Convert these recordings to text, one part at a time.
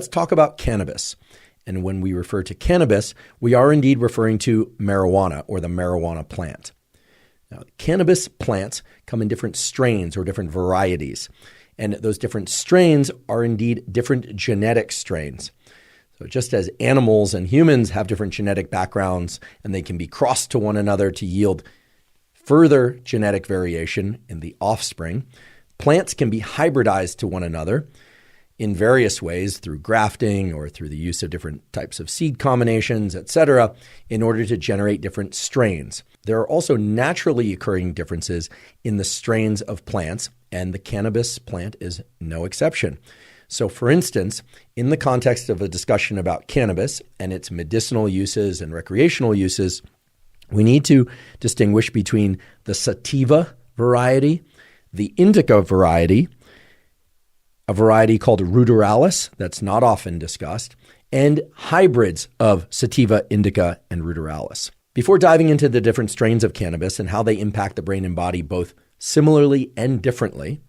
Let's talk about cannabis. And when we refer to cannabis, we are indeed referring to marijuana or the marijuana plant. Now, cannabis plants come in different strains or different varieties. And those different strains are indeed different genetic strains. So just as animals and humans have different genetic backgrounds and they can be crossed to one another to yield further genetic variation in the offspring, plants can be hybridized to one another in various ways through grafting or through the use of different types of seed combinations, etc., in order to generate different strains. There are also naturally occurring differences in the strains of plants, and the cannabis plant is no exception. So, for instance, in the context of a discussion about cannabis and its medicinal uses and recreational uses, we need to distinguish between the sativa variety, the indica variety, a variety called ruderalis that's not often discussed, and hybrids of sativa, indica, and ruderalis. Before diving into the different strains of cannabis and how they impact the brain and body both similarly and differently,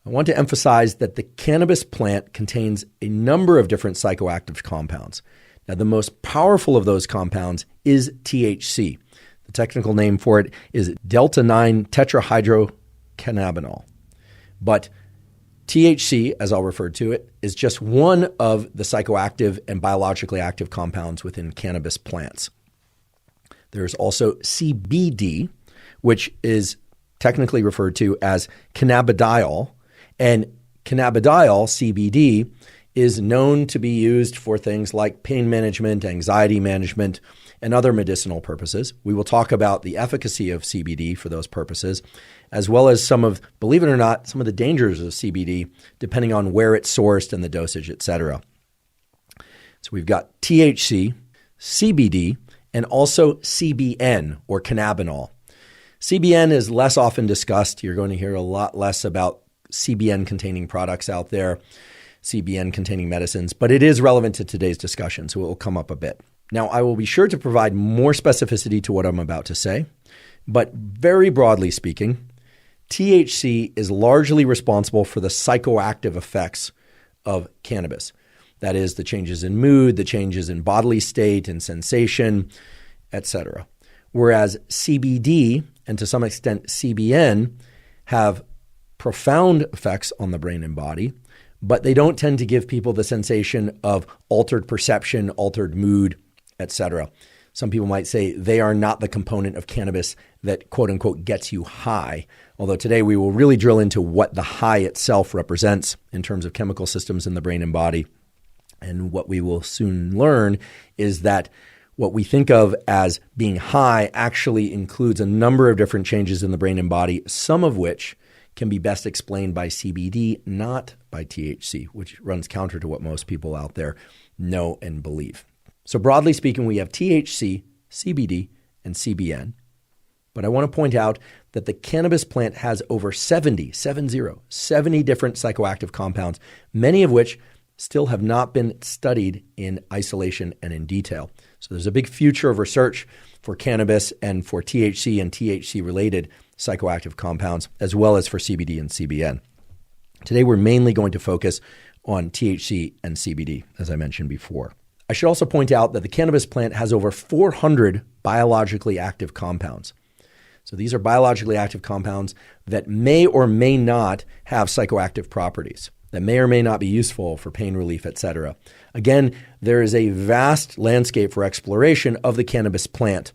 I want to emphasize that the cannabis plant contains a number of different psychoactive compounds. Now, the most powerful of those compounds is THC. The technical name for it is delta-9 tetrahydrocannabinol. But THC, as I'll refer to it, is just one of the psychoactive and biologically active compounds within cannabis plants. There's also CBD, which is technically referred to as cannabidiol. And cannabidiol, CBD, is known to be used for things like pain management, anxiety management, and other medicinal purposes. We will talk about the efficacy of CBD for those purposes, as well as believe it or not, some of the dangers of CBD, depending on where it's sourced and the dosage, etc. So we've got THC, CBD, and also CBN, or cannabinol. CBN is less often discussed. You're going to hear a lot less about CBN-containing products out there, CBN-containing medicines, but it is relevant to today's discussion, so it will come up a bit. Now, I will be sure to provide more specificity to what I'm about to say, but very broadly speaking, THC is largely responsible for the psychoactive effects of cannabis. That is, the changes in mood, the changes in bodily state and sensation, etc. Whereas CBD, and to some extent CBN, have profound effects on the brain and body, but they don't tend to give people the sensation of altered perception, altered mood, etc. Some people might say they are not the component of cannabis that, quote unquote, gets you high. Although today we will really drill into what the high itself represents in terms of chemical systems in the brain and body. And what we will soon learn is that what we think of as being high actually includes a number of different changes in the brain and body, some of which can be best explained by CBD, not by THC, which runs counter to what most people out there know and believe. So broadly speaking, we have THC, CBD, and CBN. But I want to point out that the cannabis plant has over 70 different psychoactive compounds, many of which still have not been studied in isolation and in detail. So there's a big future of research for cannabis and for THC and THC-related psychoactive compounds, as well as for CBD and CBN. Today, we're mainly going to focus on THC and CBD, as I mentioned before. I should also point out that the cannabis plant has over 400 biologically active compounds. So these are biologically active compounds that may or may not have psychoactive properties, that may or may not be useful for pain relief, etc. Again, there is a vast landscape for exploration of the cannabis plant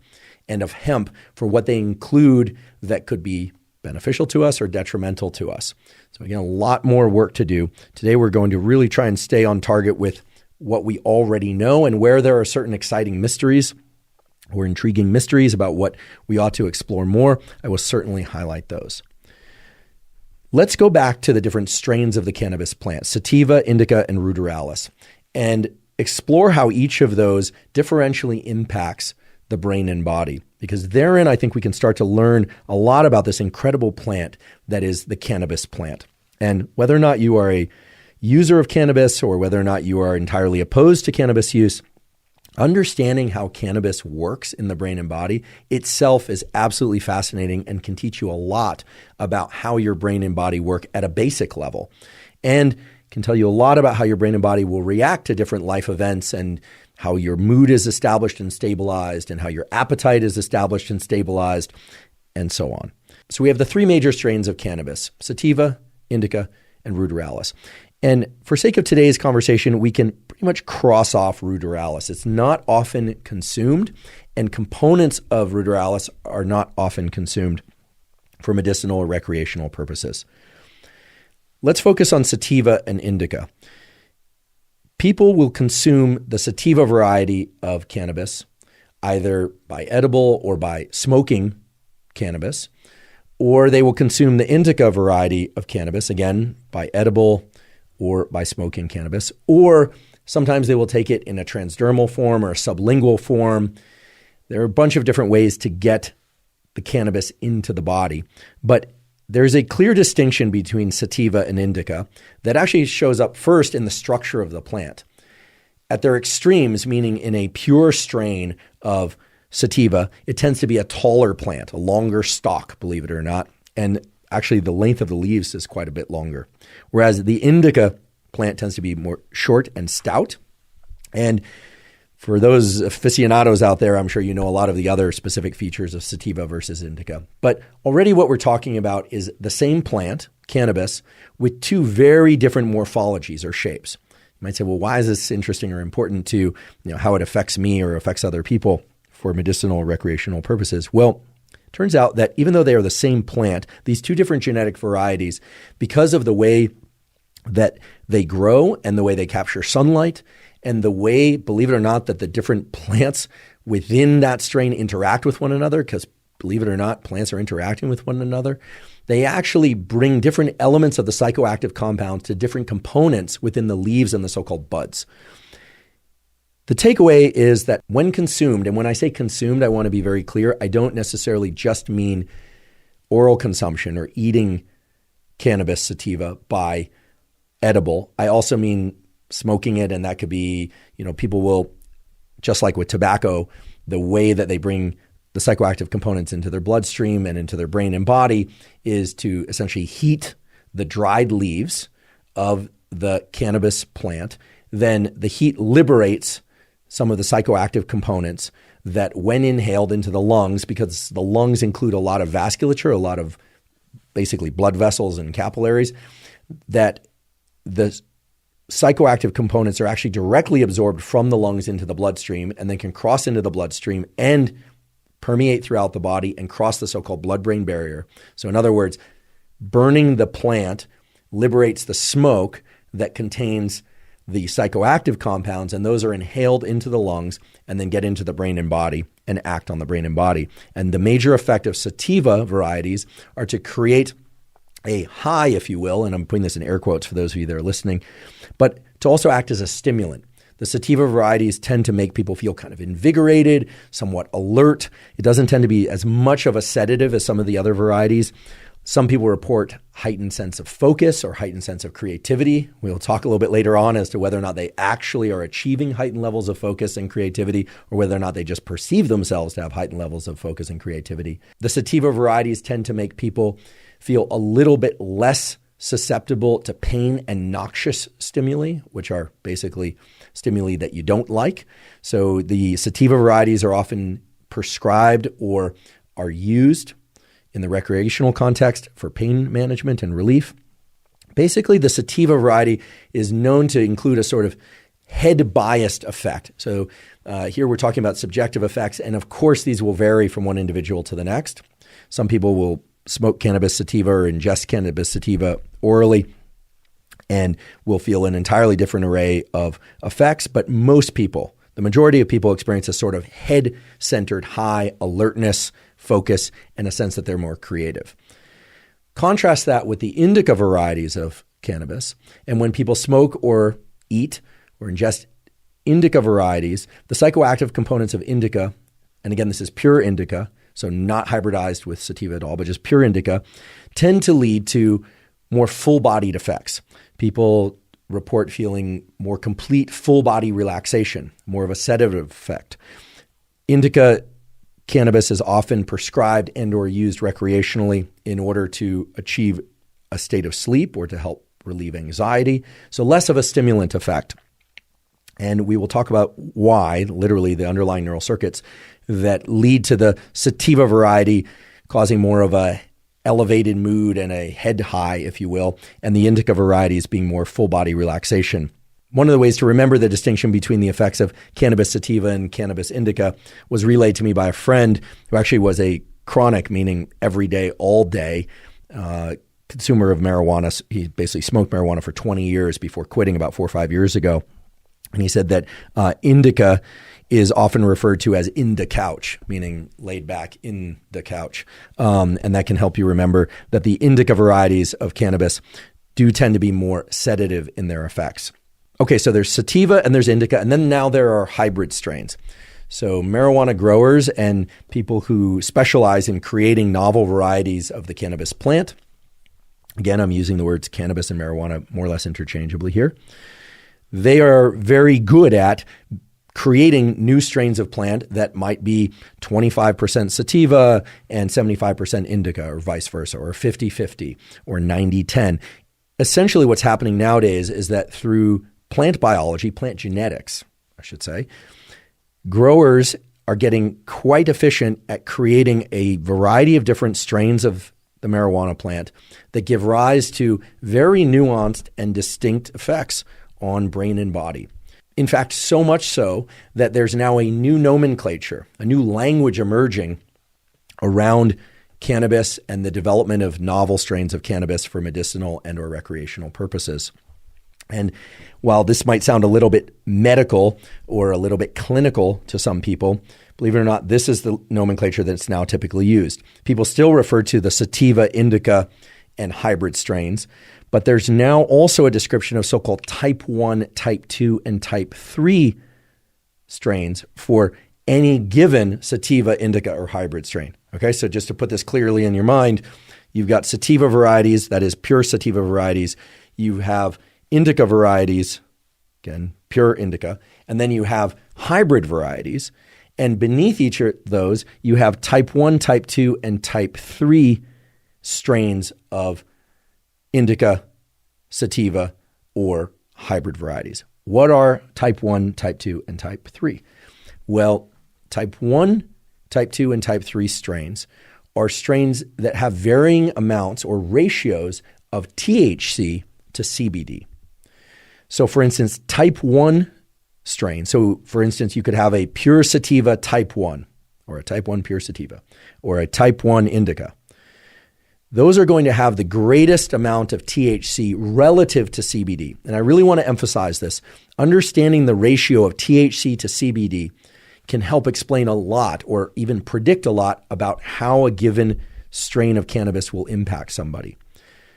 and of hemp for what they include that could be beneficial to us or detrimental to us. So again, a lot more work to do. Today, we're going to really try and stay on target with what we already know, and where there are certain exciting mysteries or intriguing mysteries about what we ought to explore more, I will certainly highlight those. Let's go back to the different strains of the cannabis plant, sativa, indica, and ruderalis, and explore how each of those differentially impacts the brain and body. Because therein, I think we can start to learn a lot about this incredible plant that is the cannabis plant. And whether or not you are a user of cannabis or whether or not you are entirely opposed to cannabis use, understanding how cannabis works in the brain and body itself is absolutely fascinating and can teach you a lot about how your brain and body work at a basic level, and can tell you a lot about how your brain and body will react to different life events and how your mood is established and stabilized and how your appetite is established and stabilized and so on. So we have the three major strains of cannabis: sativa, indica, and ruderalis. And for sake of today's conversation, we can pretty much cross off ruderalis. It's not often consumed, and components of ruderalis are not often consumed for medicinal or recreational purposes. Let's focus on sativa and indica. People will consume the sativa variety of cannabis either by edible or by smoking cannabis, or they will consume the indica variety of cannabis, again, by edible or by smoking cannabis, or sometimes they will take it in a transdermal form or a sublingual form. There are a bunch of different ways to get the cannabis into the body, but there's a clear distinction between sativa and indica that actually shows up first in the structure of the plant. At their extremes, meaning in a pure strain of sativa, it tends to be a taller plant, a longer stalk, believe it or not, and actually the length of the leaves is quite a bit longer. Whereas the indica plant tends to be more short and stout. And for those aficionados out there, I'm sure you know a lot of the other specific features of sativa versus indica. But already what we're talking about is the same plant, cannabis, with two very different morphologies or shapes. You might say, well, why is this interesting or important to how it affects me or affects other people for medicinal or recreational purposes? Well, it turns out that even though they are the same plant, these two different genetic varieties, because of the way that they grow and the way they capture sunlight and the way, believe it or not, that the different plants within that strain interact with one another, because believe it or not, plants are interacting with one another, they actually bring different elements of the psychoactive compounds to different components within the leaves and the so-called buds. The takeaway is that when consumed, and when I say consumed, I want to be very clear, I don't necessarily just mean oral consumption or eating cannabis sativa by edible. I also mean smoking it, and that could be, people will, just like with tobacco, the way that they bring the psychoactive components into their bloodstream and into their brain and body is to essentially heat the dried leaves of the cannabis plant. Then the heat liberates some of the psychoactive components that when inhaled into the lungs, because the lungs include a lot of vasculature, a lot of basically blood vessels and capillaries, that the psychoactive components are actually directly absorbed from the lungs into the bloodstream and then can cross into the bloodstream and permeate throughout the body and cross the so-called blood-brain barrier. So in other words, burning the plant liberates the smoke that contains the psychoactive compounds, and those are inhaled into the lungs and then get into the brain and body and act on the brain and body. And the major effect of sativa varieties are to create a high, if you will, and I'm putting this in air quotes for those of you that are listening, but to also act as a stimulant. The sativa varieties tend to make people feel kind of invigorated, somewhat alert. It doesn't tend to be as much of a sedative as some of the other varieties. Some people report heightened sense of focus or heightened sense of creativity. We'll talk a little bit later on as to whether or not they actually are achieving heightened levels of focus and creativity, or whether or not they just perceive themselves to have heightened levels of focus and creativity. The sativa varieties tend to make people feel a little bit less susceptible to pain and noxious stimuli, which are basically stimuli that you don't like. So the sativa varieties are often prescribed or are used in the recreational context for pain management and relief. Basically, the sativa variety is known to include a sort of head-biased effect. So here we're talking about subjective effects, and of course these will vary from one individual to the next. Some people will smoke cannabis sativa or ingest cannabis sativa orally and will feel an entirely different array of effects. But most people, the majority of people, experience a sort of head-centered high alertness, focus, and a sense that they're more creative. Contrast that with the indica varieties of cannabis. And when people smoke or eat or ingest indica varieties, the psychoactive components of indica, and again, this is pure indica, so not hybridized with sativa at all, but just pure indica, tend to lead to more full-bodied effects. People report feeling more complete full-body relaxation, more of a sedative effect. Indica cannabis is often prescribed and or used recreationally in order to achieve a state of sleep or to help relieve anxiety. So less of a stimulant effect. And we will talk about why, literally the underlying neural circuits that lead to the sativa variety causing more of a elevated mood and a head high, if you will, and the indica varieties being more full body relaxation. One of the ways to remember the distinction between the effects of cannabis sativa and cannabis indica was relayed to me by a friend who actually was a chronic, meaning every day, all day, consumer of marijuana. He basically smoked marijuana for 20 years before quitting about 4 or 5 years ago. And he said that indica is often referred to as in the couch, meaning laid back in the couch. And that can help you remember that the indica varieties of cannabis do tend to be more sedative in their effects. Okay, so there's sativa and there's indica, and then now there are hybrid strains. So marijuana growers and people who specialize in creating novel varieties of the cannabis plant. Again, I'm using the words cannabis and marijuana more or less interchangeably here. They are very good at creating new strains of plant that might be 25% sativa and 75% indica, or vice versa, or 50-50, or 90-10. Essentially what's happening nowadays is that through plant biology, plant genetics, I should say, growers are getting quite efficient at creating a variety of different strains of the marijuana plant that give rise to very nuanced and distinct effects on brain and body. In fact, so much so that there's now a new nomenclature, a new language emerging around cannabis and the development of novel strains of cannabis for medicinal and or recreational purposes. And while this might sound a little bit medical or a little bit clinical to some people, believe it or not, this is the nomenclature that's now typically used. People still refer to the sativa, indica, and hybrid strains, but there's now also a description of so-called type 1, type 2, and type 3 strains for any given sativa, indica, or hybrid strain. Okay, so just to put this clearly in your mind, you've got sativa varieties, that is pure sativa varieties. You have indica varieties, again, pure indica, and then you have hybrid varieties. And beneath each of those, you have type 1, type 2, and type 3 strains of indica, sativa, or hybrid varieties. What are type 1, type 2, and type 3? Well, type 1, type 2, and type 3 strains are strains that have varying amounts or ratios of THC to CBD. So for instance, type 1 strain. So for instance, you could have a pure sativa type 1 or a type 1 pure sativa or a type 1 indica. Those are going to have the greatest amount of THC relative to CBD. And I really want to emphasize this. Understanding the ratio of THC to CBD can help explain a lot or even predict a lot about how a given strain of cannabis will impact somebody.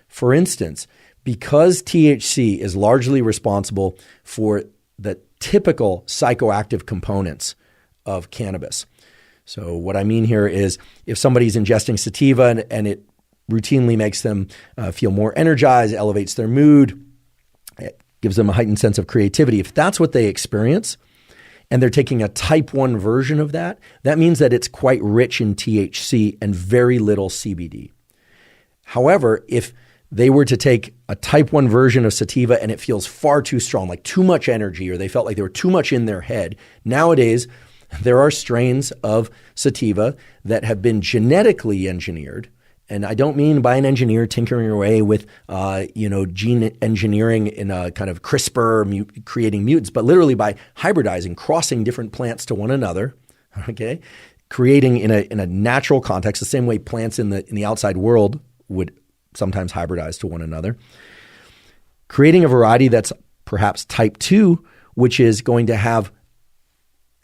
For instance, because THC is largely responsible for the typical psychoactive components of cannabis. So what I mean here is if somebody's ingesting sativa and it routinely makes them feel more energized, elevates their mood, it gives them a heightened sense of creativity. If that's what they experience and they're taking a type 1 version of that, that means that it's quite rich in THC and very little CBD. However, if they were to take a type 1 version of sativa and it feels far too strong, like too much energy, or they felt like they were too much in their head. Nowadays, there are strains of sativa that have been genetically engineered. And I don't mean by an engineer tinkering away with, gene engineering in a kind of CRISPR creating mutants, but literally by hybridizing, crossing different plants to one another, okay? Creating in a natural context, the same way plants in the outside world would sometimes hybridize to one another, creating a variety that's perhaps type 2, which is going to have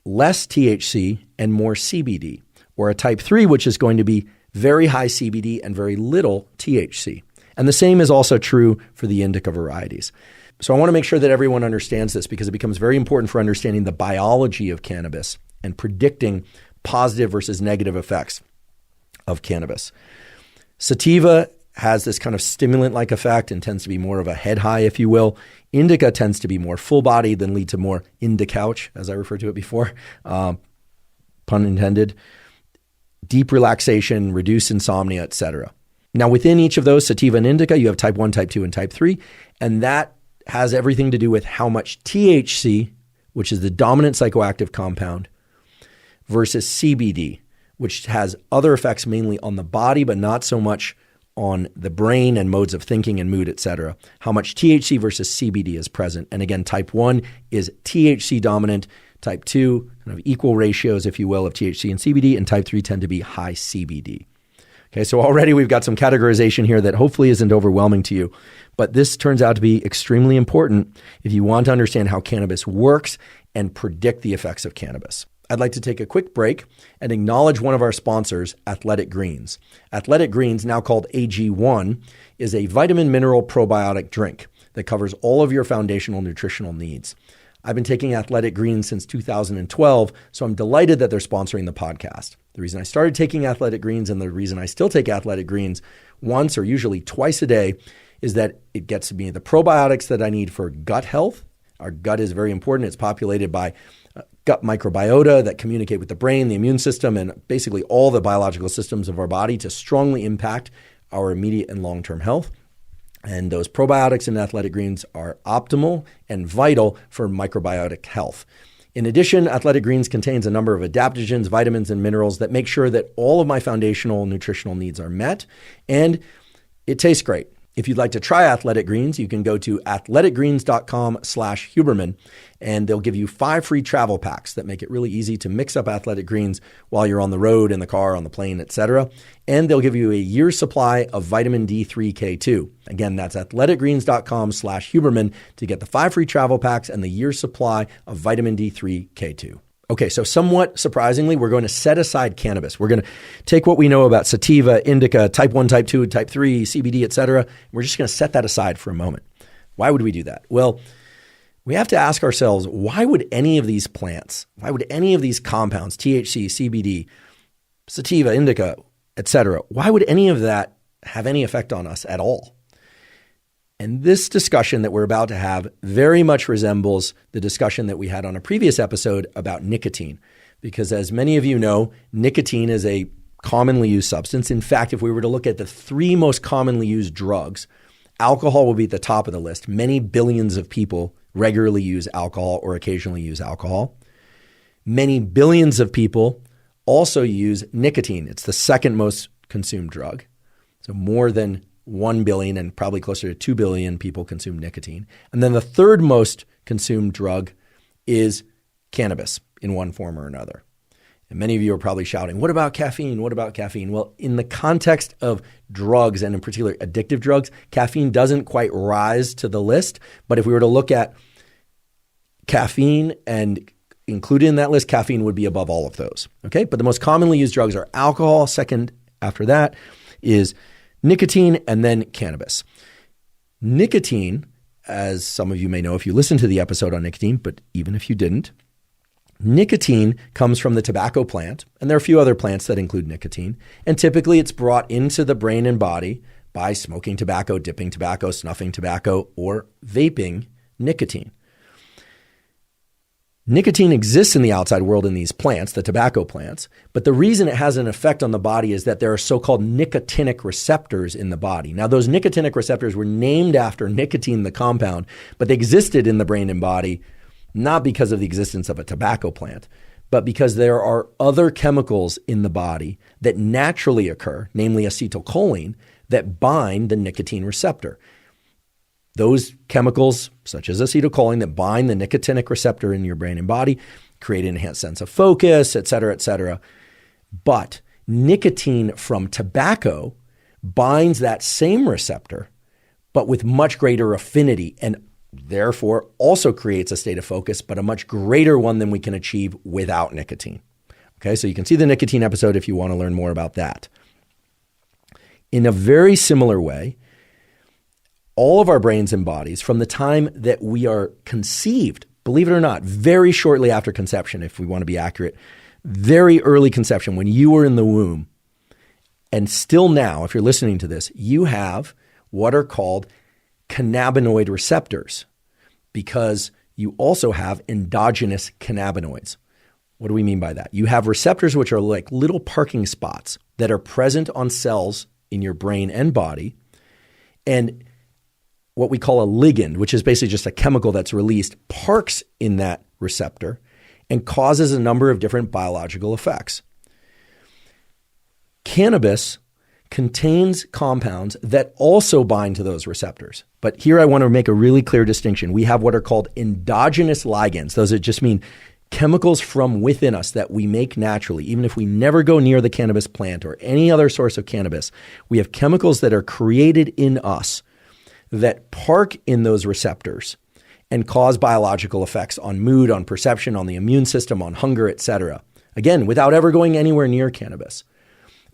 less THC and more CBD, or a type 3, which is going to be very high CBD and very little THC. And the same is also true for the indica varieties. So I want to make sure that everyone understands this because it becomes very important for understanding the biology of cannabis and predicting positive versus negative effects of cannabis. Sativa has this kind of stimulant-like effect and tends to be more of a head high, if you will. Indica tends to be more full-bodied and lead to more in the couch, as I referred to it before, pun intended, deep relaxation, reduced insomnia, etc. Now, within each of those, sativa and indica, you have type 1, type 2, and type 3, and that has everything to do with how much THC, which is the dominant psychoactive compound, versus CBD, which has other effects mainly on the body, but not so much on the brain and modes of thinking and mood, etc. How much THC versus CBD is present. And again, type 1 is THC dominant, type 2 kind of equal ratios, if you will, of THC and CBD, and type 3 tend to be high CBD. Okay, so already we've got some categorization here that hopefully isn't overwhelming to you, but this turns out to be extremely important if you want to understand how cannabis works and predict the effects of cannabis. I'd like to take a quick break and acknowledge one of our sponsors, Athletic Greens. Athletic Greens, now called AG1, is a vitamin mineral probiotic drink that covers all of your foundational nutritional needs. I've been taking Athletic Greens since 2012, so I'm delighted that they're sponsoring the podcast. The reason I started taking Athletic Greens and the reason I still take Athletic Greens once or usually twice a day is that it gets me the probiotics that I need for gut health. Our gut is very important. It's populated by gut microbiota that communicate with the brain, the immune system, and basically all the biological systems of our body to strongly impact our immediate and long-term health. And those probiotics in Athletic Greens are optimal and vital for microbiotic health. In addition, Athletic Greens contains a number of adaptogens, vitamins, and minerals that make sure that all of my foundational nutritional needs are met, and it tastes great. If you'd like to try Athletic Greens, you can go to athleticgreens.com/Huberman, and they'll give you 5 free travel packs that make it really easy to mix up Athletic Greens while you're on the road, in the car, on the plane, etc. And they'll give you a year's supply of vitamin D3K2. Again, that's athleticgreens.com/Huberman to get the 5 free travel packs and the year's supply of vitamin D3K2. Okay, so somewhat surprisingly, we're going to set aside cannabis. We're going to take what we know about sativa, indica, type 1, type 2, type 3, CBD, et cetera. We're just going to set that aside for a moment. Why would we do that? Well, we have to ask ourselves, why would any of these plants, why would any of these compounds, THC, CBD, sativa, indica, et cetera, why would any of that have any effect on us at all? And this discussion that we're about to have very much resembles the discussion that we had on a previous episode about nicotine. Because as many of you know, nicotine is a commonly used substance. In fact, if we were to look at the 3 most commonly used drugs, alcohol will be at the top of the list. Many billions of people regularly use alcohol or occasionally use alcohol. Many billions of people also use nicotine. It's the second most consumed drug. So more than 1 billion and probably closer to 2 billion people consume nicotine. And then the third most consumed drug is cannabis in one form or another. And many of you are probably shouting, what about caffeine? What about caffeine? Well, in the context of drugs, and in particular addictive drugs, caffeine doesn't quite rise to the list. But if we were to look at caffeine and included in that list, caffeine would be above all of those. Okay, but the most commonly used drugs are alcohol. Second after that is nicotine, and then cannabis. Nicotine, as some of you may know if you listened to the episode on nicotine, but even if you didn't, nicotine comes from the tobacco plant, and there are a few other plants that include nicotine, and typically it's brought into the brain and body by smoking tobacco, dipping tobacco, snuffing tobacco, or vaping nicotine. Nicotine exists in the outside world in these plants, the tobacco plants, but the reason it has an effect on the body is that there are so-called nicotinic receptors in the body. Now, those nicotinic receptors were named after nicotine, the compound, but they existed in the brain and body not because of the existence of a tobacco plant, but because there are other chemicals in the body that naturally occur, namely acetylcholine, that bind the nicotine receptor. Those chemicals, such as acetylcholine, that bind the nicotinic receptor in your brain and body, create an enhanced sense of focus, et cetera, et cetera. But nicotine from tobacco binds that same receptor, but with much greater affinity, and therefore also creates a state of focus, but a much greater one than we can achieve without nicotine. Okay, so you can see the nicotine episode if you want to learn more about that. In a very similar way, all of our brains and bodies, from the time that we are conceived, believe it or not, very shortly after conception, if we want to be accurate, very early conception, when you were in the womb, and still now, if you're listening to this, you have what are called cannabinoid receptors, because you also have endogenous cannabinoids. What do we mean by that? You have receptors which are like little parking spots that are present on cells in your brain and body. And what we call a ligand, which is basically just a chemical that's released, parks in that receptor and causes a number of different biological effects. Cannabis contains compounds that also bind to those receptors. But here I want to make a really clear distinction. We have what are called endogenous ligands. Those just mean chemicals from within us that we make naturally. Even if we never go near the cannabis plant or any other source of cannabis, we have chemicals that are created in us that park in those receptors and cause biological effects on mood, on perception, on the immune system, on hunger, etc. Again, without ever going anywhere near cannabis.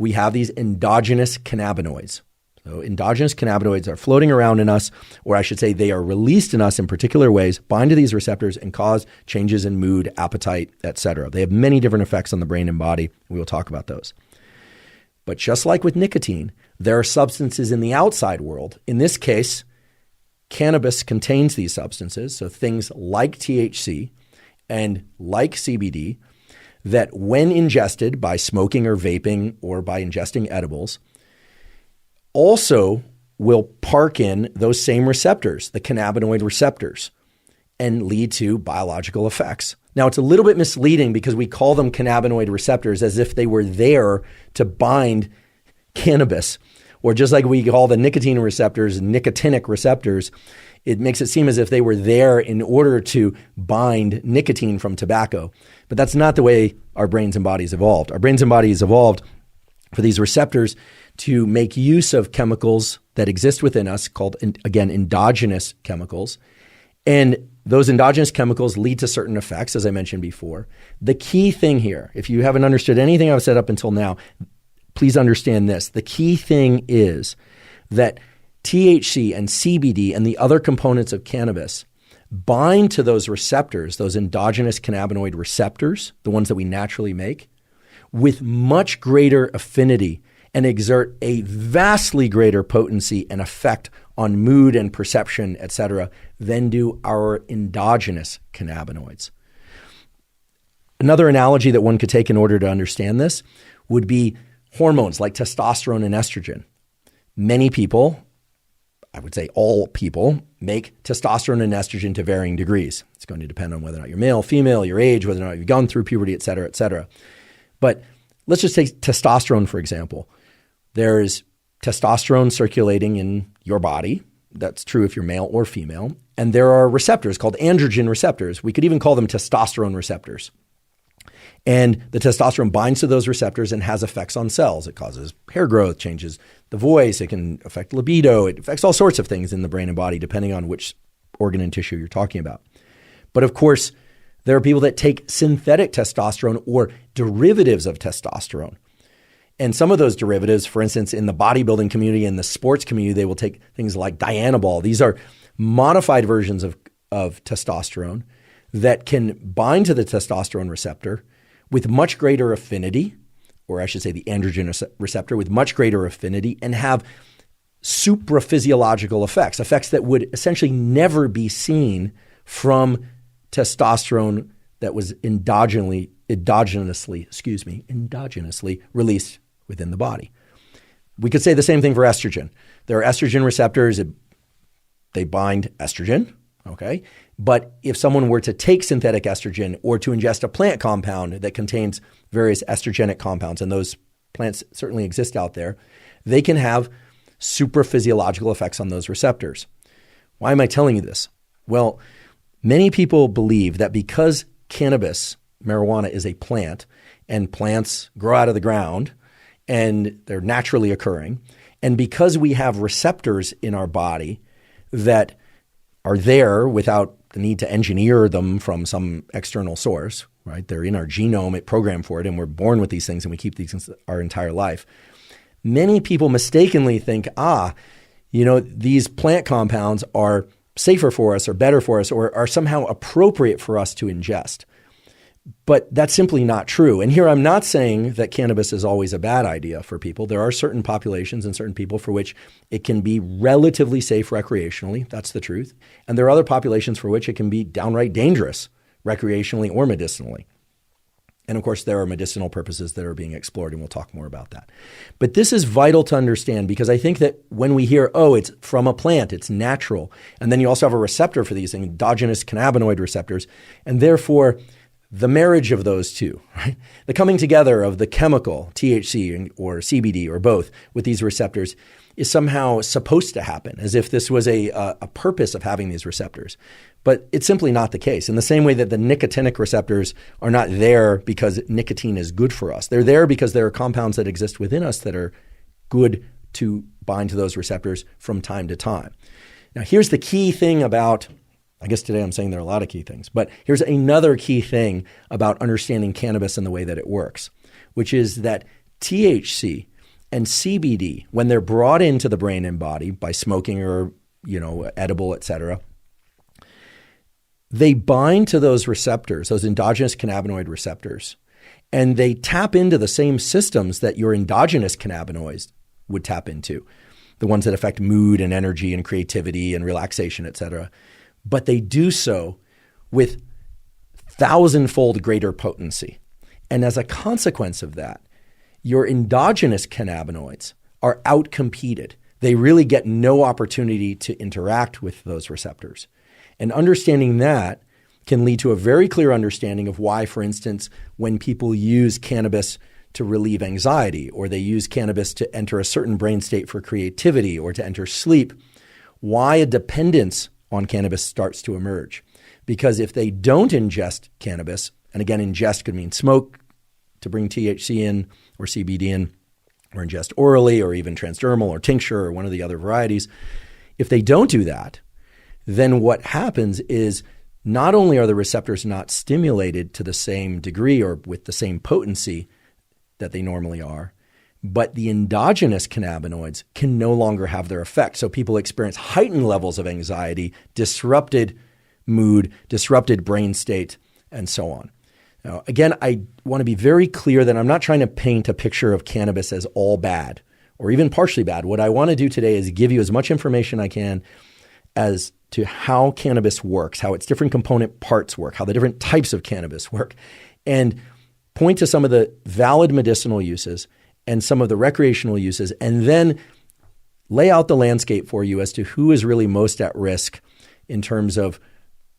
We have these endogenous cannabinoids. So endogenous cannabinoids are floating around in us, or I should say they are released in us in particular ways, bind to these receptors and cause changes in mood, appetite, etc. They have many different effects on the brain and body. We will talk about those. But just like with nicotine, there are substances in the outside world. In this case, cannabis contains these substances, so things like THC and like CBD, that when ingested by smoking or vaping or by ingesting edibles, also will park in those same receptors, the cannabinoid receptors, and lead to biological effects. Now, it's a little bit misleading because we call them cannabinoid receptors as if they were there to bind cannabis, or just like we call the nicotine receptors nicotinic receptors. It makes it seem as if they were there in order to bind nicotine from tobacco. But that's not the way our brains and bodies evolved. Our brains and bodies evolved for these receptors to make use of chemicals that exist within us called, again, endogenous chemicals. And those endogenous chemicals lead to certain effects, as I mentioned before. The key thing here, if you haven't understood anything I've said up until now, please understand this. The key thing is that THC and CBD and the other components of cannabis bind to those receptors, those endogenous cannabinoid receptors, the ones that we naturally make, with much greater affinity and exert a vastly greater potency and effect on mood and perception, etc., than do our endogenous cannabinoids. Another analogy that one could take in order to understand this would be hormones like testosterone and estrogen. Many people, I would say all people, make testosterone and estrogen to varying degrees. It's going to depend on whether or not you're male, female, your age, whether or not you've gone through puberty, et cetera, et cetera. But let's just take testosterone, for example. There's testosterone circulating in your body. That's true if you're male or female. And there are receptors called androgen receptors. We could even call them testosterone receptors. And the testosterone binds to those receptors and has effects on cells. It causes hair growth, changes the voice. It can affect libido. It affects all sorts of things in the brain and body, depending on which organ and tissue you're talking about. But of course, there are people that take synthetic testosterone or derivatives of testosterone. And some of those derivatives, for instance, in the bodybuilding community and the sports community, they will take things like Dianabol. These are modified versions of testosterone that can bind to the testosterone receptor with much greater affinity, or I should say the androgen receptor with much greater affinity, and have supraphysiological effects that would essentially never be seen from testosterone that was endogenously released within the body. We could say the same thing for estrogen. There are estrogen receptors, they bind estrogen, okay? But if someone were to take synthetic estrogen or to ingest a plant compound that contains various estrogenic compounds, and those plants certainly exist out there, they can have supraphysiological effects on those receptors. Why am I telling you this? Well, many people believe that because cannabis, marijuana, is a plant, and plants grow out of the ground, and they're naturally occurring, and because we have receptors in our body that are there without the need to engineer them from some external source, right? They're in our genome, it programmed for it, and we're born with these things and we keep these things our entire life. Many people mistakenly think, these plant compounds are safer for us or better for us or are somehow appropriate for us to ingest. But that's simply not true. And here I'm not saying that cannabis is always a bad idea for people. There are certain populations and certain people for which it can be relatively safe recreationally. That's the truth. And there are other populations for which it can be downright dangerous recreationally or medicinally. And of course, there are medicinal purposes that are being explored, and we'll talk more about that. But this is vital to understand, because I think that when we hear, oh, it's from a plant, it's natural, and then you also have a receptor for these endogenous cannabinoid receptors, and therefore the marriage of those two, right? The coming together of the chemical, THC or CBD or both, with these receptors is somehow supposed to happen, as if this was a purpose of having these receptors. But it's simply not the case. In the same way that the nicotinic receptors are not there because nicotine is good for us. They're there because there are compounds that exist within us that are good to bind to those receptors from time to time. Now, here's the key thing about, I guess today I'm saying there are a lot of key things, but here's another key thing about understanding cannabis and the way that it works, which is that THC and CBD, when they're brought into the brain and body by smoking or, edible, et cetera, they bind to those receptors, those endogenous cannabinoid receptors, and they tap into the same systems that your endogenous cannabinoids would tap into, the ones that affect mood and energy and creativity and relaxation, et cetera. But they do so with 1,000-fold greater potency. And as a consequence of that, your endogenous cannabinoids are outcompeted. They really get no opportunity to interact with those receptors. And understanding that can lead to a very clear understanding of why, for instance, when people use cannabis to relieve anxiety, or they use cannabis to enter a certain brain state for creativity or to enter sleep, why a dependence on cannabis starts to emerge. Because if they don't ingest cannabis, and again, ingest could mean smoke to bring THC in or CBD in, or ingest orally or even transdermal or tincture or one of the other varieties, if they don't do that, then what happens is not only are the receptors not stimulated to the same degree or with the same potency that they normally are, but the endogenous cannabinoids can no longer have their effect. So people experience heightened levels of anxiety, disrupted mood, disrupted brain state, and so on. Now, again, I want to be very clear that I'm not trying to paint a picture of cannabis as all bad or even partially bad. What I want to do today is give you as much information I can as to how cannabis works, how its different component parts work, how the different types of cannabis work, and point to some of the valid medicinal uses and some of the recreational uses, and then lay out the landscape for you as to who is really most at risk in terms of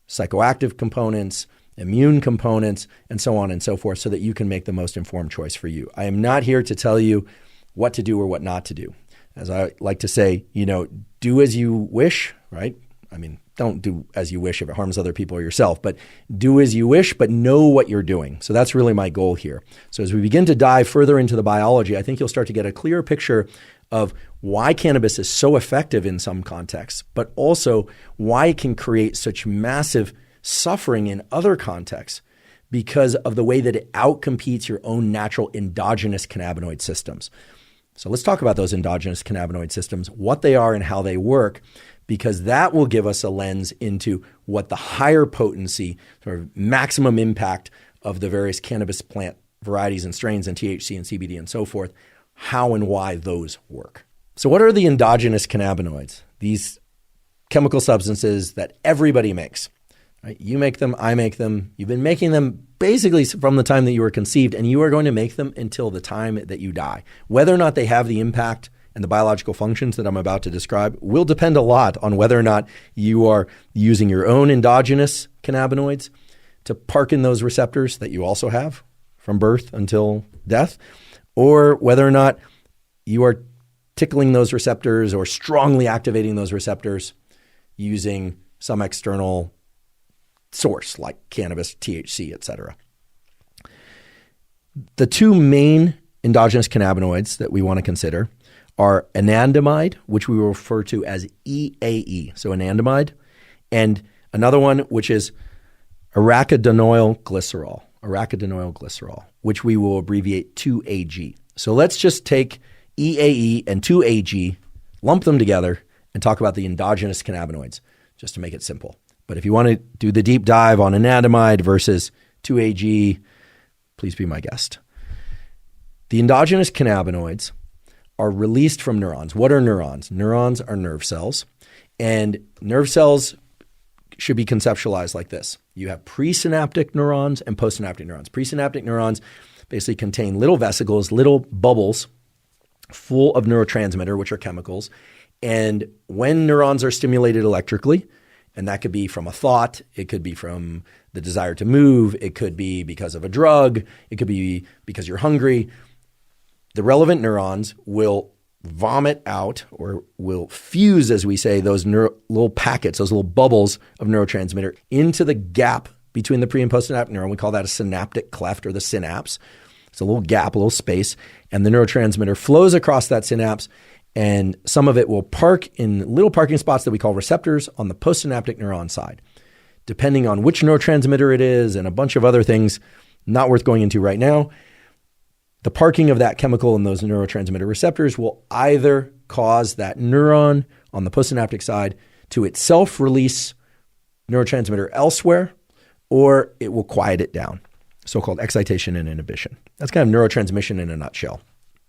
psychoactive components, immune components, and so on and so forth, so that you can make the most informed choice for you. I am not here to tell you what to do or what not to do. As I like to say, do as you wish, right? I mean, don't do as you wish if it harms other people or yourself, but do as you wish, but know what you're doing. So that's really my goal here. So as we begin to dive further into the biology, I think you'll start to get a clearer picture of why cannabis is so effective in some contexts, but also why it can create such massive suffering in other contexts because of the way that it outcompetes your own natural endogenous cannabinoid systems. So let's talk about those endogenous cannabinoid systems, what they are and how they work, because that will give us a lens into what the higher potency, sort of maximum impact of the various cannabis plant varieties and strains and THC and CBD and so forth, how and why those work. So what are the endogenous cannabinoids? These chemical substances that everybody makes. Right? You make them, I make them. You've been making them basically from the time that you were conceived, and you are going to make them until the time that you die. Whether or not they have the impact and the biological functions that I'm about to describe will depend a lot on whether or not you are using your own endogenous cannabinoids to park in those receptors that you also have from birth until death, or whether or not you are tickling those receptors or strongly activating those receptors using some external source like cannabis, THC, et cetera. The two main endogenous cannabinoids that we want to consider are anandamide, which we will refer to as EAE, so anandamide, and another one which is arachidonyl glycerol, which we will abbreviate 2AG. So let's just take EAE and 2AG, lump them together, and talk about the endogenous cannabinoids, just to make it simple. But if you want to do the deep dive on anandamide versus 2AG, please be my guest. The endogenous cannabinoids are released from neurons. What are neurons? Neurons are nerve cells, and nerve cells should be conceptualized like this. You have presynaptic neurons and postsynaptic neurons. Presynaptic neurons basically contain little vesicles, little bubbles full of neurotransmitter, which are chemicals. And when neurons are stimulated electrically, and that could be from a thought, it could be from the desire to move, it could be because of a drug, it could be because you're hungry, the relevant neurons will vomit out or will fuse, as we say, those little packets, those little bubbles of neurotransmitter into the gap between the pre and postsynaptic neuron. We call that a synaptic cleft or the synapse. It's a little gap, a little space, and the neurotransmitter flows across that synapse, and some of it will park in little parking spots that we call receptors on the postsynaptic neuron side. Depending on which neurotransmitter it is and a bunch of other things not worth going into right now, the parking of that chemical in those neurotransmitter receptors will either cause that neuron on the postsynaptic side to itself release neurotransmitter elsewhere, or it will quiet it down, so-called excitation and inhibition. That's kind of neurotransmission in a nutshell.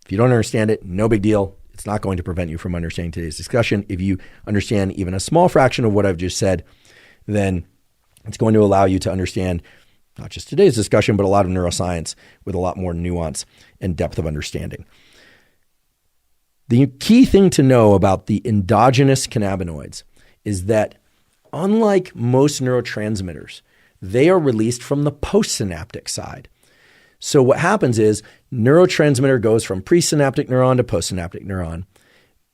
If you don't understand it, no big deal. It's not going to prevent you from understanding today's discussion. If you understand even a small fraction of what I've just said, then it's going to allow you to understand not just today's discussion, but a lot of neuroscience with a lot more nuance and depth of understanding. The key thing to know about the endogenous cannabinoids is that unlike most neurotransmitters, they are released from the postsynaptic side. So what happens is neurotransmitter goes from presynaptic neuron to postsynaptic neuron,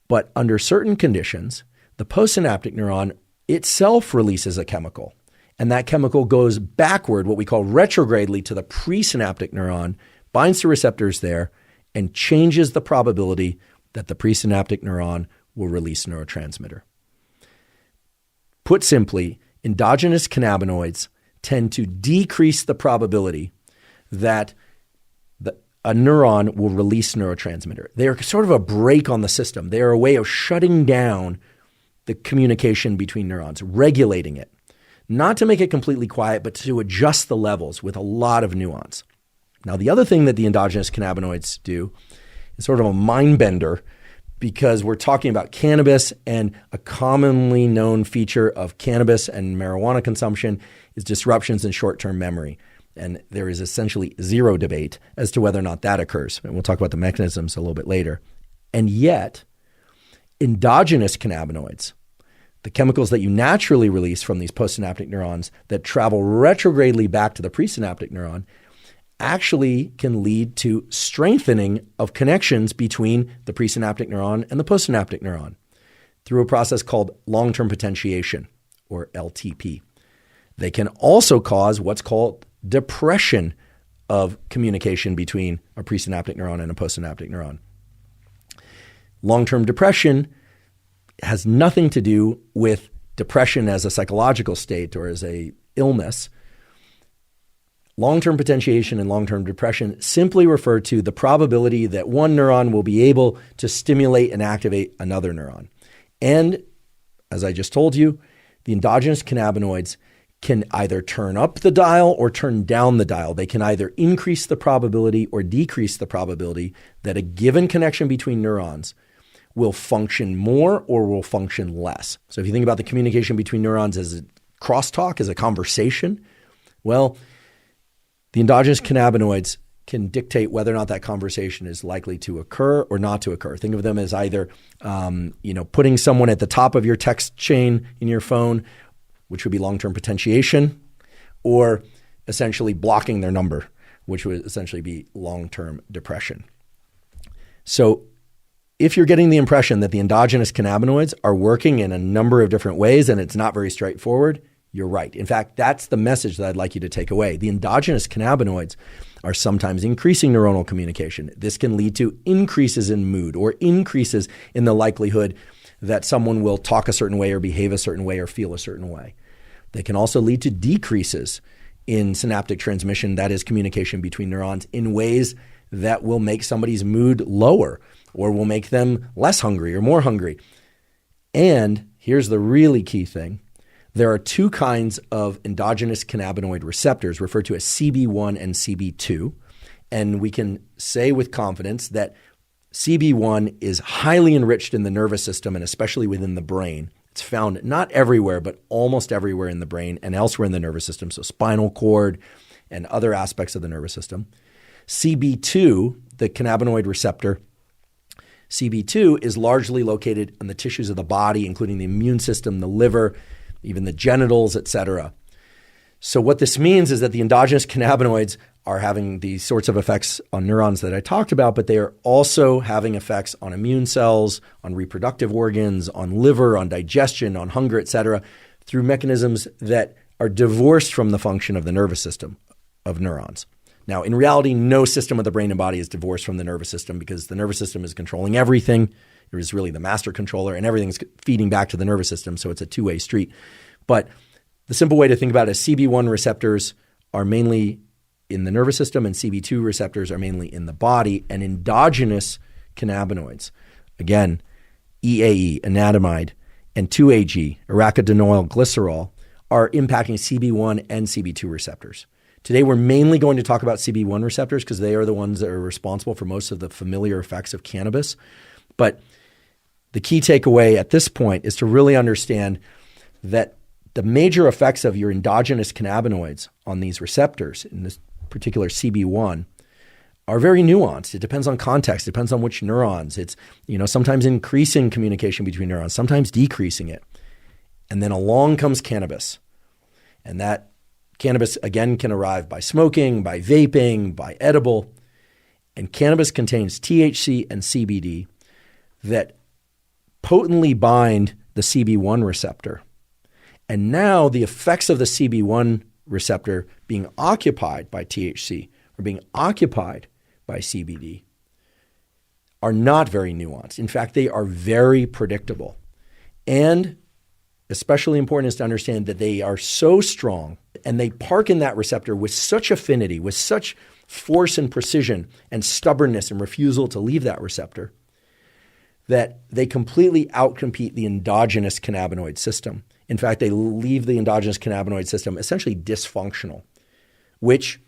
but under certain conditions, the postsynaptic neuron itself releases a chemical. And that chemical goes backward, what we call retrogradely, to the presynaptic neuron, binds to receptors there, and changes the probability that the presynaptic neuron will release neurotransmitter. Put simply, endogenous cannabinoids tend to decrease the probability that a neuron will release neurotransmitter. They are sort of a brake on the system. They are a way of shutting down the communication between neurons, regulating it. Not to make it completely quiet, but to adjust the levels with a lot of nuance. Now, the other thing that the endogenous cannabinoids do is sort of a mind bender, because we're talking about cannabis, and a commonly known feature of cannabis and marijuana consumption is disruptions in short-term memory. And there is essentially zero debate as to whether or not that occurs. And we'll talk about the mechanisms a little bit later. And yet, endogenous cannabinoids, the chemicals that you naturally release from these postsynaptic neurons that travel retrogradely back to the presynaptic neuron, actually can lead to strengthening of connections between the presynaptic neuron and the postsynaptic neuron through a process called long-term potentiation, or LTP. They can also cause what's called depression of communication between a presynaptic neuron and a postsynaptic neuron. Long-term depression has nothing to do with depression as a psychological state or as a illness. Long-term potentiation and long-term depression simply refer to the probability that one neuron will be able to stimulate and activate another neuron. And as I just told you, the endogenous cannabinoids can either turn up the dial or turn down the dial. They can either increase the probability or decrease the probability that a given connection between neurons will function more or will function less. So if you think about the communication between neurons as a crosstalk, as a conversation, well, the endogenous cannabinoids can dictate whether or not that conversation is likely to occur or not to occur. Think of them as either, putting someone at the top of your text chain in your phone, which would be long-term potentiation, or essentially blocking their number, which would essentially be long-term depression. So if you're getting the impression that the endogenous cannabinoids are working in a number of different ways and it's not very straightforward, you're right. In fact, that's the message that I'd like you to take away. The endogenous cannabinoids are sometimes increasing neuronal communication. This can lead to increases in mood or increases in the likelihood that someone will talk a certain way or behave a certain way or feel a certain way. They can also lead to decreases in synaptic transmission, that is communication between neurons, in ways that will make somebody's mood lower or will make them less hungry or more hungry. And here's the really key thing. There are two kinds of endogenous cannabinoid receptors referred to as CB1 and CB2. And we can say with confidence that CB1 is highly enriched in the nervous system and especially within the brain. It's found not everywhere, but almost everywhere in the brain and elsewhere in the nervous system, so spinal cord and other aspects of the nervous system. CB2, the cannabinoid receptor, CB2 is largely located in the tissues of the body, including the immune system, the liver, even the genitals, etc. So what this means is that the endogenous cannabinoids are having these sorts of effects on neurons that I talked about, but they are also having effects on immune cells, on reproductive organs, on liver, on digestion, on hunger, etc., through mechanisms that are divorced from the function of the nervous system of neurons. Now, in reality, no system of the brain and body is divorced from the nervous system because the nervous system is controlling everything. It is really the master controller, and everything's feeding back to the nervous system, so it's a two-way street. But the simple way to think about it is CB1 receptors are mainly in the nervous system and CB2 receptors are mainly in the body, and endogenous cannabinoids, again, EAE, anandamide, and 2-AG, arachidonyl glycerol, are impacting CB1 and CB2 receptors. Today, we're mainly going to talk about CB1 receptors because they are the ones that are responsible for most of the familiar effects of cannabis. But the key takeaway at this point is to really understand that the major effects of your endogenous cannabinoids on these receptors, in this particular CB1, are very nuanced. It depends on context. It depends on which neurons. It's, sometimes increasing communication between neurons, sometimes decreasing it. And then along comes cannabis. And that cannabis, again, can arrive by smoking, by vaping, by edible. And cannabis contains THC and CBD that potently bind the CB1 receptor. And now the effects of the CB1 receptor being occupied by THC or being occupied by CBD are not very nuanced. In fact, they are very predictable. And especially important is to understand that they are so strong and they park in that receptor with such affinity, with such force and precision and stubbornness and refusal to leave that receptor, that they completely outcompete the endogenous cannabinoid system. In fact, they leave the endogenous cannabinoid system essentially dysfunctional, which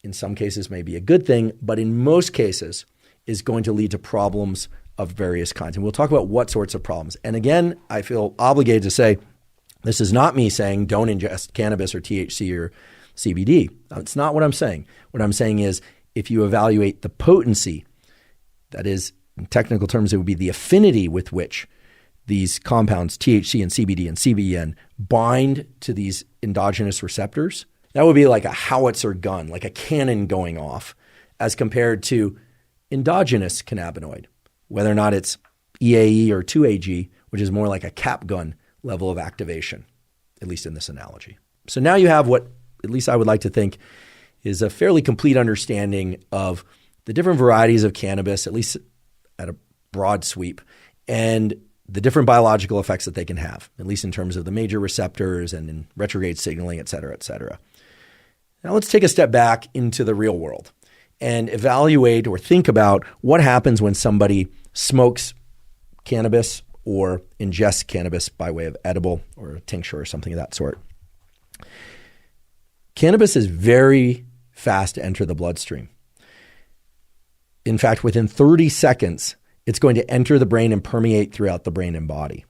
in some cases may be a good thing, but in most cases is going to lead to problems of various kinds. And we'll talk about what sorts of problems. And again, I feel obligated to say, this is not me saying don't ingest cannabis or THC or CBD. It's not what I'm saying. What I'm saying is if you evaluate the potency, that is, in technical terms, it would be the affinity with which these compounds, THC and CBD and CBN, bind to these endogenous receptors, that would be like a howitzer gun, like a cannon going off, as compared to endogenous cannabinoid, whether or not it's EAE or 2-AG, which is more like a cap gun level of activation, at least in this analogy. So now you have what, at least I would like to think, is a fairly complete understanding of the different varieties of cannabis, at least at a broad sweep, and the different biological effects that they can have, at least in terms of the major receptors and in retrograde signaling, et cetera, et cetera. Now let's take a step back into the real world and evaluate or think about what happens when somebody smokes cannabis or ingests cannabis by way of edible or a tincture or something of that sort. Cannabis is very fast to enter the bloodstream. In fact, within 30 seconds, it's going to enter the brain and permeate throughout the brain and body.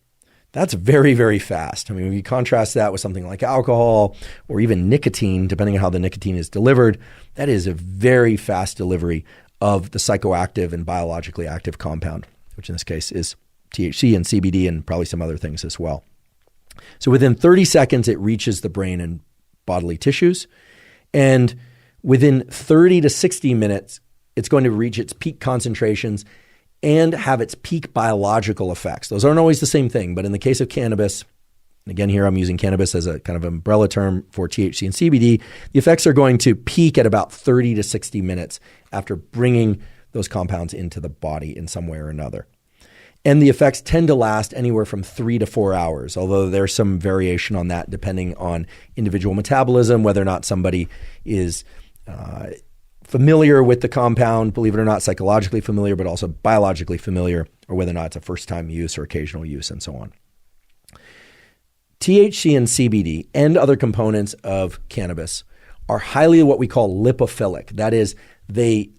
That's very, very fast. I mean, when you contrast that with something like alcohol or even nicotine, depending on how the nicotine is delivered, that is a very fast delivery of the psychoactive and biologically active compound, which in this case is THC and CBD and probably some other things as well. So within 30 seconds, it reaches the brain and bodily tissues. And within 30 to 60 minutes, it's going to reach its peak concentrations and have its peak biological effects. Those aren't always the same thing, but in the case of cannabis, and again here I'm using cannabis as a kind of umbrella term for THC and CBD, the effects are going to peak at about 30 to 60 minutes after bringing those compounds into the body in some way or another. And the effects tend to last anywhere from 3 to 4 hours, although there's some variation on that depending on individual metabolism, whether or not somebody is familiar with the compound, believe it or not, psychologically familiar, but also biologically familiar, or whether or not it's a first-time use or occasional use, and so on. THC and CBD and other components of cannabis are highly what we call lipophilic. That is, they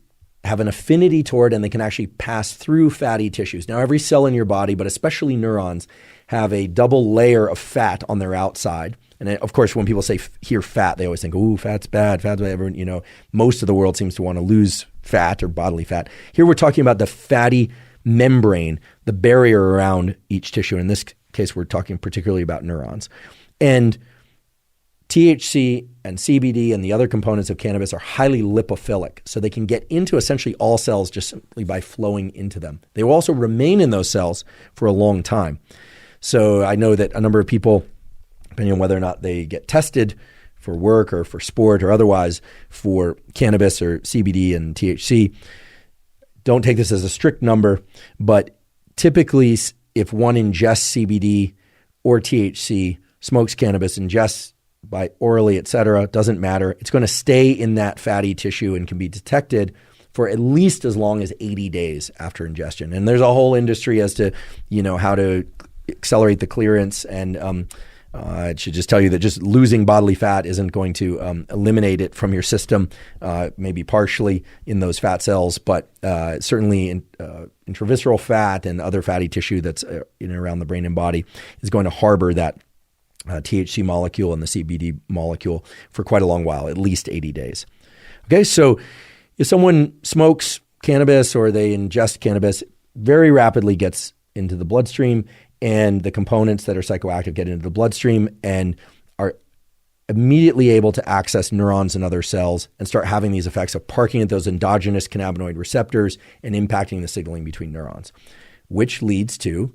have an affinity toward, and they can actually pass through fatty tissues. Now, every cell in your body, but especially neurons, have a double layer of fat on their outside. And of course, when people hear fat, they always think, ooh, fat's bad, fat's bad. Everyone, most of the world seems to want to lose fat or bodily fat. Here we're talking about the fatty membrane, the barrier around each tissue. In this case, we're talking particularly about neurons. And THC and CBD and the other components of cannabis are highly lipophilic, so they can get into essentially all cells just simply by flowing into them. They will also remain in those cells for a long time. So I know that a number of people, depending on whether or not they get tested for work or for sport or otherwise for cannabis or CBD and THC, don't take this as a strict number, but typically if one ingests CBD or THC, smokes cannabis, ingests by orally, et cetera, doesn't matter. It's going to stay in that fatty tissue and can be detected for at least as long as 80 days after ingestion. And there's a whole industry as to, how to accelerate the clearance. And I should just tell you that just losing bodily fat isn't going to eliminate it from your system, maybe partially in those fat cells, but certainly intravisceral fat and other fatty tissue that's in and around the brain and body is going to harbor that THC molecule and the CBD molecule for quite a long while, at least 80 days. Okay, so if someone smokes cannabis or they ingest cannabis, very rapidly gets into the bloodstream, and the components that are psychoactive get into the bloodstream and are immediately able to access neurons and other cells and start having these effects of parking at those endogenous cannabinoid receptors and impacting the signaling between neurons, which leads to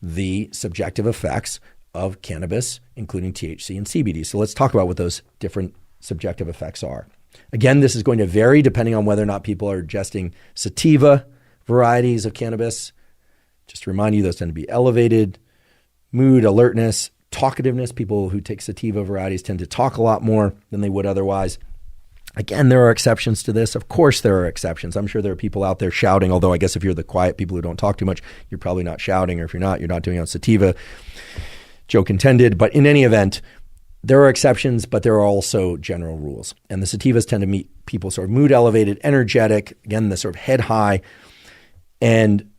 the subjective effects of cannabis, including THC and CBD. So let's talk about what those different subjective effects are. Again, this is going to vary depending on whether or not people are ingesting sativa varieties of cannabis. Just to remind you, those tend to be elevated mood, alertness, talkativeness. People who take sativa varieties tend to talk a lot more than they would otherwise. Again, there are exceptions to this. Of course, there are exceptions. I'm sure there are people out there shouting, although I guess if you're the quiet people who don't talk too much, you're probably not shouting, or if you're not doing it on sativa. Joke intended. But in any event, there are exceptions, but there are also general rules. And the sativas tend to meet people sort of mood elevated, energetic, again, the sort of head high. And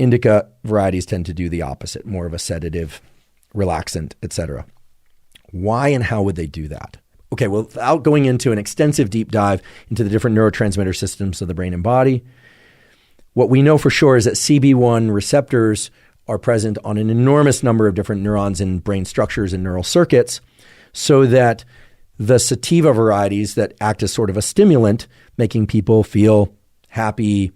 indica varieties tend to do the opposite, more of a sedative, relaxant, etc. Why and how would they do that? Okay, well, without going into an extensive deep dive into the different neurotransmitter systems of the brain and body, what we know for sure is that CB1 receptors are present on an enormous number of different neurons and brain structures and neural circuits, so that the sativa varieties that act as sort of a stimulant, making people feel happy,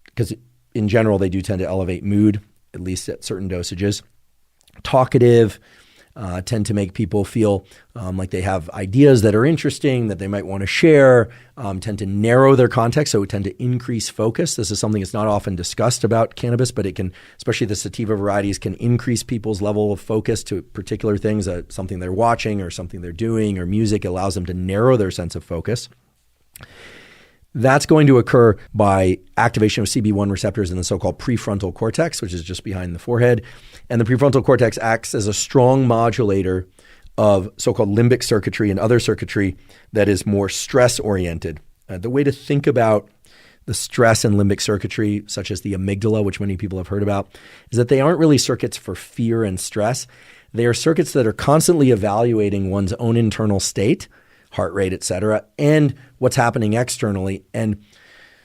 because in general they do tend to elevate mood, at least at certain dosages, talkative, tend to make people feel like they have ideas that are interesting, that they might want to share, tend to narrow their context, so tend to increase focus. This is something that's not often discussed about cannabis, but it can, especially the sativa varieties, can increase people's level of focus to particular things, something they're watching or something they're doing, or music allows them to narrow their sense of focus. That's going to occur by activation of CB1 receptors in the so-called prefrontal cortex, which is just behind the forehead. And the prefrontal cortex acts as a strong modulator of so-called limbic circuitry and other circuitry that is more stress-oriented. The way to think about the stress and limbic circuitry, such as the amygdala, which many people have heard about, is that they aren't really circuits for fear and stress. They are circuits that are constantly evaluating one's own internal state, heart rate, et cetera, and what's happening externally. And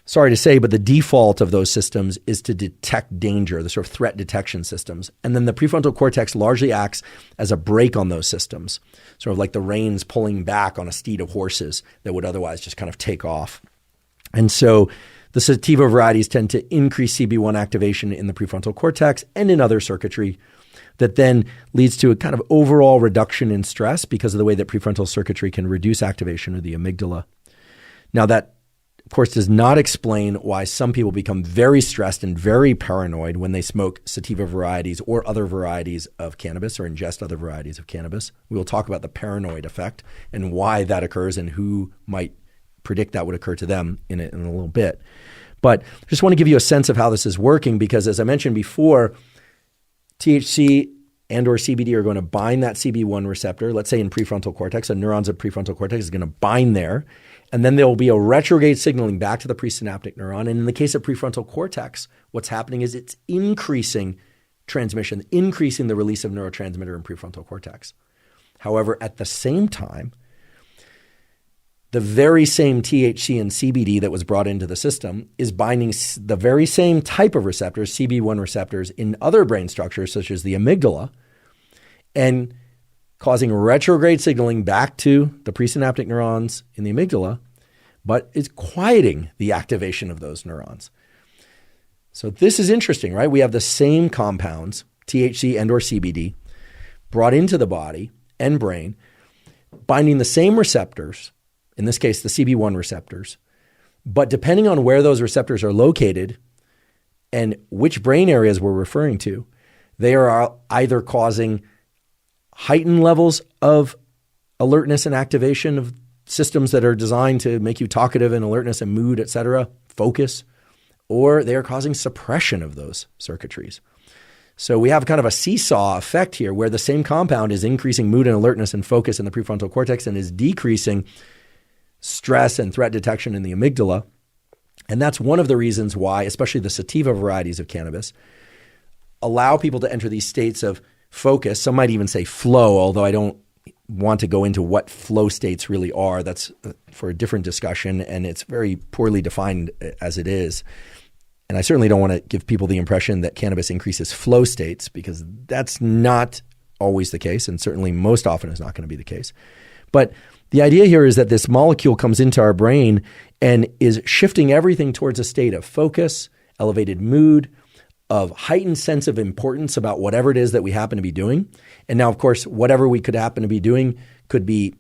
sorry to say, but the default of those systems is to detect danger, the sort of threat detection systems. And then the prefrontal cortex largely acts as a brake on those systems, sort of like the reins pulling back on a steed of horses that would otherwise just kind of take off. And so the sativa varieties tend to increase CB1 activation in the prefrontal cortex and in other circuitry that then leads to a kind of overall reduction in stress because of the way that prefrontal circuitry can reduce activation of the amygdala. Now that, of course, does not explain why some people become very stressed and very paranoid when they smoke sativa varieties or other varieties of cannabis or ingest other varieties of cannabis. We will talk about the paranoid effect and why that occurs and who might predict that would occur to them in a little bit. But I just want to give you a sense of how this is working because, as I mentioned before, THC and or CBD are going to bind that CB1 receptor, let's say in prefrontal cortex. A neurons of prefrontal cortex is going to bind there. And then there will be a retrograde signaling back to the presynaptic neuron. And in the case of prefrontal cortex, what's happening is it's increasing transmission, increasing the release of neurotransmitter in prefrontal cortex. However, at the same time, the very same THC and CBD that was brought into the system is binding the very same type of receptors, CB1 receptors, in other brain structures, such as the amygdala, and causing retrograde signaling back to the presynaptic neurons in the amygdala, but it's quieting the activation of those neurons. So this is interesting, right? We have the same compounds, THC and or CBD, brought into the body and brain, binding the same receptors, in this case, the CB1 receptors. But depending on where those receptors are located and which brain areas we're referring to, they are either causing heightened levels of alertness and activation of systems that are designed to make you talkative and alertness and mood, et cetera, focus, or they are causing suppression of those circuitries. So we have kind of a seesaw effect here where the same compound is increasing mood and alertness and focus in the prefrontal cortex and is decreasing stress and threat detection in the amygdala. And that's one of the reasons why, especially the sativa varieties of cannabis, allow people to enter these states of focus. Some might even say flow, although I don't want to go into what flow states really are. That's for a different discussion, and it's very poorly defined as it is. And I certainly don't want to give people the impression that cannabis increases flow states, because that's not always the case, and certainly most often is not going to be the case. But the idea here is that this molecule comes into our brain and is shifting everything towards a state of focus, elevated mood, of heightened sense of importance about whatever it is that we happen to be doing. And now, of course, whatever we could happen to be doing could be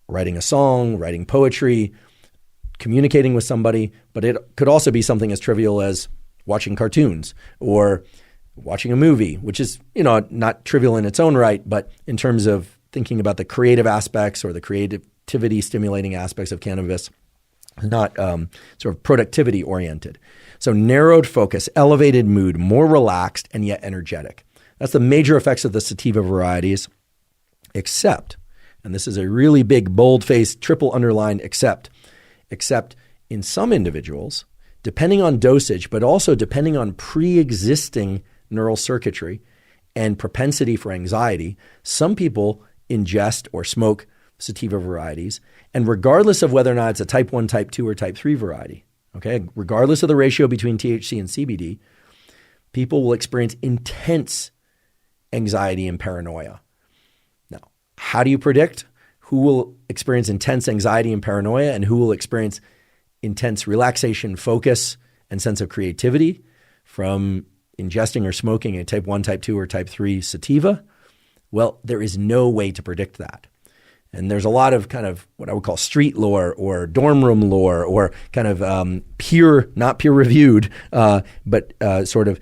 writing a song, writing poetry, communicating with somebody, but it could also be something as trivial as watching cartoons or watching a movie, which is, not trivial in its own right, but in terms of thinking about the creative aspects or the creativity stimulating aspects of cannabis, not sort of productivity oriented. So narrowed focus, elevated mood, more relaxed and yet energetic. That's the major effects of the sativa varieties, except, and this is a really big, bold-faced, triple underlined except in some individuals, depending on dosage, but also depending on pre-existing neural circuitry and propensity for anxiety, some people ingest or smoke sativa varieties, and regardless of whether or not it's a type 1, type 2, or type 3 variety, okay, regardless of the ratio between THC and CBD, people will experience intense anxiety and paranoia. Now, how do you predict who will experience intense anxiety and paranoia and who will experience intense relaxation, focus, and sense of creativity from ingesting or smoking a type 1, type 2, or type 3 sativa? Well, there is no way to predict that. And there's a lot of kind of what I would call street lore or dorm room lore or kind of not peer reviewed, but sort of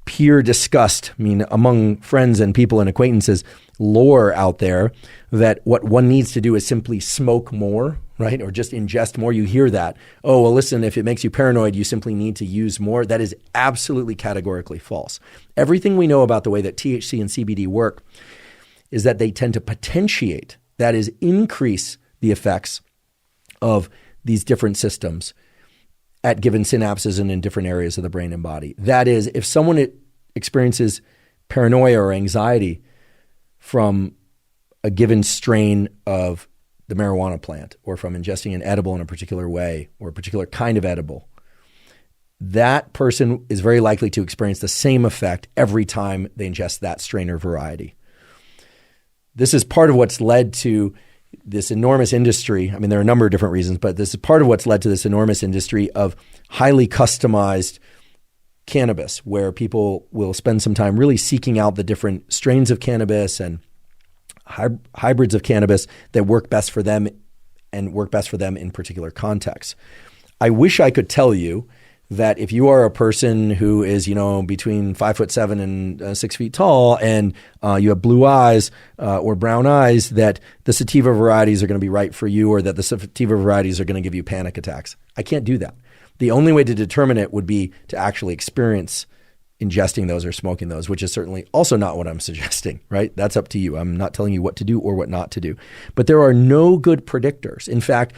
peer discussed, among friends and people and acquaintances, lore out there that what one needs to do is simply smoke more, right? Or just ingest more. You hear that. Oh, well, listen, if it makes you paranoid, you simply need to use more. That is absolutely categorically false. Everything we know about the way that THC and CBD work is that they tend to potentiate, that is, increase the effects of these different systems at given synapses and in different areas of the brain and body. That is, if someone experiences paranoia or anxiety from a given strain of the marijuana plant or from ingesting an edible in a particular way or a particular kind of edible, that person is very likely to experience the same effect every time they ingest that strain or variety. This is part of what's led to this enormous industry. There are a number of different reasons, but this is part of what's led to this enormous industry of highly customized cannabis, where people will spend some time really seeking out the different strains of cannabis and hybrids of cannabis that work best for them and work best for them in particular contexts. I wish I could tell you that if you are a person who is, between 5'7" and 6 feet tall, and you have blue eyes or brown eyes, that the sativa varieties are going to be right for you, or that the sativa varieties are going to give you panic attacks. I can't do that. The only way to determine it would be to actually experience ingesting those or smoking those, which is certainly also not what I'm suggesting, right? That's up to you. I'm not telling you what to do or what not to do. But there are no good predictors. In fact,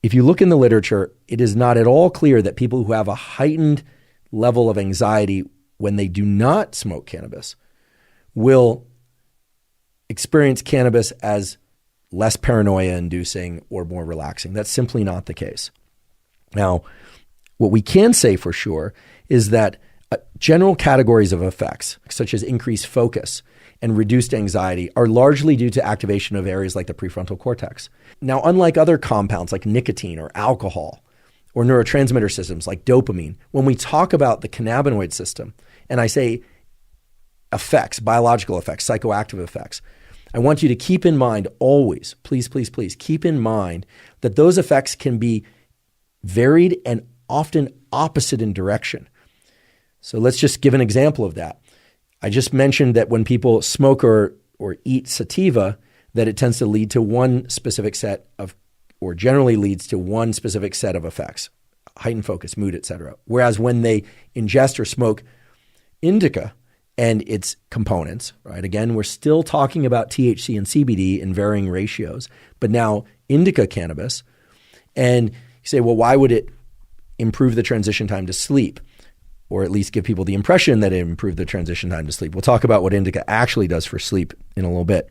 if you look in the literature, it is not at all clear that people who have a heightened level of anxiety when they do not smoke cannabis will experience cannabis as less paranoia-inducing or more relaxing. That's simply not the case. Now, what we can say for sure is that general categories of effects, such as increased focus and reduced anxiety, are largely due to activation of areas like the prefrontal cortex. Now, unlike other compounds like nicotine or alcohol or neurotransmitter systems like dopamine, when we talk about the cannabinoid system, and I say effects, biological effects, psychoactive effects, I want you to keep in mind always, please, please, please, keep in mind that those effects can be varied and often opposite in direction. So let's just give an example of that. I just mentioned that when people smoke or eat sativa, that it tends to lead to one specific set of, or generally leads to one specific set of effects, heightened focus, mood, etc. Whereas when they ingest or smoke indica and its components, right? Again, we're still talking about THC and CBD in varying ratios, but now indica cannabis, and you say, well, why would it improve the transition time to sleep? Or at least give people the impression that it improved the transition time to sleep. We'll talk about what indica actually does for sleep in a little bit.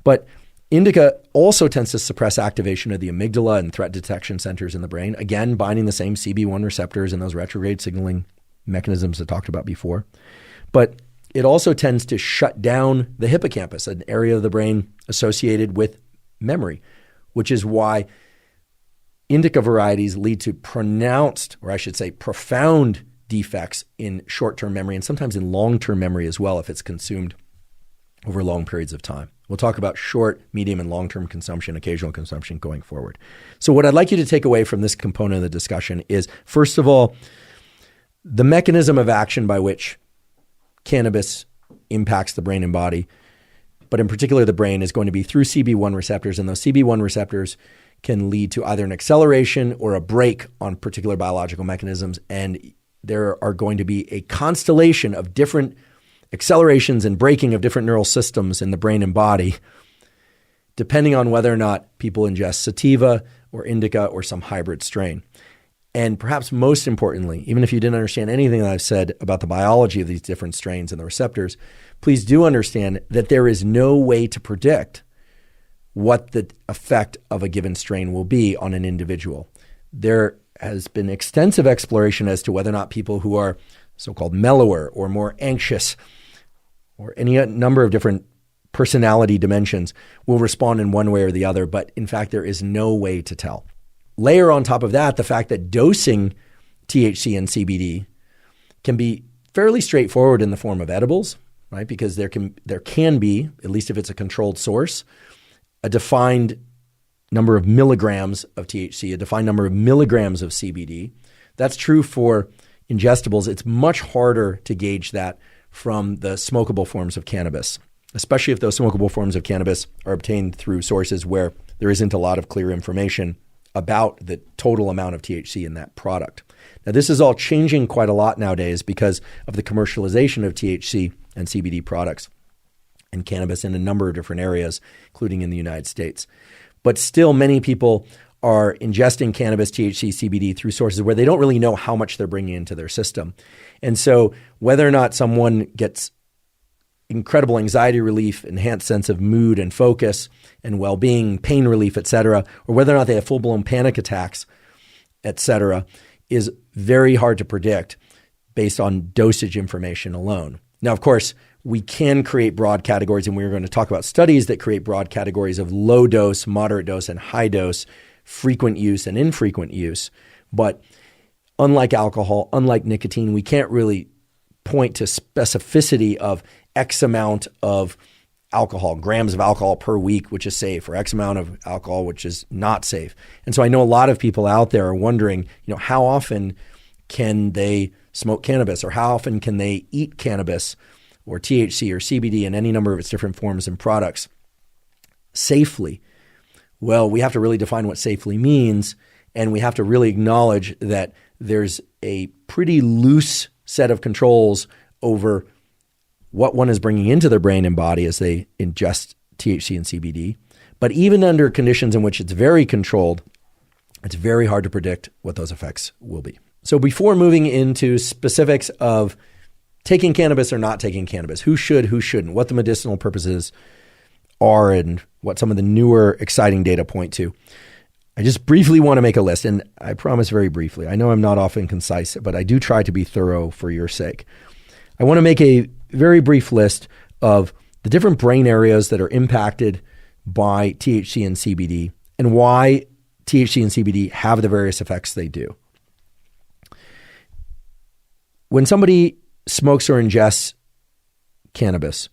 But indica also tends to suppress activation of the amygdala and threat detection centers in the brain, again, binding the same CB1 receptors and those retrograde signaling mechanisms I talked about before. But it also tends to shut down the hippocampus, an area of the brain associated with memory, which is why indica varieties lead to pronounced, or I should say profound, defects in short-term memory and sometimes in long-term memory as well if it's consumed over long periods of time. We'll talk about short, medium, and long-term consumption, occasional consumption going forward. So what I'd like you to take away from this component of the discussion is, first of all, the mechanism of action by which cannabis impacts the brain and body, but in particular the brain, is going to be through CB1 receptors, and those CB1 receptors can lead to either an acceleration or a brake on particular biological mechanisms, and there are going to be a constellation of different accelerations and braking of different neural systems in the brain and body, depending on whether or not people ingest sativa or indica or some hybrid strain. And perhaps most importantly, even if you didn't understand anything that I've said about the biology of these different strains and the receptors, please do understand that there is no way to predict what the effect of a given strain will be on an individual. There has been extensive exploration as to whether or not people who are so-called mellower or more anxious or any number of different personality dimensions will respond in one way or the other, but in fact, there is no way to tell. Layer on top of that the fact that dosing THC and CBD can be fairly straightforward in the form of edibles, right? Because there can be, at least if it's a controlled source, a defined number of milligrams of THC, a defined number of milligrams of CBD. That's true for ingestibles. It's much harder to gauge that from the smokable forms of cannabis, especially if those smokable forms of cannabis are obtained through sources where there isn't a lot of clear information about the total amount of THC in that product. Now, this is all changing quite a lot nowadays because of the commercialization of THC and CBD products and cannabis in a number of different areas, including in the United States. But still, many people are ingesting cannabis, THC, CBD through sources where they don't really know how much they're bringing into their system. And so whether or not someone gets incredible anxiety relief, enhanced sense of mood and focus and well-being, pain relief, et cetera, or whether or not they have full-blown panic attacks, et cetera, is very hard to predict based on dosage information alone. Now, of course, we can create broad categories, and we're going to talk about studies that create broad categories of low dose, moderate dose, and high dose, frequent use and infrequent use. But unlike alcohol, unlike nicotine, we can't really point to specificity of X amount of alcohol, grams of alcohol per week, which is safe, or X amount of alcohol, which is not safe. And so I know a lot of people out there are wondering, how often can they smoke cannabis, or how often can they eat cannabis or THC or CBD in any number of its different forms and products safely? Well, we have to really define what safely means, and we have to really acknowledge that there's a pretty loose set of controls over what one is bringing into their brain and body as they ingest THC and CBD. But even under conditions in which it's very controlled, It's very hard to predict what those effects will be. So before moving into specifics of taking cannabis or not taking cannabis, who should, who shouldn't, what the medicinal purposes are, and what some of the newer exciting data point to, I just briefly want to make a list, and I promise very briefly. I know I'm not often concise, but I do try to be thorough for your sake. I want to make a very brief list of the different brain areas that are impacted by THC and CBD and why THC and CBD have the various effects they do. When somebody smokes or ingests cannabis,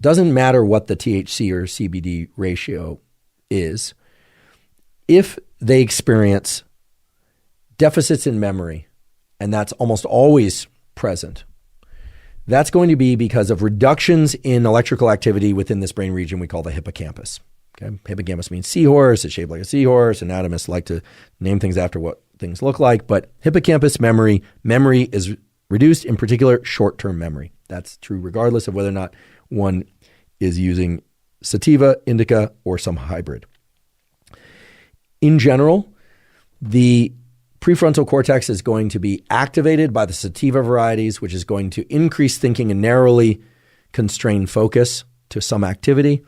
doesn't matter what the THC or CBD ratio is, if they experience deficits in memory, and that's almost always present, that's going to be because of reductions in electrical activity within this brain region we call the hippocampus. Okay? Hippocampus means seahorse. It's shaped like a seahorse. Anatomists like to name things after what things look like, but hippocampus memory is reduced, in particular short-term memory. That's true regardless of whether or not one is using sativa, indica, or some hybrid. In general, the prefrontal cortex is going to be activated by the sativa varieties, which is going to increase thinking and narrowly constrain focus to some activity.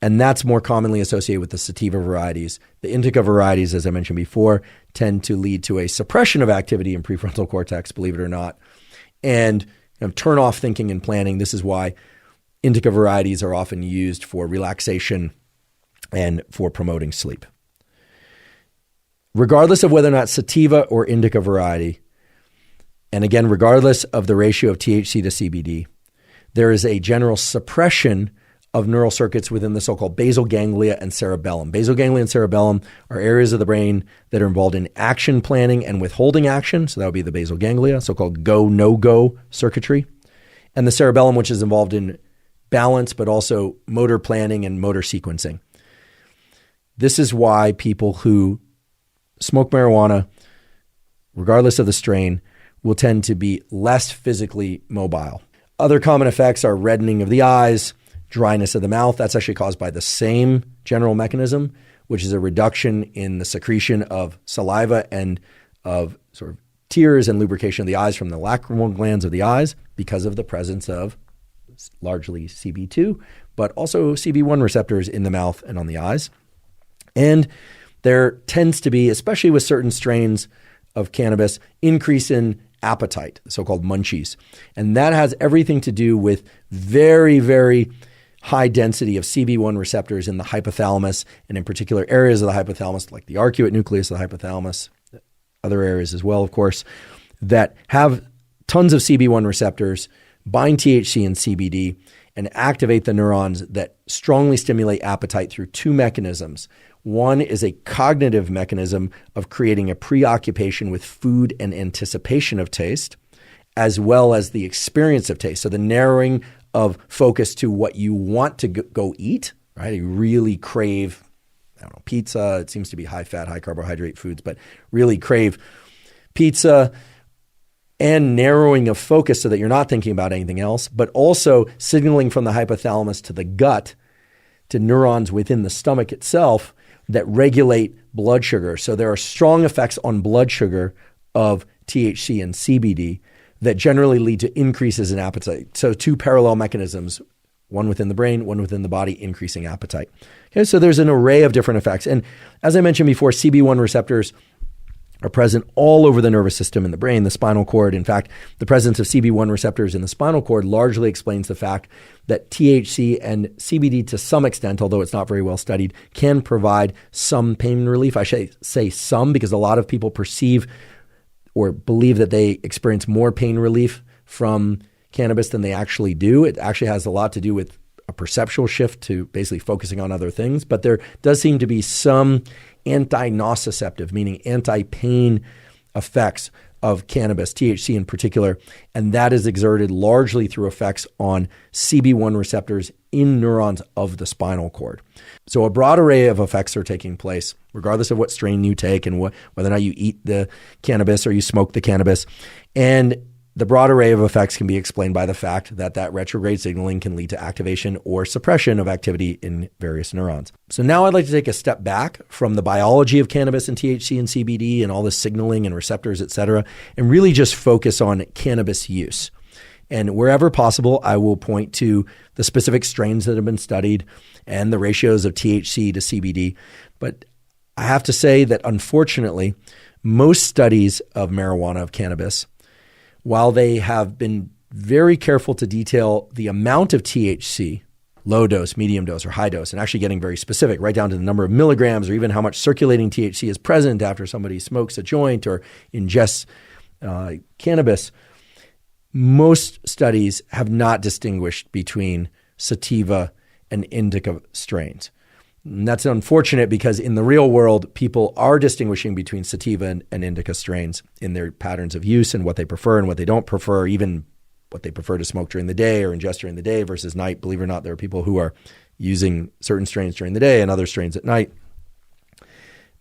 And that's more commonly associated with the sativa varieties. The indica varieties, as I mentioned before, tend to lead to a suppression of activity in prefrontal cortex, believe it or not, and turn off thinking and planning. This is why indica varieties are often used for relaxation and for promoting sleep. Regardless of whether or not sativa or indica variety, and again, regardless of the ratio of THC to CBD, there is a general suppression of neural circuits within the so-called basal ganglia and cerebellum. Basal ganglia and cerebellum are areas of the brain that are involved in action planning and withholding action. So that would be the basal ganglia, so-called go, no-go circuitry. And the cerebellum, which is involved in balance, but also motor planning and motor sequencing. This is why people who smoke marijuana, regardless of the strain, will tend to be less physically mobile. Other common effects are reddening of the eyes, dryness of the mouth. That's actually caused by the same general mechanism, which is a reduction in the secretion of saliva and of sort of tears and lubrication of the eyes from the lacrimal glands of the eyes because of the presence of largely CB2, but also CB1 receptors in the mouth and on the eyes. And there tends to be, especially with certain strains of cannabis, increase in appetite, the so-called munchies. And that has everything to do with very, very high density of CB1 receptors in the hypothalamus, and in particular areas of the hypothalamus, like the arcuate nucleus of the hypothalamus, other areas as well, of course, that have tons of CB1 receptors, bind THC and CBD, and activate the neurons that strongly stimulate appetite through two mechanisms. One is a cognitive mechanism of creating a preoccupation with food and anticipation of taste, as well as the experience of taste. So the narrowing of focus to what you want to go eat, right? You really crave, pizza. It seems to be high fat, high carbohydrate foods, but really crave pizza, and narrowing of focus so that you're not thinking about anything else, but also signaling from the hypothalamus to the gut, to neurons within the stomach itself that regulate blood sugar. So there are strong effects on blood sugar of THC and CBD that generally lead to increases in appetite. So two parallel mechanisms, one within the brain, one within the body, increasing appetite. Okay, so there's an array of different effects. And as I mentioned before, CB1 receptors are present all over the nervous system in the brain, the spinal cord. In fact, the presence of CB1 receptors in the spinal cord largely explains the fact that THC and CBD, to some extent, although it's not very well studied, can provide some pain relief. I should say some, because a lot of people perceive or believe that they experience more pain relief from cannabis than they actually do. It actually has a lot to do with a perceptual shift to basically focusing on other things. But there does seem to be some anti-nociceptive, meaning anti-pain effects of cannabis, THC in particular, and that is exerted largely through effects on CB1 receptors in neurons of the spinal cord. So a broad array of effects are taking place, regardless of what strain you take and whether or not you eat the cannabis or you smoke the cannabis. And the broad array of effects can be explained by the fact that retrograde signaling can lead to activation or suppression of activity in various neurons. So now I'd like to take a step back from the biology of cannabis and THC and CBD and all the signaling and receptors, et cetera, and really just focus on cannabis use. And wherever possible, I will point to the specific strains that have been studied and the ratios of THC to CBD. But I have to say that unfortunately, most studies of marijuana, of cannabis, while they have been very careful to detail the amount of THC, low dose, medium dose, or high dose, and actually getting very specific, right down to the number of milligrams or even how much circulating THC is present after somebody smokes a joint or ingests cannabis, most studies have not distinguished between sativa and indica strains. And that's unfortunate because in the real world, people are distinguishing between sativa and indica strains in their patterns of use and what they prefer and what they don't prefer, even what they prefer to smoke during the day or ingest during the day versus night. Believe it or not, there are people who are using certain strains during the day and other strains at night.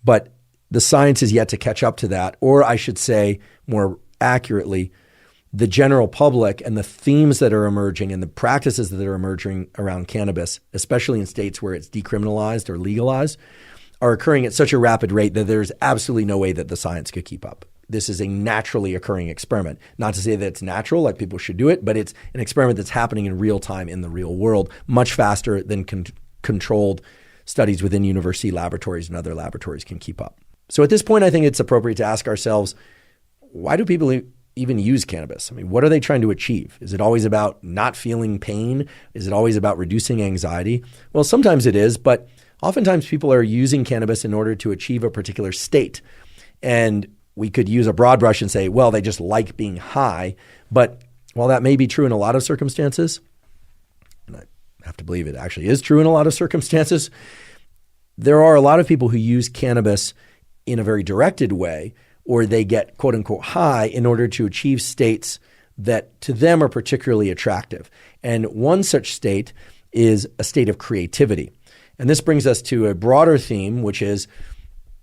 But the science is yet to catch up to that, or I should say more accurately, the general public and the themes that are emerging and the practices that are emerging around cannabis, especially in states where it's decriminalized or legalized, are occurring at such a rapid rate that there's absolutely no way that the science could keep up. This is a naturally occurring experiment. Not to say that it's natural, like people should do it, but it's an experiment that's happening in real time in the real world, much faster than controlled studies within university laboratories and other laboratories can keep up. So at this point, I think it's appropriate to ask ourselves, why do people even use cannabis? I mean, what are they trying to achieve? Is it always about not feeling pain? Is it always about reducing anxiety? Well, sometimes it is, but oftentimes people are using cannabis in order to achieve a particular state. And we could use a broad brush and say, well, they just like being high. But while that may be true in a lot of circumstances, and I have to believe it actually is true in a lot of circumstances, there are a lot of people who use cannabis in a very directed way, or they get quote unquote high in order to achieve states that to them are particularly attractive. And one such state is a state of creativity. And this brings us to a broader theme, which is,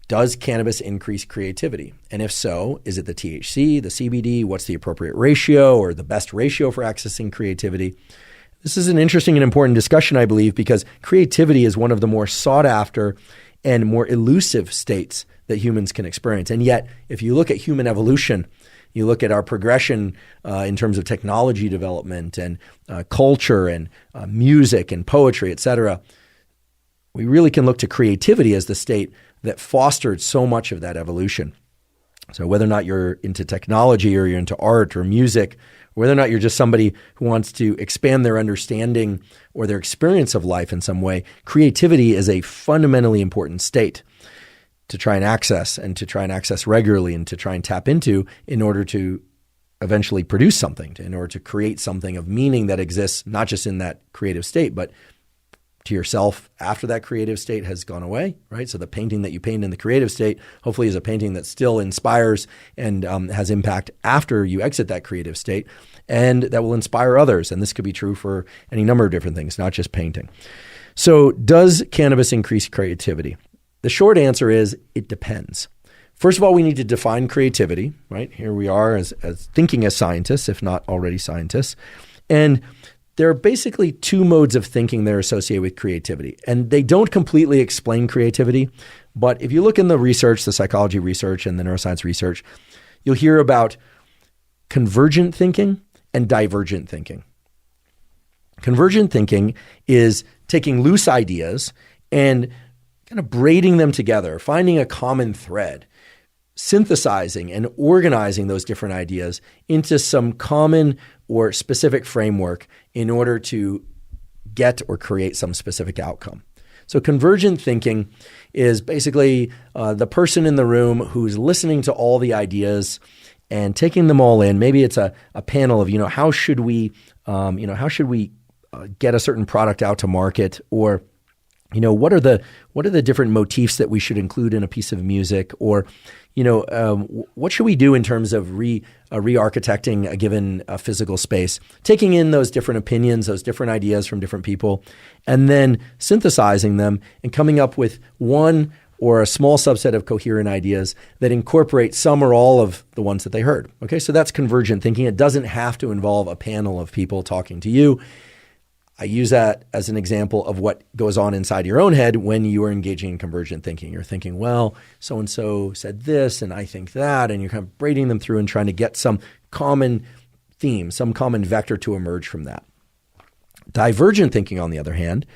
does cannabis increase creativity? And if so, is it the THC, the CBD? What's the appropriate ratio or the best ratio for accessing creativity? This is an interesting and important discussion, I believe, because creativity is one of the more sought after and more elusive states that humans can experience. And yet, if you look at human evolution, you look at our progression in terms of technology development and culture and music and poetry, et cetera, we really can look to creativity as the state that fostered so much of that evolution. So whether or not you're into technology or you're into art or music, whether or not you're just somebody who wants to expand their understanding or their experience of life in some way, creativity is a fundamentally important state to try and access regularly and to try and tap into in order to eventually produce something, in order to create something of meaning that exists not just in that creative state, but to yourself after that creative state has gone away, right? So the painting that you paint in the creative state hopefully is a painting that still inspires and has impact after you exit that creative state, and that will inspire others. And this could be true for any number of different things, not just painting. So does cannabis increase creativity? The short answer is it depends. First of all, we need to define creativity, right? Here we are as thinking as scientists, if not already scientists. And there are basically two modes of thinking that are associated with creativity. And they don't completely explain creativity. But if you look in the research, the psychology research and the neuroscience research, you'll hear about convergent thinking and divergent thinking. Convergent thinking is taking loose ideas and kind of braiding them together, finding a common thread, synthesizing and organizing those different ideas into some common or specific framework in order to get or create some specific outcome. So convergent thinking is basically the person in the room who's listening to all the ideas and taking them all in. Maybe it's a panel of, how should we get a certain product out to market, or what are the different motifs that we should include in a piece of music, or what should we do in terms of re-architecting a given physical space, taking in those different opinions, those different ideas from different people, and then synthesizing them and coming up with one or a small subset of coherent ideas that incorporate some or all of the ones that they heard. Okay, so that's convergent thinking. It doesn't have to involve a panel of people talking to you. I use that as an example of what goes on inside your own head when you are engaging in convergent thinking. You're thinking, well, so-and-so said this, and I think that, and you're kind of braiding them through and trying to get some common theme, some common vector to emerge from that. Divergent thinking, on the other hand,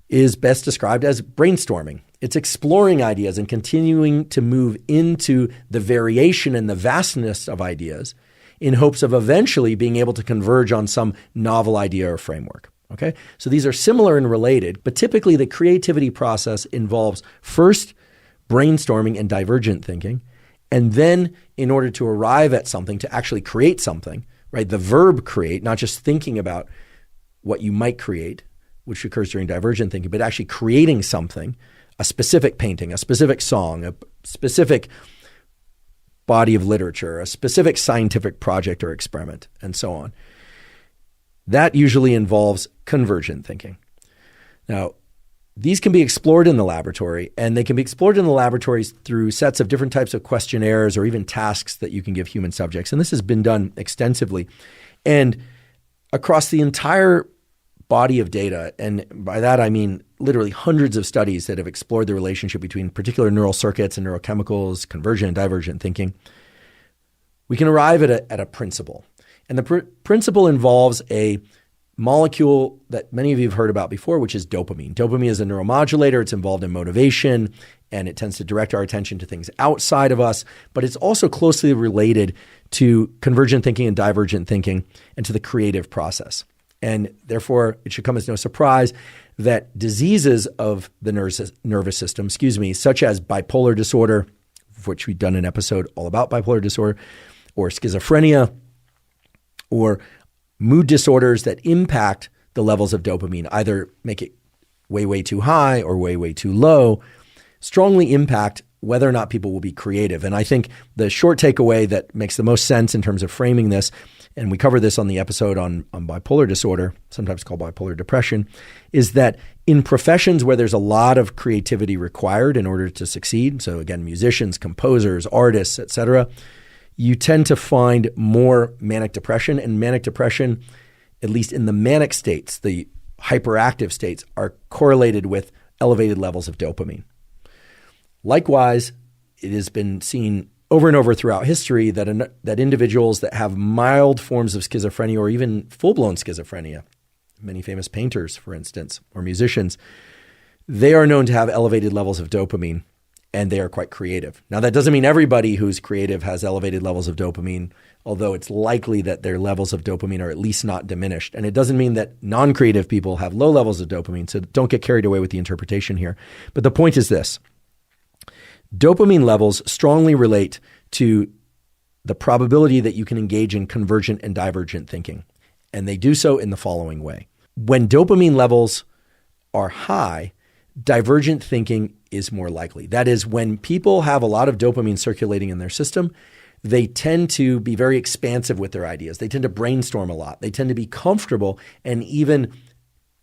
is best described as brainstorming. It's exploring ideas and continuing to move into the variation and the vastness of ideas in hopes of eventually being able to converge on some novel idea or framework. Okay, so these are similar and related, but typically the creativity process involves first brainstorming and divergent thinking, and then in order to arrive at something, to actually create something, right? The verb create, not just thinking about what you might create, which occurs during divergent thinking, but actually creating something, a specific painting, a specific song, a specific body of literature, a specific scientific project or experiment, and so on. That usually involves convergent thinking. Now, these can be explored in the laboratory, and they can be explored in the laboratories through sets of different types of questionnaires or even tasks that you can give human subjects. And this has been done extensively. And across the entire body of data, and by that I mean literally hundreds of studies that have explored the relationship between particular neural circuits and neurochemicals, convergent and divergent thinking, we can arrive at a principle. And the principle involves a molecule that many of you have heard about before, which is dopamine. Dopamine is a neuromodulator. It's involved in motivation, and it tends to direct our attention to things outside of us, but it's also closely related to convergent thinking and divergent thinking and to the creative process. And therefore, it should come as no surprise that diseases of the nervous system, such as bipolar disorder, of which we've done an episode all about bipolar disorder, or schizophrenia, or mood disorders that impact the levels of dopamine, either make it way too high or way too low, strongly impact whether or not people will be creative. And I think the short takeaway that makes the most sense in terms of framing this, and we covered this on the episode on bipolar disorder, sometimes called bipolar depression, is that in professions where there's a lot of creativity required in order to succeed, so again, musicians, composers, artists, etc., you tend to find more manic depression. And manic depression, at least in the manic states, the hyperactive states, are correlated with elevated levels of dopamine. Likewise, it has been seen over and over throughout history that individuals that have mild forms of schizophrenia or even full-blown schizophrenia, many famous painters, for instance, or musicians, they are known to have elevated levels of dopamine, and they are quite creative. Now, that doesn't mean everybody who's creative has elevated levels of dopamine, although it's likely that their levels of dopamine are at least not diminished. And it doesn't mean that non-creative people have low levels of dopamine, so don't get carried away with the interpretation here. But the point is this. Dopamine levels strongly relate to the probability that you can engage in convergent and divergent thinking. And they do so in the following way. When dopamine levels are high, divergent thinking is more likely. That is, when people have a lot of dopamine circulating in their system, they tend to be very expansive with their ideas. They tend to brainstorm a lot. They tend to be comfortable and even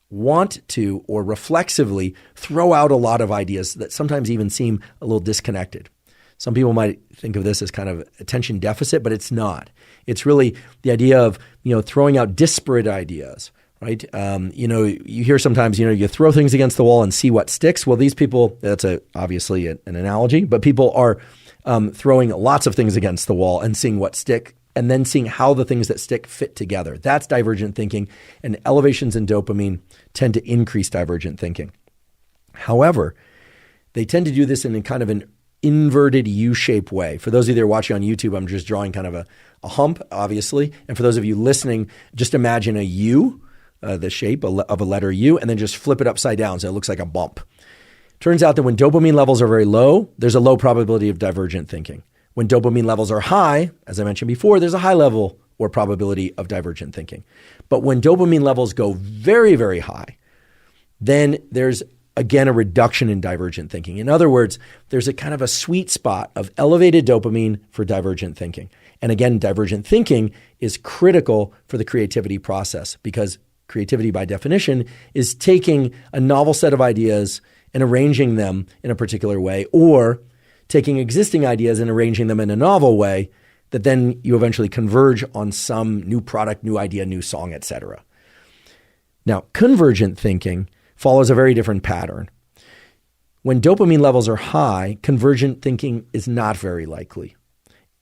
want to or reflexively throw out a lot of ideas that sometimes even seem a little disconnected. Some people might think of this as kind of attention deficit, but it's not. It's really the idea of, throwing out disparate ideas, right? You hear sometimes, you throw things against the wall and see what sticks. Well, these people, that's obviously an analogy, but people are throwing lots of things against the wall and seeing what stick, and then seeing how the things that stick fit together. That's divergent thinking, and elevations in dopamine tend to increase divergent thinking. However, they tend to do this in kind of an inverted U-shaped way. For those of you that are watching on YouTube, I'm just drawing kind of a hump, obviously. And for those of you listening, just imagine a U, the shape of a letter U, and then just flip it upside down so it looks like a bump. Turns out that when dopamine levels are very low, there's a low probability of divergent thinking. When dopamine levels are high, as I mentioned before, there's a high level or probability of divergent thinking. But when dopamine levels go very, very high, then there's again a reduction in divergent thinking. In other words, there's a kind of a sweet spot of elevated dopamine for divergent thinking. And again, divergent thinking is critical for the creativity process, because creativity by definition is taking a novel set of ideas and arranging them in a particular way, or taking existing ideas and arranging them in a novel way that then you eventually converge on some new product, new idea, new song, etc. Now, convergent thinking follows a very different pattern. When dopamine levels are high, convergent thinking is not very likely.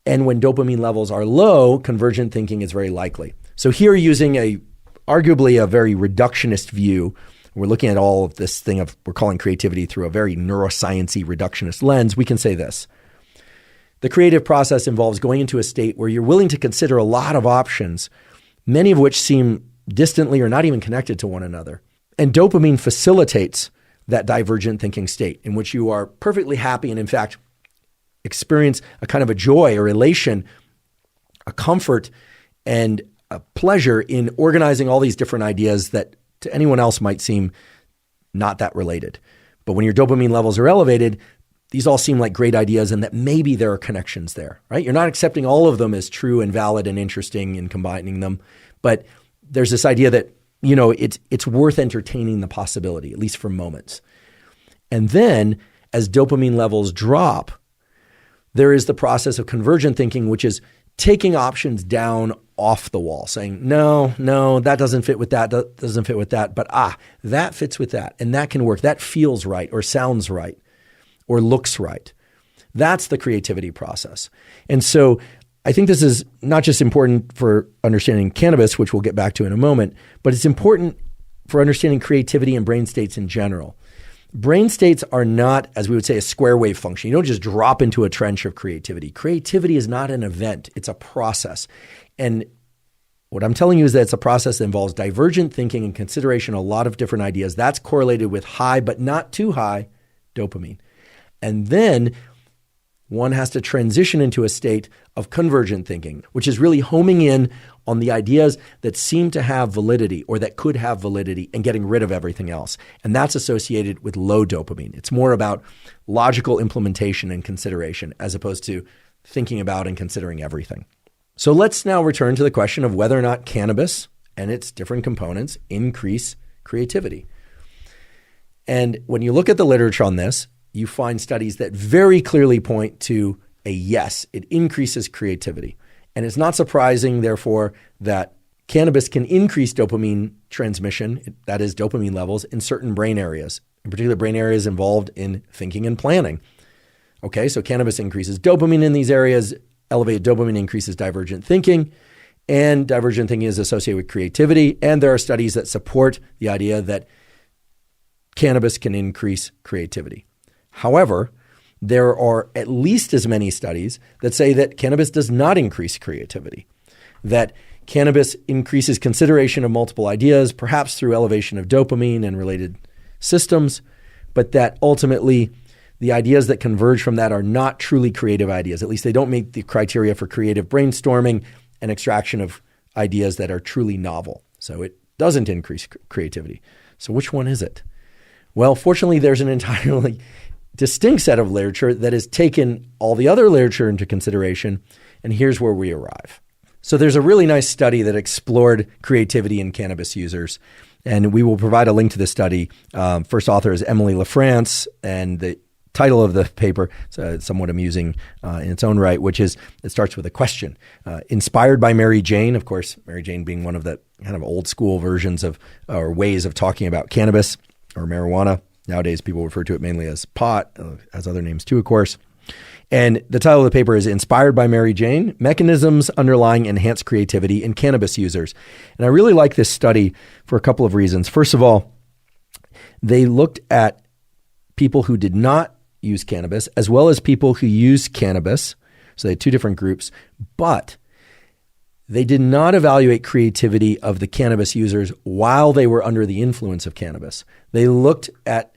And when dopamine levels are low, convergent thinking is very likely. So here, using arguably a very reductionist view, we're looking at all of this thing we're calling creativity through a very neuroscience-y reductionist lens, we can say this. The creative process involves going into a state where you're willing to consider a lot of options, many of which seem distantly or not even connected to one another. And dopamine facilitates that divergent thinking state in which you are perfectly happy and, in fact, experience a kind of a joy, a elation, a comfort, and a pleasure in organizing all these different ideas that to anyone else might seem not that related. But when your dopamine levels are elevated, these all seem like great ideas and that maybe there are connections there, right? You're not accepting all of them as true and valid and interesting and combining them, but there's this idea that, it's worth entertaining the possibility, at least for moments. And then as dopamine levels drop, there is the process of convergent thinking, which is taking options down off the wall, saying, no, that doesn't fit with that doesn't fit with that, but that fits with that, and that can work. That feels right or sounds right or looks right. That's the creativity process. And so I think this is not just important for understanding cannabis, which we'll get back to in a moment, but it's important for understanding creativity and brain states in general. Brain states are not, as we would say, a square wave function. You don't just drop into a trench of creativity. Creativity is not an event. It's a process. And what I'm telling you is that it's a process that involves divergent thinking and consideration of a lot of different ideas. That's correlated with high, but not too high, dopamine. And then one has to transition into a state of convergent thinking, which is really homing in on the ideas that seem to have validity or that could have validity and getting rid of everything else. And that's associated with low dopamine. It's more about logical implementation and consideration as opposed to thinking about and considering everything. So let's now return to the question of whether or not cannabis and its different components increase creativity. And when you look at the literature on this, you find studies that very clearly point to a yes, it increases creativity. And it's not surprising, therefore, that cannabis can increase dopamine transmission, that is dopamine levels, in certain brain areas, in particular brain areas involved in thinking and planning. Okay, so cannabis increases dopamine in these areas, elevated dopamine increases divergent thinking, and divergent thinking is associated with creativity. And there are studies that support the idea that cannabis can increase creativity. However, there are at least as many studies that say that cannabis does not increase creativity, that cannabis increases consideration of multiple ideas, perhaps through elevation of dopamine and related systems, but that ultimately the ideas that converge from that are not truly creative ideas. At least they don't meet the criteria for creative brainstorming and extraction of ideas that are truly novel. So it doesn't increase creativity. So which one is it? Well, fortunately, there's an entirely distinct set of literature that has taken all the other literature into consideration, and here's where we arrive. So there's a really nice study that explored creativity in cannabis users, and we will provide a link to this study. First author is Emily LaFrance, and the title of the paper is somewhat amusing in its own right, which is, it starts with a question. Inspired by Mary Jane, of course, Mary Jane being one of the kind of old school versions of or ways of talking about cannabis or marijuana. Nowadays, people refer to it mainly as pot, has other names too, of course. And the title of the paper is Inspired by Mary Jane, Mechanisms Underlying Enhanced Creativity in Cannabis Users. And I really like this study for a couple of reasons. First of all, they looked at people who did not use cannabis as well as people who used cannabis. So they had two different groups, but they did not evaluate creativity of the cannabis users while they were under the influence of cannabis. They looked at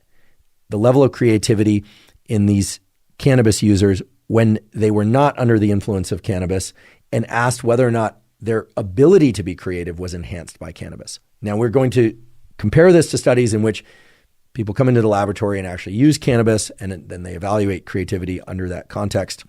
the level of creativity in these cannabis users when they were not under the influence of cannabis and asked whether or not their ability to be creative was enhanced by cannabis. Now, we're going to compare this to studies in which people come into the laboratory and actually use cannabis, and then they evaluate creativity under that context.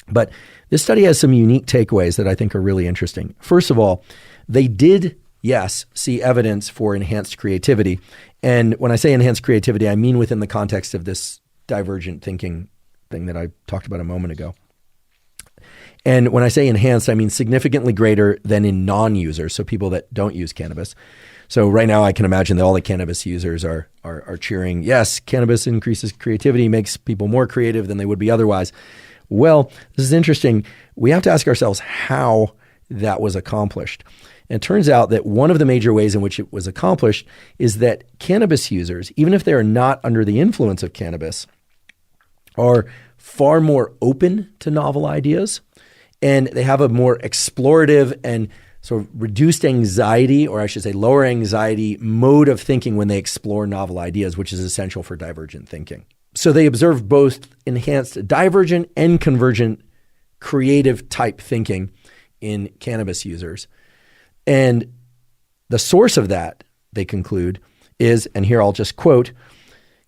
But this study has some unique takeaways that I think are really interesting. First of all, they did yes, see evidence for enhanced creativity. And when I say enhanced creativity, I mean within the context of this divergent thinking thing that I talked about a moment ago. And when I say enhanced, I mean significantly greater than in non-users, so people that don't use cannabis. So right now I can imagine that all the cannabis users are cheering, yes, cannabis increases creativity, makes people more creative than they would be otherwise. Well, this is interesting. We have to ask ourselves how that was accomplished. And it turns out that one of the major ways in which it was accomplished is that cannabis users, even if they are not under the influence of cannabis, are far more open to novel ideas, and they have a more explorative and sort of reduced anxiety, or I should say lower anxiety mode of thinking when they explore novel ideas, which is essential for divergent thinking. So they observe both enhanced divergent and convergent creative type thinking in cannabis users. And the source of that, they conclude, is, and here I'll just quote,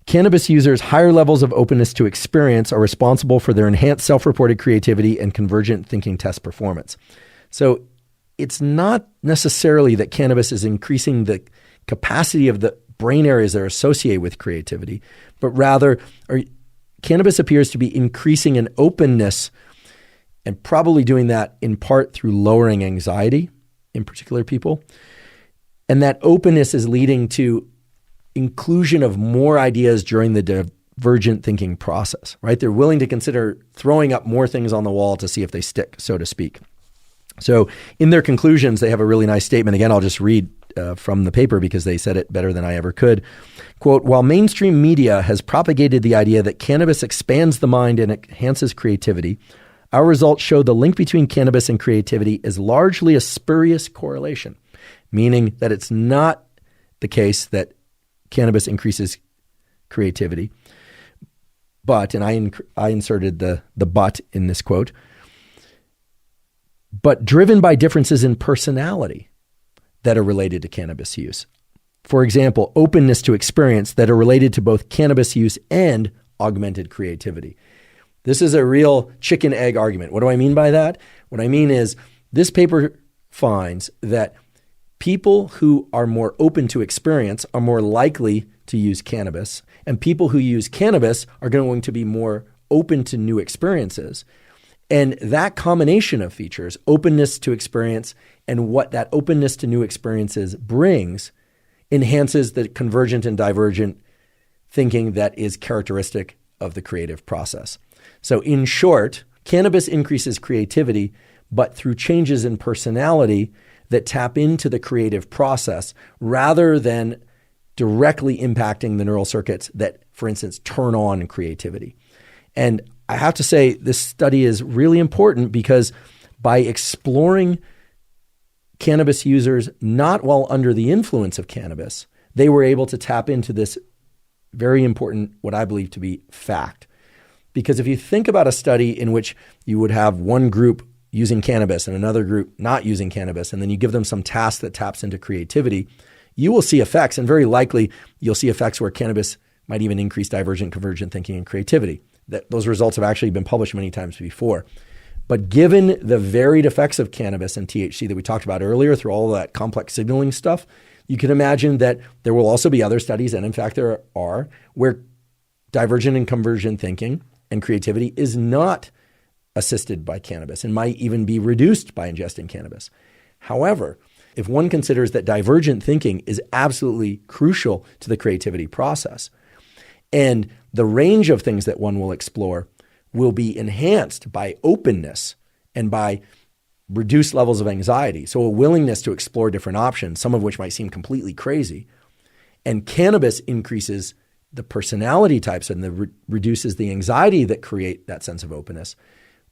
cannabis users' higher levels of openness to experience are responsible for their enhanced self-reported creativity and convergent thinking test performance. So it's not necessarily that cannabis is increasing the capacity of the brain areas that are associated with creativity, but rather cannabis appears to be increasing an openness, and probably doing that in part through lowering anxiety in particular people. And that openness is leading to inclusion of more ideas during the divergent thinking process, right? They're willing to consider throwing up more things on the wall to see if they stick, so to speak. So in their conclusions, they have a really nice statement. Again, I'll just read from the paper because they said it better than I ever could. Quote, while mainstream media has propagated the idea that cannabis expands the mind and enhances creativity, our results show the link between cannabis and creativity is largely a spurious correlation, meaning that it's not the case that cannabis increases creativity. But, and I inserted the but in this quote, but driven by differences in personality that are related to cannabis use. For example, openness to experience that are related to both cannabis use and augmented creativity. This is a real chicken egg argument. What do I mean by that? What I mean is this paper finds that people who are more open to experience are more likely to use cannabis, and people who use cannabis are going to be more open to new experiences. And that combination of features, openness to experience and what that openness to new experiences brings, enhances the convergent and divergent thinking that is characteristic of the creative process. So in short, cannabis increases creativity, but through changes in personality that tap into the creative process rather than directly impacting the neural circuits that, for instance, turn on creativity. And I have to say this study is really important because by exploring cannabis users not while under the influence of cannabis, they were able to tap into this very important, what I believe to be fact. Because if you think about a study in which you would have one group using cannabis and another group not using cannabis, and then you give them some task that taps into creativity, you will see effects, and very likely you'll see effects where cannabis might even increase divergent, convergent thinking and creativity. Those results have actually been published many times before. But given the varied effects of cannabis and THC that we talked about earlier through all of that complex signaling stuff, you can imagine that there will also be other studies, and in fact there are, where divergent and convergent thinking and creativity is not assisted by cannabis and might even be reduced by ingesting cannabis. However, if one considers that divergent thinking is absolutely crucial to the creativity process, and the range of things that one will explore will be enhanced by openness and by reduced levels of anxiety. So a willingness to explore different options, some of which might seem completely crazy. And cannabis increases the personality types and reduces the anxiety that create that sense of openness.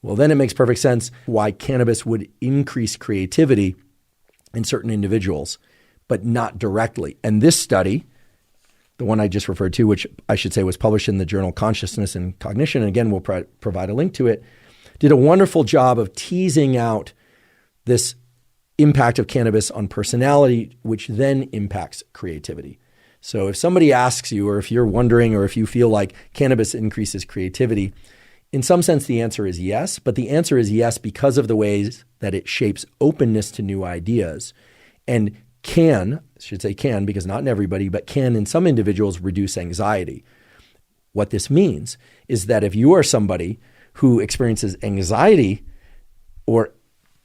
Well, then it makes perfect sense why cannabis would increase creativity in certain individuals, but not directly. And this study, the one I just referred to, which I should say was published in the journal Consciousness and Cognition, and again, we'll provide a link to it, did a wonderful job of teasing out this impact of cannabis on personality, which then impacts creativity. So if somebody asks you, or if you're wondering, or if you feel like cannabis increases creativity, in some sense, the answer is yes, but the answer is yes because of the ways that it shapes openness to new ideas and can, I should say can because not in everybody, but can in some individuals reduce anxiety. What this means is that if you are somebody who experiences anxiety or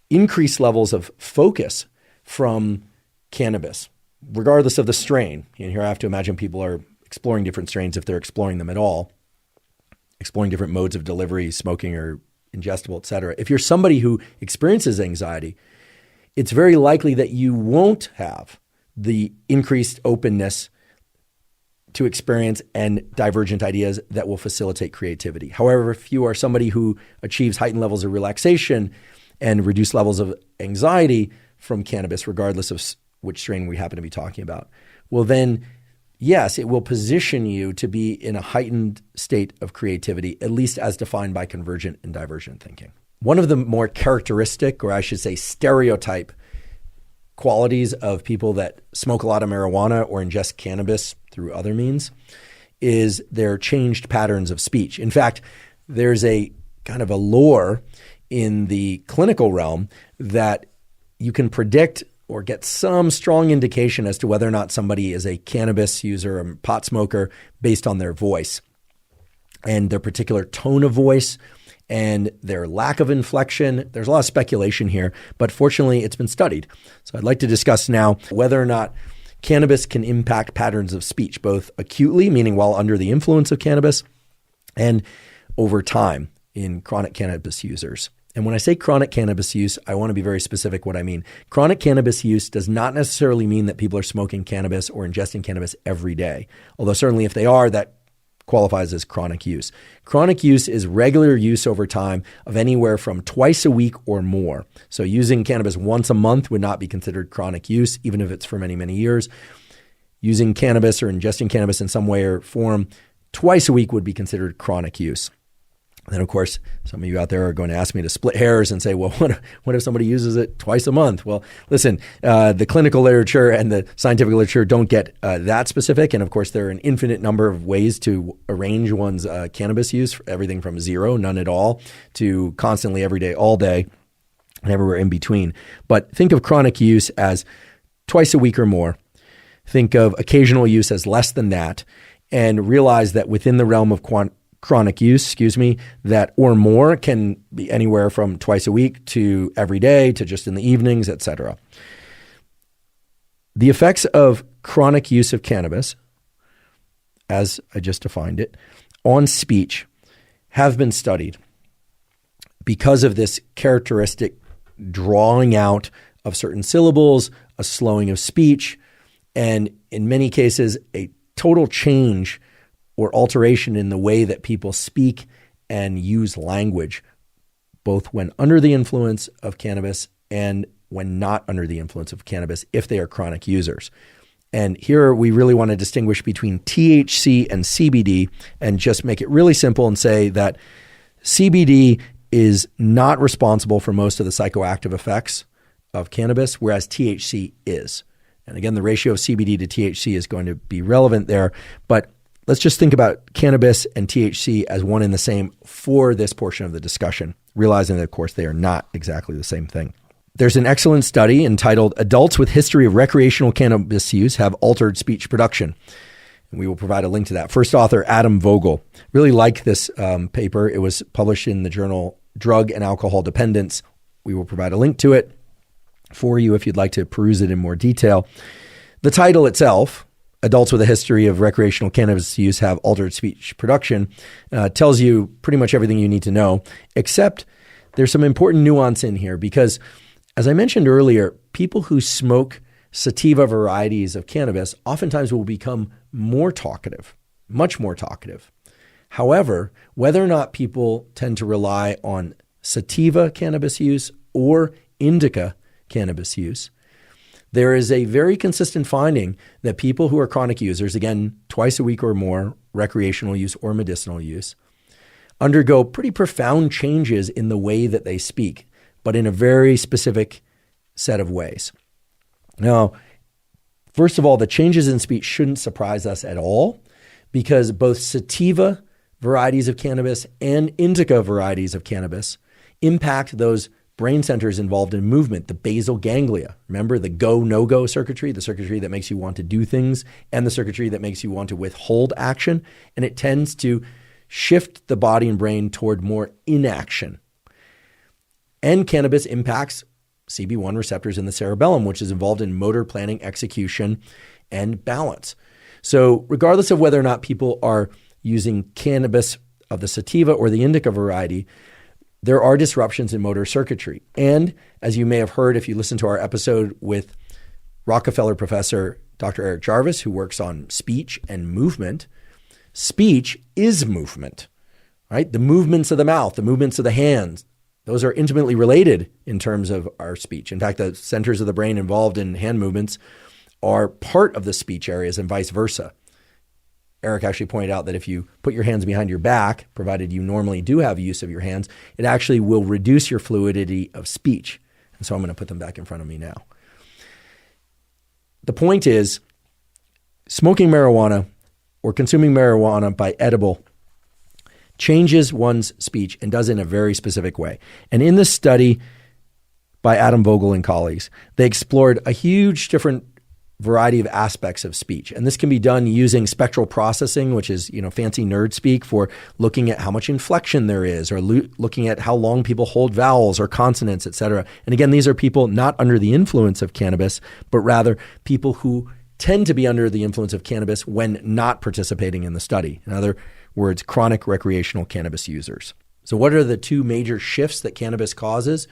increased levels of focus from cannabis, regardless of the strain, and here I have to imagine people are exploring different strains if they're exploring them at all, exploring different modes of delivery, smoking or ingestible, et cetera. If you're somebody who experiences anxiety, it's very likely that you won't have the increased openness to experience and divergent ideas that will facilitate creativity. However, if you are somebody who achieves heightened levels of relaxation and reduced levels of anxiety from cannabis, regardless of which strain we happen to be talking about, well then, yes, it will position you to be in a heightened state of creativity, at least as defined by convergent and divergent thinking. One of the more characteristic, or I should say stereotype, qualities of people that smoke a lot of marijuana or ingest cannabis through other means is their changed patterns of speech. In fact, there's a kind of a lore in the clinical realm that you can predict or get some strong indication as to whether or not somebody is a cannabis user or a pot smoker based on their voice and their particular tone of voice and their lack of inflection. There's a lot of speculation here, but fortunately it's been studied. So I'd like to discuss now whether or not cannabis can impact patterns of speech, both acutely, meaning while under the influence of cannabis, and over time in chronic cannabis users. And when I say chronic cannabis use, I want to be very specific what I mean. Chronic cannabis use does not necessarily mean that people are smoking cannabis or ingesting cannabis every day. Although certainly if they are, that qualifies as chronic use. Chronic use is regular use over time of anywhere from twice a week or more. So using cannabis once a month would not be considered chronic use, even if it's for many, many years. Using cannabis or ingesting cannabis in some way or form twice a week would be considered chronic use. And then, of course, some of you out there are going to ask me to split hairs and say, well, what if somebody uses it twice a month? Well, listen, the clinical literature and the scientific literature don't get that specific. And, of course, there are an infinite number of ways to arrange one's cannabis use, everything from zero, none at all, to constantly, every day, all day, and everywhere in between. But think of chronic use as twice a week or more. Think of occasional use as less than that, and realize that within the realm of chronic use, that or more can be anywhere from twice a week to every day to just in the evenings, etc. The effects of chronic use of cannabis, as I just defined it, on speech have been studied because of this characteristic drawing out of certain syllables, a slowing of speech, and in many cases, a total change or alteration in the way that people speak and use language, both when under the influence of cannabis and when not under the influence of cannabis, if they are chronic users. And here we really want to distinguish between THC and CBD and just make it really simple and say that CBD is not responsible for most of the psychoactive effects of cannabis, whereas THC is. And again, the ratio of CBD to THC is going to be relevant there, but let's just think about cannabis and THC as one and the same for this portion of the discussion, realizing that, of course, they are not exactly the same thing. There's an excellent study entitled Adults with History of Recreational Cannabis Use Have Altered Speech Production. And we will provide a link to that. First author, Adam Vogel. Really like this paper. It was published in the journal Drug and Alcohol Dependence. We will provide a link to it for you if you'd like to peruse it in more detail. The title itself, Adults with a History of Recreational Cannabis Use Have Altered Speech Production, tells you pretty much everything you need to know, except there's some important nuance in here because, as I mentioned earlier, people who smoke sativa varieties of cannabis oftentimes will become more talkative, much more talkative. However, whether or not people tend to rely on sativa cannabis use or indica cannabis use, there is a very consistent finding that people who are chronic users, again, twice a week or more, recreational use or medicinal use, undergo pretty profound changes in the way that they speak, but in a very specific set of ways. Now, first of all, the changes in speech shouldn't surprise us at all because both sativa varieties of cannabis and indica varieties of cannabis impact those brain centers involved in movement, the basal ganglia. Remember the go, no-go circuitry, the circuitry that makes you want to do things, and the circuitry that makes you want to withhold action. And it tends to shift the body and brain toward more inaction. And cannabis impacts CB1 receptors in the cerebellum, which is involved in motor planning, execution, and balance. So regardless of whether or not people are using cannabis of the sativa or the indica variety, there are disruptions in motor circuitry. And as you may have heard if you listened to our episode with Rockefeller professor Dr. Eric Jarvis, who works on speech and movement, speech is movement, right? The movements of the mouth, the movements of the hands, those are intimately related in terms of our speech. In fact, the centers of the brain involved in hand movements are part of the speech areas and vice versa. Eric actually pointed out that if you put your hands behind your back, provided you normally do have use of your hands, it actually will reduce your fluidity of speech. And so I'm going to put them back in front of me now. The point is, smoking marijuana or consuming marijuana by edible changes one's speech and does it in a very specific way. And in this study by Adam Vogel and colleagues, they explored a huge different variety of aspects of speech. And this can be done using spectral processing, which is, fancy nerd speak for looking at how much inflection there is, or looking at how long people hold vowels or consonants, et cetera. And again, these are people not under the influence of cannabis, but rather people who tend to be under the influence of cannabis when not participating in the study. In other words, chronic recreational cannabis users. So what are the two major shifts that cannabis causes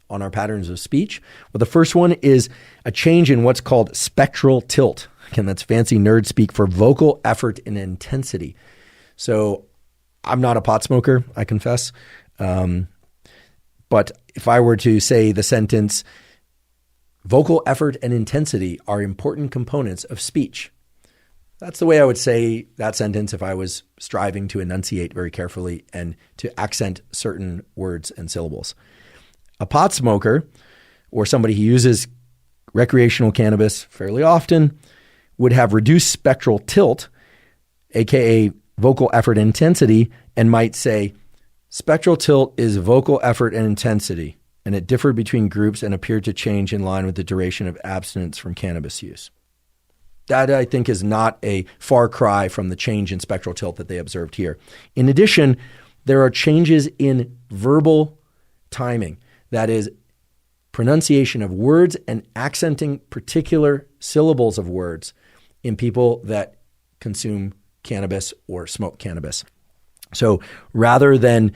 on our patterns of speech? Well, the first one is a change in what's called spectral tilt. Again, that's fancy nerd speak for vocal effort and intensity. So I'm not a pot smoker, I confess. But if I were to say the sentence, vocal effort and intensity are important components of speech, that's the way I would say that sentence if I was striving to enunciate very carefully and to accent certain words and syllables. A pot smoker or somebody who uses recreational cannabis fairly often would have reduced spectral tilt, aka vocal effort intensity, and might say, spectral tilt is vocal effort and intensity, and it differed between groups and appeared to change in line with the duration of abstinence from cannabis use. That, I think, is not a far cry from the change in spectral tilt that they observed here. In addition, there are changes in verbal timing. That is, pronunciation of words and accenting particular syllables of words in people that consume cannabis or smoke cannabis. So rather than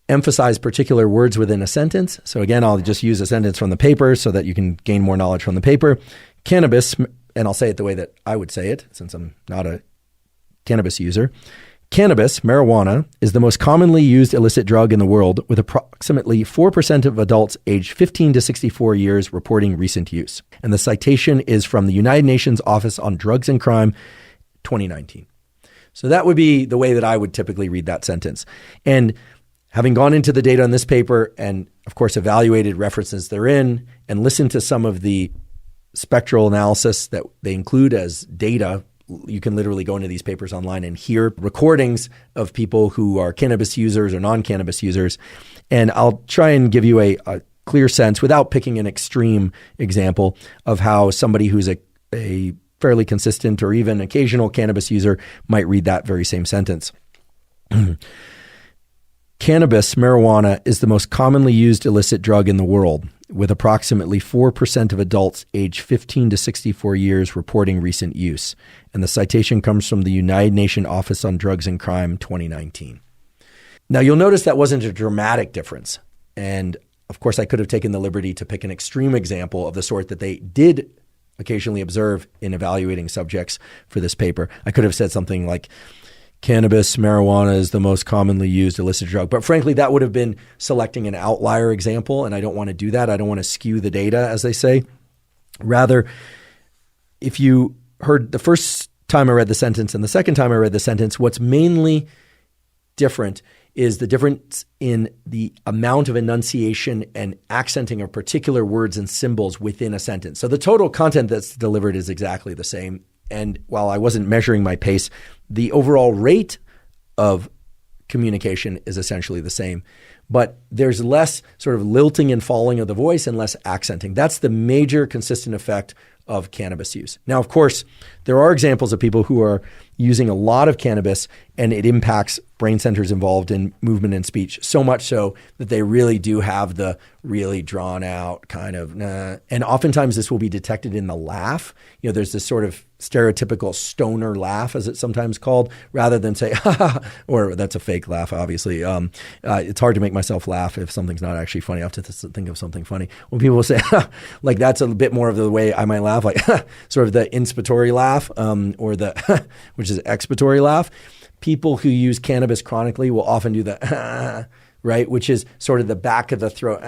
emphasize particular words within a sentence, so again, I'll just use a sentence from the paper so that you can gain more knowledge from the paper. Cannabis, and I'll say it the way that I would say it since I'm not a cannabis user. Cannabis, marijuana, is the most commonly used illicit drug in the world, with approximately 4% of adults aged 15 to 64 years reporting recent use. And the citation is from the United Nations Office on Drugs and Crime, 2019. So that would be the way that I would typically read that sentence. And having gone into the data on this paper and, of course, evaluated references therein and listened to some of the spectral analysis that they include as data, you can literally go into these papers online and hear recordings of people who are cannabis users or non-cannabis users. And I'll try and give you a clear sense without picking an extreme example of how somebody who's a fairly consistent or even occasional cannabis user might read that very same sentence. Cannabis, marijuana, is the most commonly used illicit drug in the world, with approximately 4% of adults aged 15 to 64 years reporting recent use. And the citation comes from the United Nations Office on Drugs and Crime, 2019. Now, you'll notice that wasn't a dramatic difference. And of course, I could have taken the liberty to pick an extreme example of the sort that they did occasionally observe in evaluating subjects for this paper. I could have said something like, cannabis, marijuana is the most commonly used illicit drug. But frankly, that would have been selecting an outlier example, and I don't want to do that. I don't want to skew the data, as they say. Rather, if you heard the first time I read the sentence and the second time I read the sentence, what's mainly different is the difference in the amount of enunciation and accenting of particular words and symbols within a sentence. So the total content that's delivered is exactly the same. And while I wasn't measuring my pace, the overall rate of communication is essentially the same. but there's less sort of lilting and falling of the voice and less accenting. That's the major consistent effect of cannabis use. Now, of course, there are examples of people who are using a lot of cannabis and it impacts brain centers involved in movement and speech, so much so that they really do have the really drawn out kind of nah. And oftentimes this will be detected in the laugh. You know, there's this sort of stereotypical stoner laugh, as it's sometimes called, rather than say, ha, ha, or that's a fake laugh, obviously. It's hard to make myself laugh if something's not actually funny. I have to think of something funny. When people say, like that's a bit more of the way I might laugh, like sort of the inspiratory laugh, or the, which is expiratory laugh. People who use cannabis chronically will often do the, right, which is sort of the back of the throat.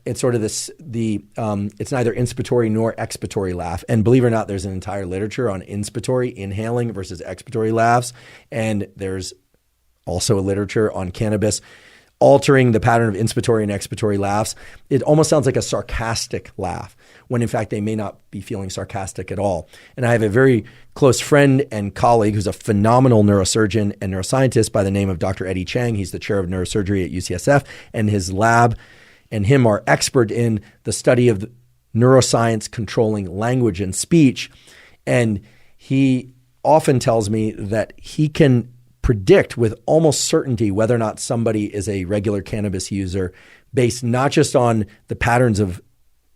It's sort of it's neither inspiratory nor expiratory laugh. And believe it or not, there's an entire literature on inspiratory, inhaling, versus expiratory laughs. And there's also a literature on cannabis altering the pattern of inspiratory and expiratory laughs. It almost sounds like a sarcastic laugh, when in fact they may not be feeling sarcastic at all. And I have a very close friend and colleague who's a phenomenal neurosurgeon and neuroscientist by the name of Dr. Eddie Chang. He's the chair of neurosurgery at UCSF, and his lab and him are expert in the study of neuroscience controlling language and speech. And he often tells me that he can predict with almost certainty whether or not somebody is a regular cannabis user based not just on the patterns of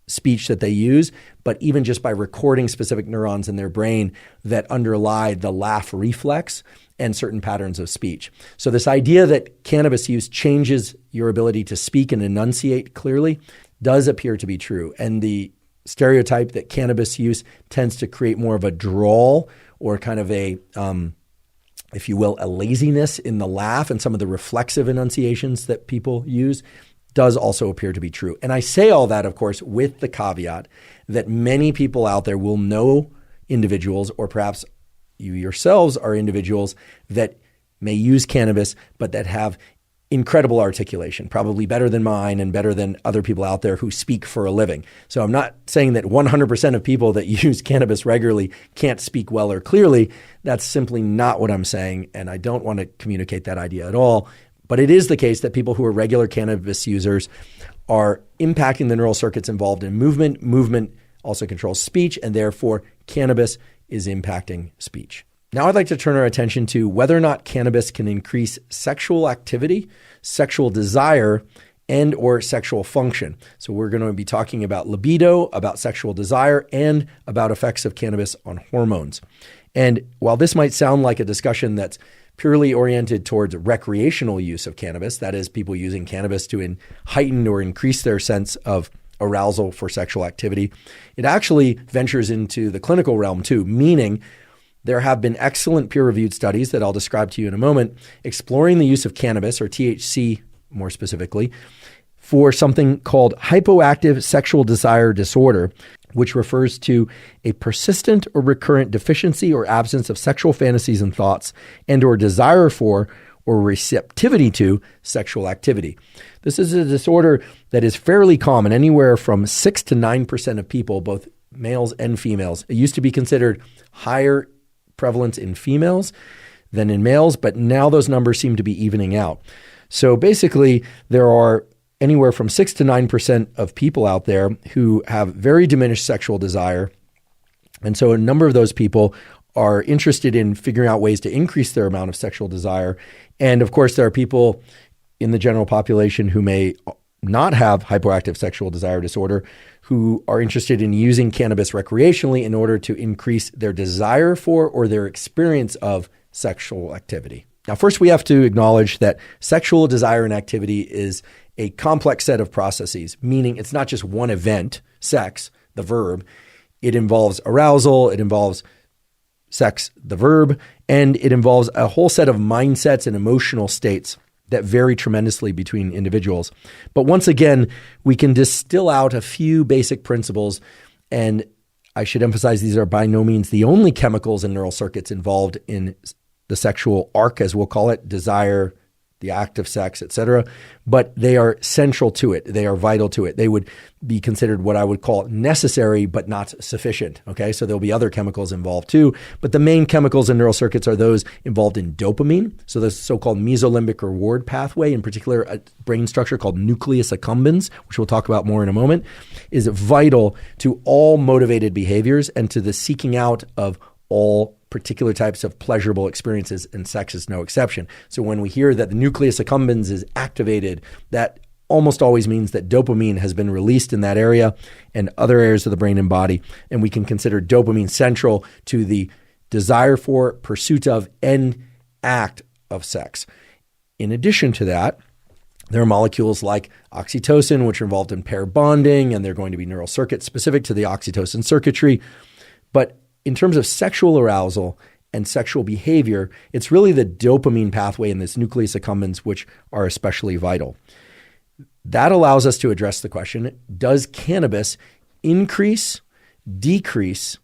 speech that they use, but even just by recording specific neurons in their brain that underlie the laugh reflex and certain patterns of speech. So this idea that cannabis use changes your ability to speak and enunciate clearly does appear to be true. And the stereotype that cannabis use tends to create more of a drawl or kind of a if you will, a laziness in the laugh and some of the reflexive enunciations that people use does also appear to be true. And I say all that, of course, with the caveat that many people out there will know individuals, or perhaps you yourselves are individuals that may use cannabis, but that have incredible articulation, probably better than mine and better than other people out there who speak for a living. So I'm not saying that 100% of people that use cannabis regularly can't speak well or clearly. That's simply not what I'm saying, and I don't want to communicate that idea at all. But it is the case that people who are regular cannabis users are impacting the neural circuits involved in movement. Movement also controls speech, and therefore cannabis is impacting speech. Now I'd like to turn our attention to whether or not cannabis can increase sexual activity, sexual desire, and or sexual function. So we're going to be talking about libido, about sexual desire, and about effects of cannabis on hormones. And while this might sound like a discussion that's purely oriented towards recreational use of cannabis, that is, people using cannabis to heighten or increase their sense of arousal for sexual activity, it actually ventures into the clinical realm too, meaning there have been excellent peer-reviewed studies that I'll describe to you in a moment, exploring the use of cannabis, or THC more specifically, for something called hypoactive sexual desire disorder, which refers to a persistent or recurrent deficiency or absence of sexual fantasies and thoughts and or desire for or receptivity to sexual activity. This is a disorder that is fairly common, anywhere from 6 to 9% of people, both males and females. It used to be considered higher prevalence in females than in males, but now those numbers seem to be evening out. So basically, there are anywhere from 6 to 9% of people out there who have very diminished sexual desire. And so a number of those people are interested in figuring out ways to increase their amount of sexual desire. And of course, there are people in the general population who may not have hypoactive sexual desire disorder who are interested in using cannabis recreationally in order to increase their desire for or their experience of sexual activity. Now, first, we have to acknowledge that sexual desire and activity is a complex set of processes, meaning it's not just one event, sex, the verb. It involves arousal, it involves sex, the verb, and it involves a whole set of mindsets and emotional states that vary tremendously between individuals. But once again, we can distill out a few basic principles, and I should emphasize these are by no means the only chemicals and neural circuits involved in the sexual arc, as we'll call it, desire, the act of sex, etc., but they are central to it. They are vital to it. They would be considered what I would call necessary but not sufficient. Okay, so there'll be other chemicals involved too, but the main chemicals in neural circuits are those involved in dopamine. So the so-called mesolimbic reward pathway, in particular a brain structure called nucleus accumbens, which we'll talk about more in a moment, is vital to all motivated behaviors and to the seeking out of all particular types of pleasurable experiences, and sex is no exception. So when we hear that the nucleus accumbens is activated, that almost always means that dopamine has been released in that area and other areas of the brain and body, and we can consider dopamine central to the desire for, pursuit of, and act of sex. In addition to that, there are molecules like oxytocin, which are involved in pair bonding, and they're going to be neural circuits specific to the oxytocin circuitry. But in terms of sexual arousal and sexual behavior, it's really the dopamine pathway and this nucleus accumbens which are especially vital. That allows us to address the question, does cannabis increase, decrease,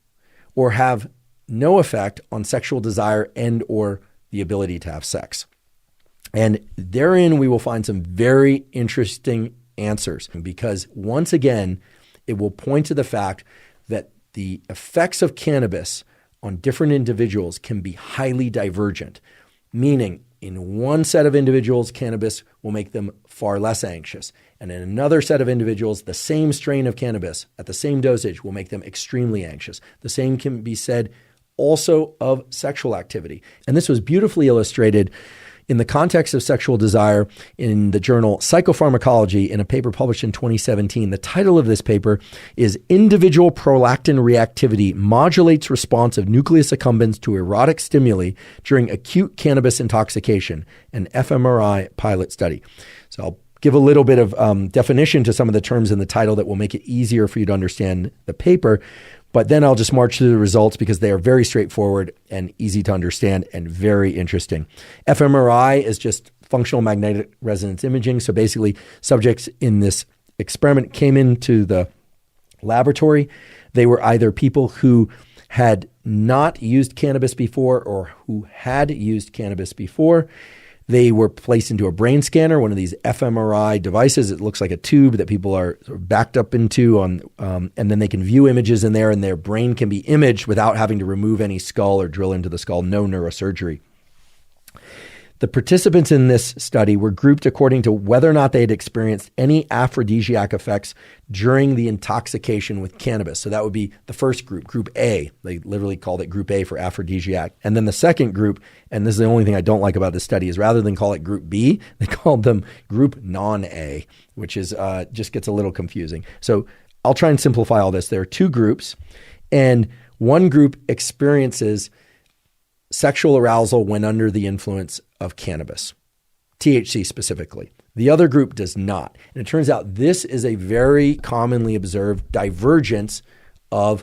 or have no effect on sexual desire and or the ability to have sex? And therein we will find some very interesting answers, because once again, it will point to the fact that the effects of cannabis on different individuals can be highly divergent, meaning in one set of individuals, cannabis will make them far less anxious. And in another set of individuals, the same strain of cannabis at the same dosage will make them extremely anxious. The same can be said also of sexual activity. And this was beautifully illustrated in the context of sexual desire in the journal Psychopharmacology in a paper published in 2017. The title of this paper is Individual Prolactin Reactivity Modulates Response of Nucleus Accumbens to Erotic Stimuli During Acute Cannabis Intoxication, an fMRI pilot study. So I'll give a little bit of definition to some of the terms in the title that will make it easier for you to understand the paper. But then I'll just march through the results because they are very straightforward and easy to understand and very interesting. fMRI is just functional magnetic resonance imaging. So basically, subjects in this experiment came into the laboratory. They were either people who had not used cannabis before or who had used cannabis before. They were placed into a brain scanner, one of these fMRI devices. It looks like a tube that people are sort of backed up into, and then they can view images in there, and their brain can be imaged without having to remove any skull or drill into the skull, no neurosurgery. The participants in this study were grouped according to whether or not they had experienced any aphrodisiac effects during the intoxication with cannabis. So that would be the first group, Group A. They literally called it Group A for aphrodisiac. And then the second group, and this is the only thing I don't like about this study, is rather than call it Group B, they called them Group Non-A, which is just gets a little confusing. So I'll try and simplify all this. There are two groups, and one group experiences sexual arousal when under the influence of cannabis, THC specifically. The other group does not. And it turns out this is a very commonly observed divergence of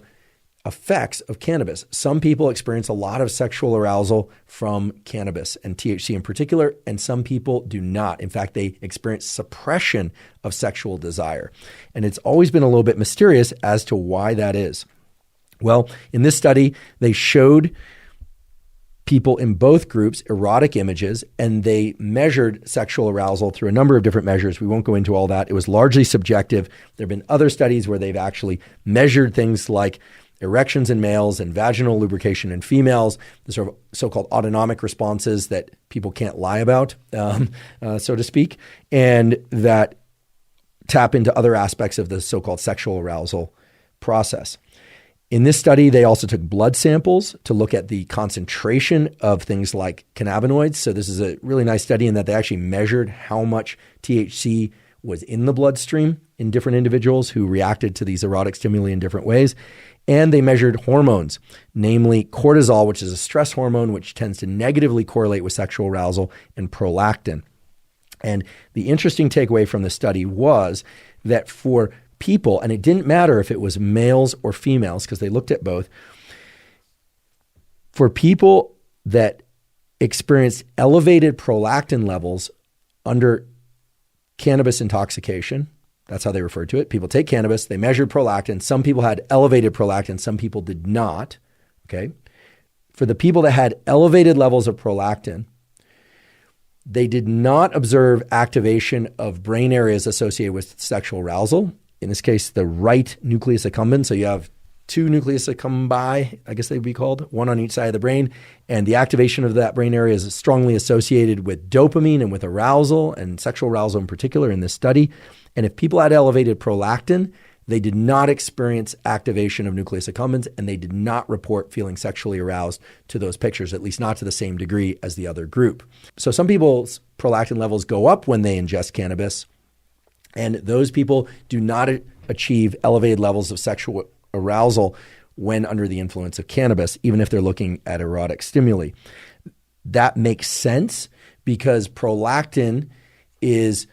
effects of cannabis. Some people experience a lot of sexual arousal from cannabis and THC in particular, and some people do not. In fact, they experience suppression of sexual desire. And it's always been a little bit mysterious as to why that is. Well, in this study, they showed people in both groups erotic images, and they measured sexual arousal through a number of different measures. We won't go into all that. It was largely subjective. There have been other studies where they've actually measured things like erections in males and vaginal lubrication in females, the sort of so-called autonomic responses that people can't lie about, so to speak, and that tap into other aspects of the so-called sexual arousal process. In this study, they also took blood samples to look at the concentration of things like cannabinoids. So this is a really nice study in that they actually measured how much THC was in the bloodstream in different individuals who reacted to these erotic stimuli in different ways. And they measured hormones, namely cortisol, which is a stress hormone, which tends to negatively correlate with sexual arousal, and prolactin. And the interesting takeaway from the study was that for people, and it didn't matter if it was males or females because they looked at both, for people that experienced elevated prolactin levels under cannabis intoxication, that's how they referred to it. People take cannabis, they measured prolactin. Some people had elevated prolactin, some people did not. Okay. For the people that had elevated levels of prolactin, They did not observe activation of brain areas associated with sexual arousal. In this case, the right nucleus accumbens. So you have two nucleus accumbens, I guess they would be called, one on each side of the brain. And the activation of that brain area is strongly associated with dopamine and with arousal, and sexual arousal in particular in this study. And if people had elevated prolactin, they did not experience activation of nucleus accumbens, and they did not report feeling sexually aroused to those pictures, at least not to the same degree as the other group. So some people's prolactin levels go up when they ingest cannabis, and those people do not achieve elevated levels of sexual arousal when under the influence of cannabis, even if they're looking at erotic stimuli. That makes sense because prolactin is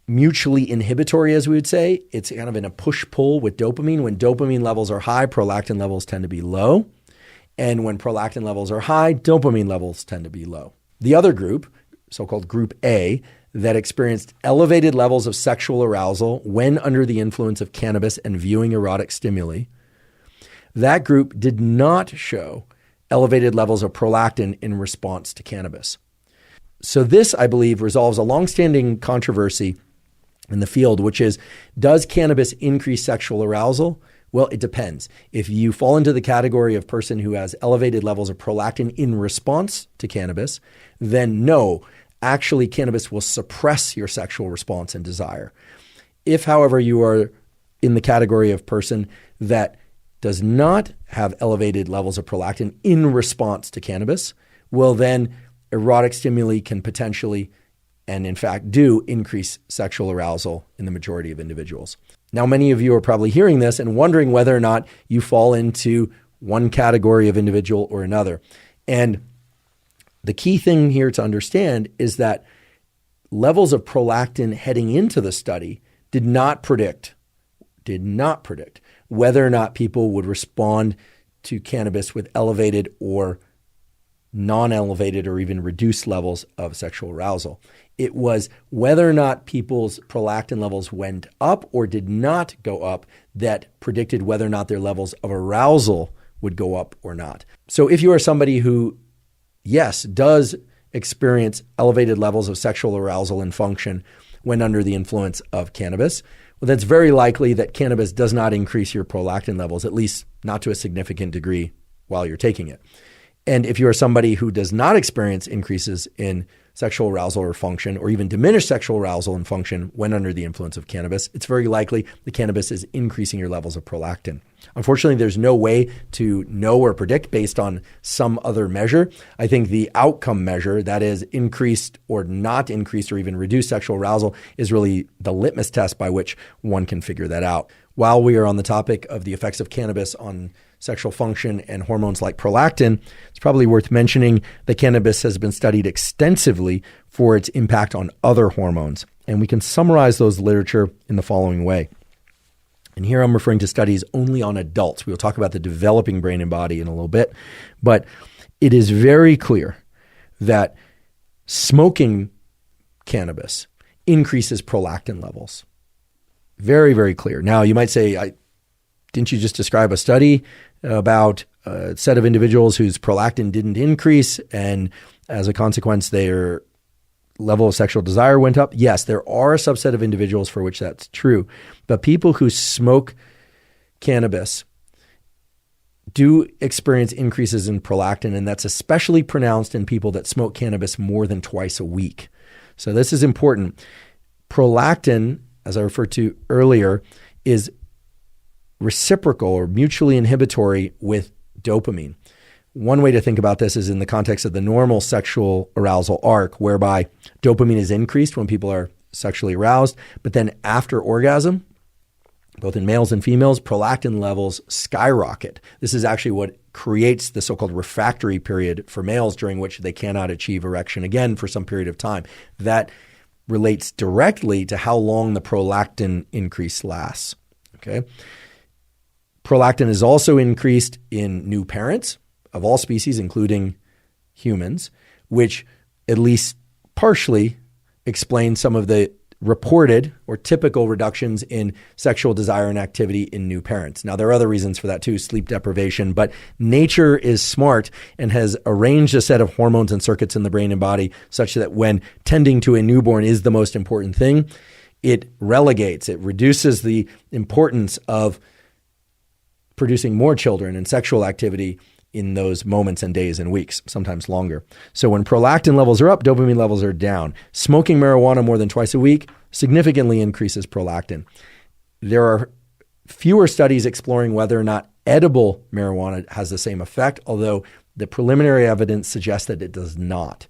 mutually inhibitory, as we would say. It's kind of in a push-pull with dopamine. When dopamine levels are high, prolactin levels tend to be low. And when prolactin levels are high, dopamine levels tend to be low. The other group, so-called group A, that experienced elevated levels of sexual arousal when under the influence of cannabis and viewing erotic stimuli, that group did not show elevated levels of prolactin in response to cannabis. So this, I believe, resolves a longstanding controversy in the field, which is, does cannabis increase sexual arousal? Well, it depends. If you fall into the category of person who has elevated levels of prolactin in response to cannabis, then no, actually cannabis will suppress your sexual response and desire. If, however, you are in the category of person that does not have elevated levels of prolactin in response to cannabis, well, then erotic stimuli can potentially, and in fact do, increase sexual arousal in the majority of individuals. Now, many of you are probably hearing this and wondering whether or not you fall into one category of individual or another. And the key thing here to understand is that levels of prolactin heading into the study did not predict whether or not people would respond to cannabis with elevated or non-elevated or even reduced levels of sexual arousal. It was whether or not people's prolactin levels went up or did not go up that predicted whether or not their levels of arousal would go up or not. So if you are somebody who, yes, does experience elevated levels of sexual arousal and function when under the influence of cannabis, well, that's very likely that cannabis does not increase your prolactin levels, at least not to a significant degree while you're taking it. And if you are somebody who does not experience increases in sexual arousal or function, or even diminished sexual arousal and function when under the influence of cannabis, it's very likely the cannabis is increasing your levels of prolactin. Unfortunately, there's no way to know or predict based on some other measure. I think the outcome measure, that is increased or not increased or even reduced sexual arousal, is really the litmus test by which one can figure that out. While we are on the topic of the effects of cannabis on sexual function and hormones like prolactin, it's probably worth mentioning that cannabis has been studied extensively for its impact on other hormones. And we can summarize those literature in the following way. And here I'm referring to studies only on adults. We will talk about the developing brain and body in a little bit. But it is very clear that smoking cannabis increases prolactin levels. Very, very clear. Now, you might say, didn't you just describe a study about a set of individuals whose prolactin didn't increase, and as a consequence, their level of sexual desire went up? Yes, there are a subset of individuals for which that's true. But people who smoke cannabis do experience increases in prolactin, and that's especially pronounced in people that smoke cannabis more than twice a week. So this is important. Prolactin, as I referred to earlier, is reciprocal or mutually inhibitory with dopamine. One way to think about this is in the context of the normal sexual arousal arc, whereby dopamine is increased when people are sexually aroused, but then after orgasm, both in males and females, prolactin levels skyrocket. This is actually what creates the so-called refractory period for males, during which they cannot achieve erection again for some period of time. That relates directly to how long the prolactin increase lasts. Okay. Prolactin is also increased in new parents of all species, including humans, which at least partially explains some of the reported or typical reductions in sexual desire and activity in new parents. Now, there are other reasons for that too, sleep deprivation, but nature is smart and has arranged a set of hormones and circuits in the brain and body such that when tending to a newborn is the most important thing, it reduces the importance of producing more children and sexual activity in those moments and days and weeks, sometimes longer. So when prolactin levels are up, dopamine levels are down. Smoking marijuana more than twice a week significantly increases prolactin. There are fewer studies exploring whether or not edible marijuana has the same effect, although the preliminary evidence suggests that it does not.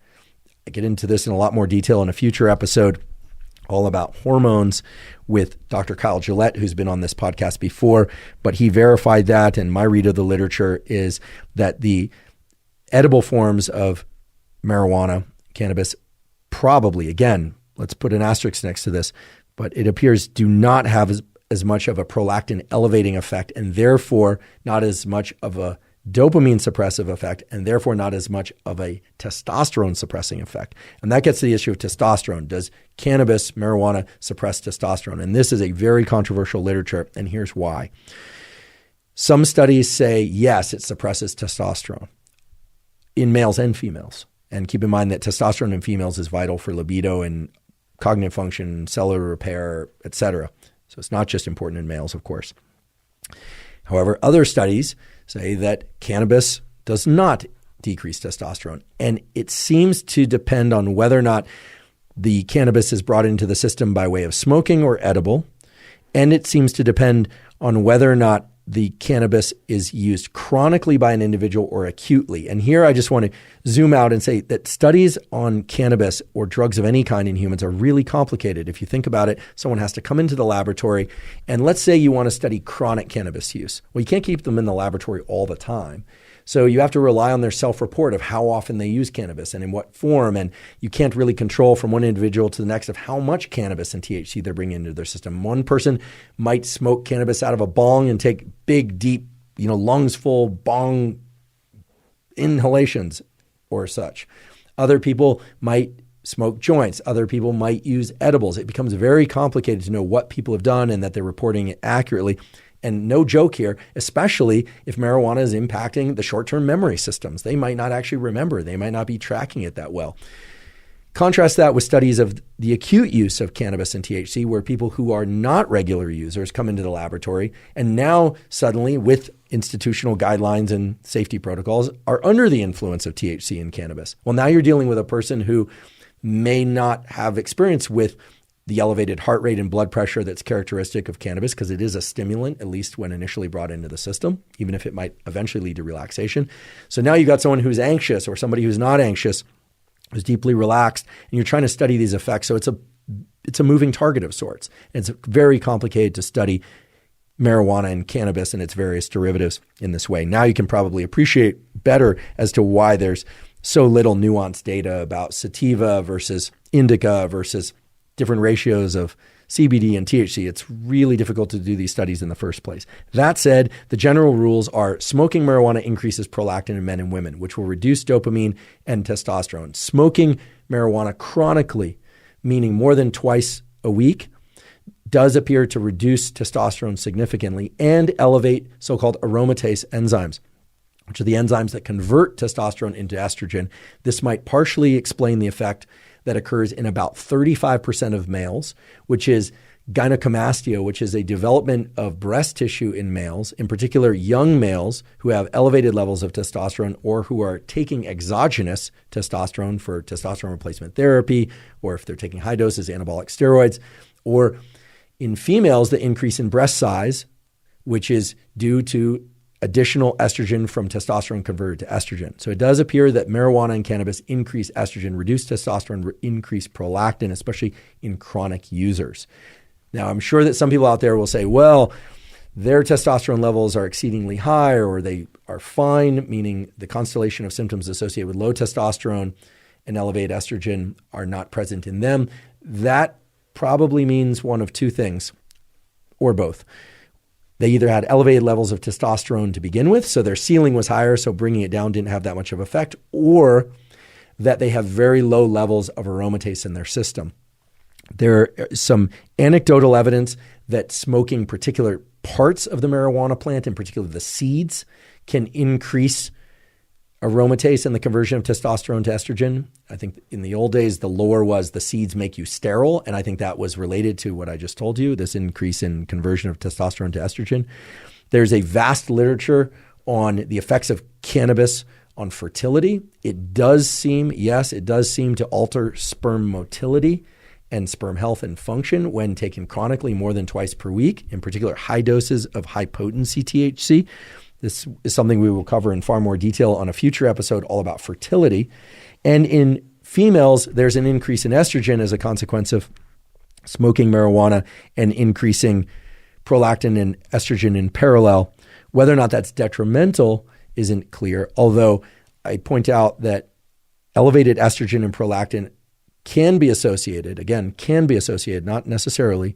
I get into this in a lot more detail in a future episode, all about hormones with Dr. Kyle Gillette, who's been on this podcast before, but he verified that, and my read of the literature is that the edible forms of marijuana, cannabis, probably, again, let's put an asterisk next to this, but it appears do not have as much of a prolactin elevating effect, and therefore not as much of a dopamine suppressive effect, and therefore not as much of a testosterone suppressing effect. And that gets to the issue of testosterone. Does cannabis, marijuana, suppress testosterone? And this is a very controversial literature, and here's why. Some studies say, yes, it suppresses testosterone in males and females. And keep in mind that testosterone in females is vital for libido and cognitive function, cellular repair, etc. So it's not just important in males, of course. However, other studies say that cannabis does not decrease testosterone. And it seems to depend on whether or not the cannabis is brought into the system by way of smoking or edible. And it seems to depend on whether or not the cannabis is used chronically by an individual or acutely. And here I just want to zoom out and say that studies on cannabis or drugs of any kind in humans are really complicated. If you think about it, someone has to come into the laboratory, and let's say you want to study chronic cannabis use. Well, you can't keep them in the laboratory all the time. So you have to rely on their self-report of how often they use cannabis and in what form. And you can't really control from one individual to the next of how much cannabis and THC they're bringing into their system. One person might smoke cannabis out of a bong and take big, deep, lungs full bong inhalations or such. Other people might smoke joints. Other people might use edibles. It becomes very complicated to know what people have done and that they're reporting it accurately. And no joke here, especially if marijuana is impacting the short-term memory systems. They might not actually remember. They might not be tracking it that well. Contrast that with studies of the acute use of cannabis and THC, where people who are not regular users come into the laboratory and now suddenly, with institutional guidelines and safety protocols, are under the influence of THC and cannabis. Well, now you're dealing with a person who may not have experience with the elevated heart rate and blood pressure that's characteristic of cannabis, because it is a stimulant, at least when initially brought into the system, even if it might eventually lead to relaxation. So now you've got someone who's anxious or somebody who's not anxious, who's deeply relaxed, and you're trying to study these effects. So it's a moving target of sorts. And it's very complicated to study marijuana and cannabis and its various derivatives in this way. Now you can probably appreciate better as to why there's so little nuanced data about sativa versus indica versus different ratios of CBD and THC. It's really difficult to do these studies in the first place. That said, the general rules are smoking marijuana increases prolactin in men and women, which will reduce dopamine and testosterone. Smoking marijuana chronically, meaning more than twice a week, does appear to reduce testosterone significantly and elevate so-called aromatase enzymes, which are the enzymes that convert testosterone into estrogen. This might partially explain the effect that occurs in about 35% of males, which is gynecomastia, which is a development of breast tissue in males, in particular young males who have elevated levels of testosterone or who are taking exogenous testosterone for testosterone replacement therapy, or if they're taking high doses anabolic steroids, or in females, the increase in breast size, which is due to additional estrogen from testosterone converted to estrogen. So it does appear that marijuana and cannabis increase estrogen, reduce testosterone, increase prolactin, especially in chronic users. Now, I'm sure that some people out there will say, well, their testosterone levels are exceedingly high or they are fine, meaning the constellation of symptoms associated with low testosterone and elevated estrogen are not present in them. That probably means one of two things, or both. They either had elevated levels of testosterone to begin with, so their ceiling was higher, so bringing it down didn't have that much of an effect, or that they have very low levels of aromatase in their system. There are some anecdotal evidence that smoking particular parts of the marijuana plant, in particular the seeds, can increase aromatase and the conversion of testosterone to estrogen. I think in the old days, the lore was the seeds make you sterile. And I think that was related to what I just told you, this increase in conversion of testosterone to estrogen. There's a vast literature on the effects of cannabis on fertility. It does seem to alter sperm motility and sperm health and function when taken chronically more than twice per week, in particular high doses of high potency THC. This is something we will cover in far more detail on a future episode all about fertility. And in females, there's an increase in estrogen as a consequence of smoking marijuana and increasing prolactin and estrogen in parallel. Whether or not that's detrimental isn't clear, although I point out that elevated estrogen and prolactin can be associated, not necessarily,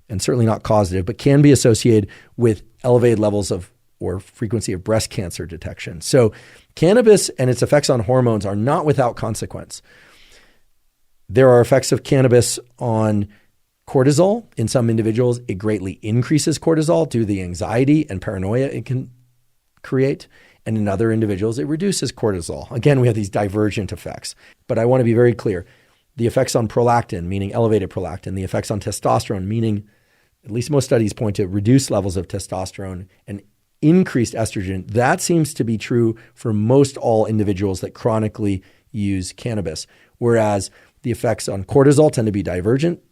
and certainly not causative, but can be associated with elevated levels of or frequency of breast cancer detection. So cannabis and its effects on hormones are not without consequence. There are effects of cannabis on cortisol. In some individuals, it greatly increases cortisol due to the anxiety and paranoia it can create. And in other individuals, it reduces cortisol. Again, we have these divergent effects. But I want to be very clear. The effects on prolactin, meaning elevated prolactin, the effects on testosterone, meaning at least most studies point to reduced levels of testosterone and increased estrogen. That seems to be true for most all individuals that chronically use cannabis, whereas the effects on cortisol tend to be divergent.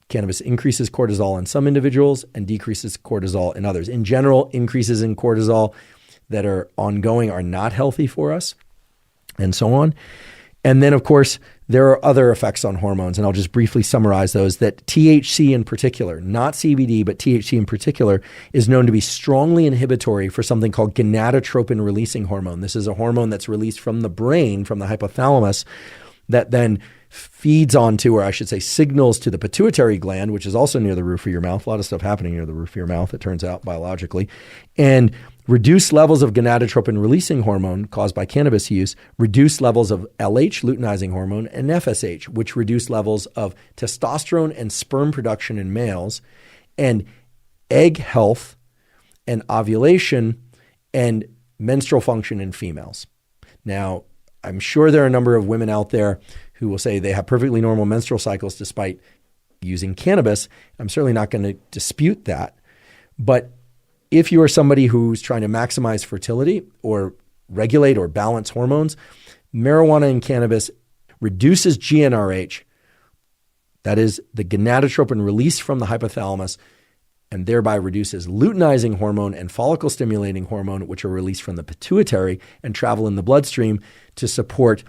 Cannabis increases cortisol in some individuals and decreases cortisol in others. In general, increases in cortisol that are ongoing are not healthy for us, and so on. And then, of course, there are other effects on hormones, and I'll just briefly summarize those, that THC in particular, not CBD, but THC in particular, is known to be strongly inhibitory for something called gonadotropin-releasing hormone. This is a hormone that's released from the brain, from the hypothalamus, that then feeds onto, or I should say signals to the pituitary gland, which is also near the roof of your mouth. A lot of stuff happening near the roof of your mouth, it turns out, biologically. And reduced levels of gonadotropin-releasing hormone caused by cannabis use, reduced levels of LH, luteinizing hormone, and FSH, which reduce levels of testosterone and sperm production in males, and egg health and ovulation and menstrual function in females. Now, I'm sure there are a number of women out there who will say they have perfectly normal menstrual cycles despite using cannabis. I'm certainly not going to dispute that. But if you are somebody who's trying to maximize fertility or regulate or balance hormones, marijuana and cannabis reduces GnRH, that is the gonadotropin released from the hypothalamus, and thereby reduces luteinizing hormone and follicle-stimulating hormone, which are released from the pituitary and travel in the bloodstream to support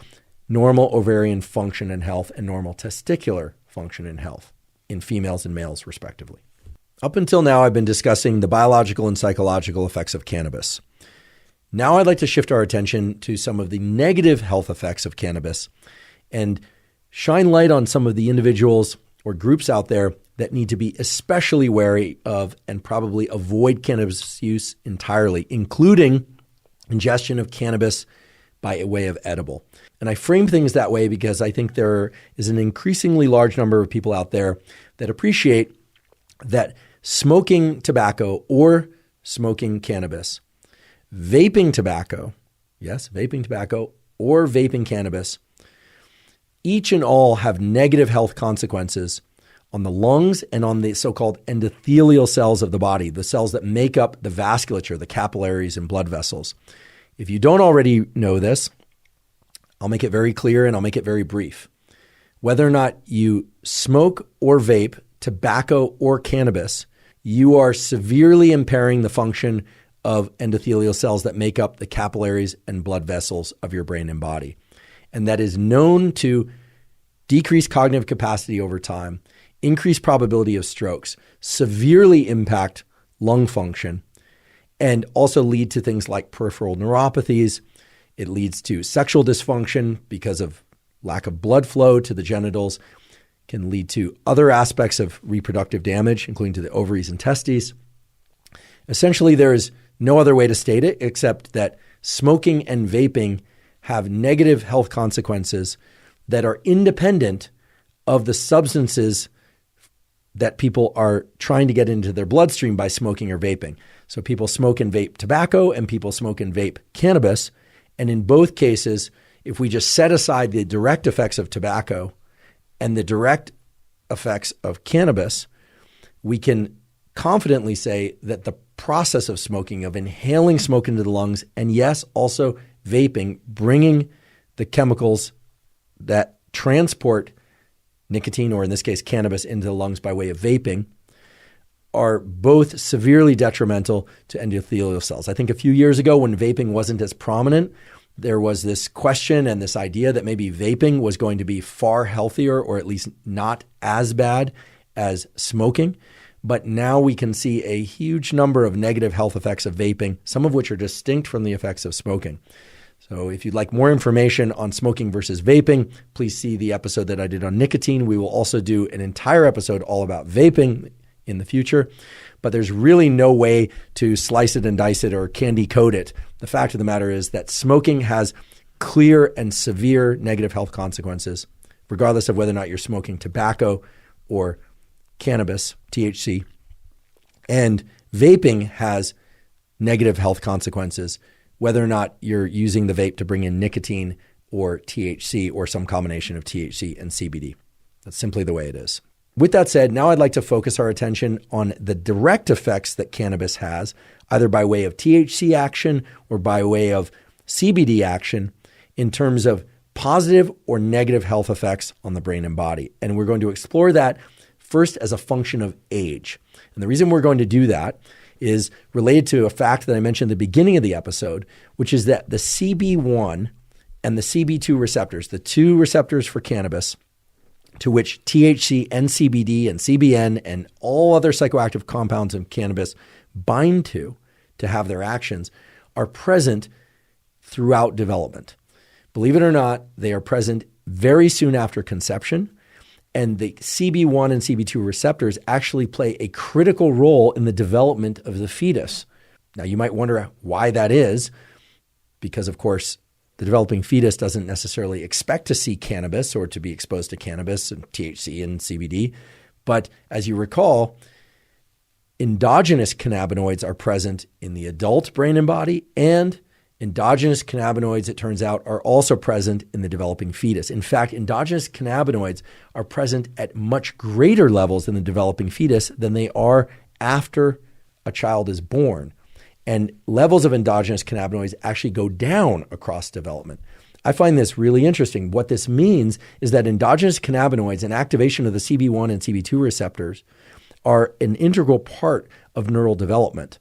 normal ovarian function and health and normal testicular function and health in females and males, respectively. Up until now, I've been discussing the biological and psychological effects of cannabis. Now I'd like to shift our attention to some of the negative health effects of cannabis and shine light on some of the individuals or groups out there that need to be especially wary of and probably avoid cannabis use entirely, including ingestion of cannabis by way of edible. And I frame things that way because I think there is an increasingly large number of people out there that appreciate that smoking tobacco or smoking cannabis, vaping tobacco, yes, vaping tobacco or vaping cannabis, each and all have negative health consequences on the lungs and on the so-called endothelial cells of the body, the cells that make up the vasculature, the capillaries and blood vessels. If you don't already know this, I'll make it very clear and I'll make it very brief. Whether or not you smoke or vape tobacco or cannabis, you are severely impairing the function of endothelial cells that make up the capillaries and blood vessels of your brain and body. And that is known to decrease cognitive capacity over time, increase probability of strokes, severely impact lung function, and also lead to things like peripheral neuropathies. It leads to sexual dysfunction because of lack of blood flow to the genitals, can lead to other aspects of reproductive damage, including to the ovaries and testes. Essentially, there is no other way to state it except that smoking and vaping have negative health consequences that are independent of the substances that people are trying to get into their bloodstream by smoking or vaping. So people smoke and vape tobacco and people smoke and vape cannabis. And in both cases, if we just set aside the direct effects of tobacco and the direct effects of cannabis, we can confidently say that the process of smoking, of inhaling smoke into the lungs, and yes, also vaping, bringing the chemicals that transport nicotine, or in this case, cannabis, into the lungs by way of vaping, are both severely detrimental to endothelial cells. I think a few years ago when vaping wasn't as prominent, there was this question and this idea that maybe vaping was going to be far healthier, or at least not as bad as smoking. But now we can see a huge number of negative health effects of vaping, some of which are distinct from the effects of smoking. So if you'd like more information on smoking versus vaping, please see the episode that I did on nicotine. We will also do an entire episode all about vaping in the future, but there's really no way to slice it and dice it or candy coat it. The fact of the matter is that smoking has clear and severe negative health consequences, regardless of whether or not you're smoking tobacco or cannabis, THC. And vaping has negative health consequences, whether or not you're using the vape to bring in nicotine or THC or some combination of THC and CBD. That's simply the way it is. With that said, now I'd like to focus our attention on the direct effects that cannabis has, either by way of THC action or by way of CBD action, in terms of positive or negative health effects on the brain and body. And we're going to explore that first as a function of age. And the reason we're going to do that is related to a fact that I mentioned at the beginning of the episode, which is that the CB1 and the CB2 receptors, the two receptors for cannabis, to which THC and CBD and CBN and all other psychoactive compounds in cannabis bind to have their actions, are present throughout development. Believe it or not, they are present very soon after conception, and the CB1 and CB2 receptors actually play a critical role in the development of the fetus. Now, you might wonder why that is, because, of course, the developing fetus doesn't necessarily expect to see cannabis or to be exposed to cannabis and THC and CBD. But as you recall, endogenous cannabinoids are present in the adult brain and body, and endogenous cannabinoids, it turns out, are also present in the developing fetus. In fact, endogenous cannabinoids are present at much greater levels in the developing fetus than they are after a child is born. And levels of endogenous cannabinoids actually go down across development. I find this really interesting. What this means is that endogenous cannabinoids and activation of the CB1 and CB2 receptors are an integral part of neural development.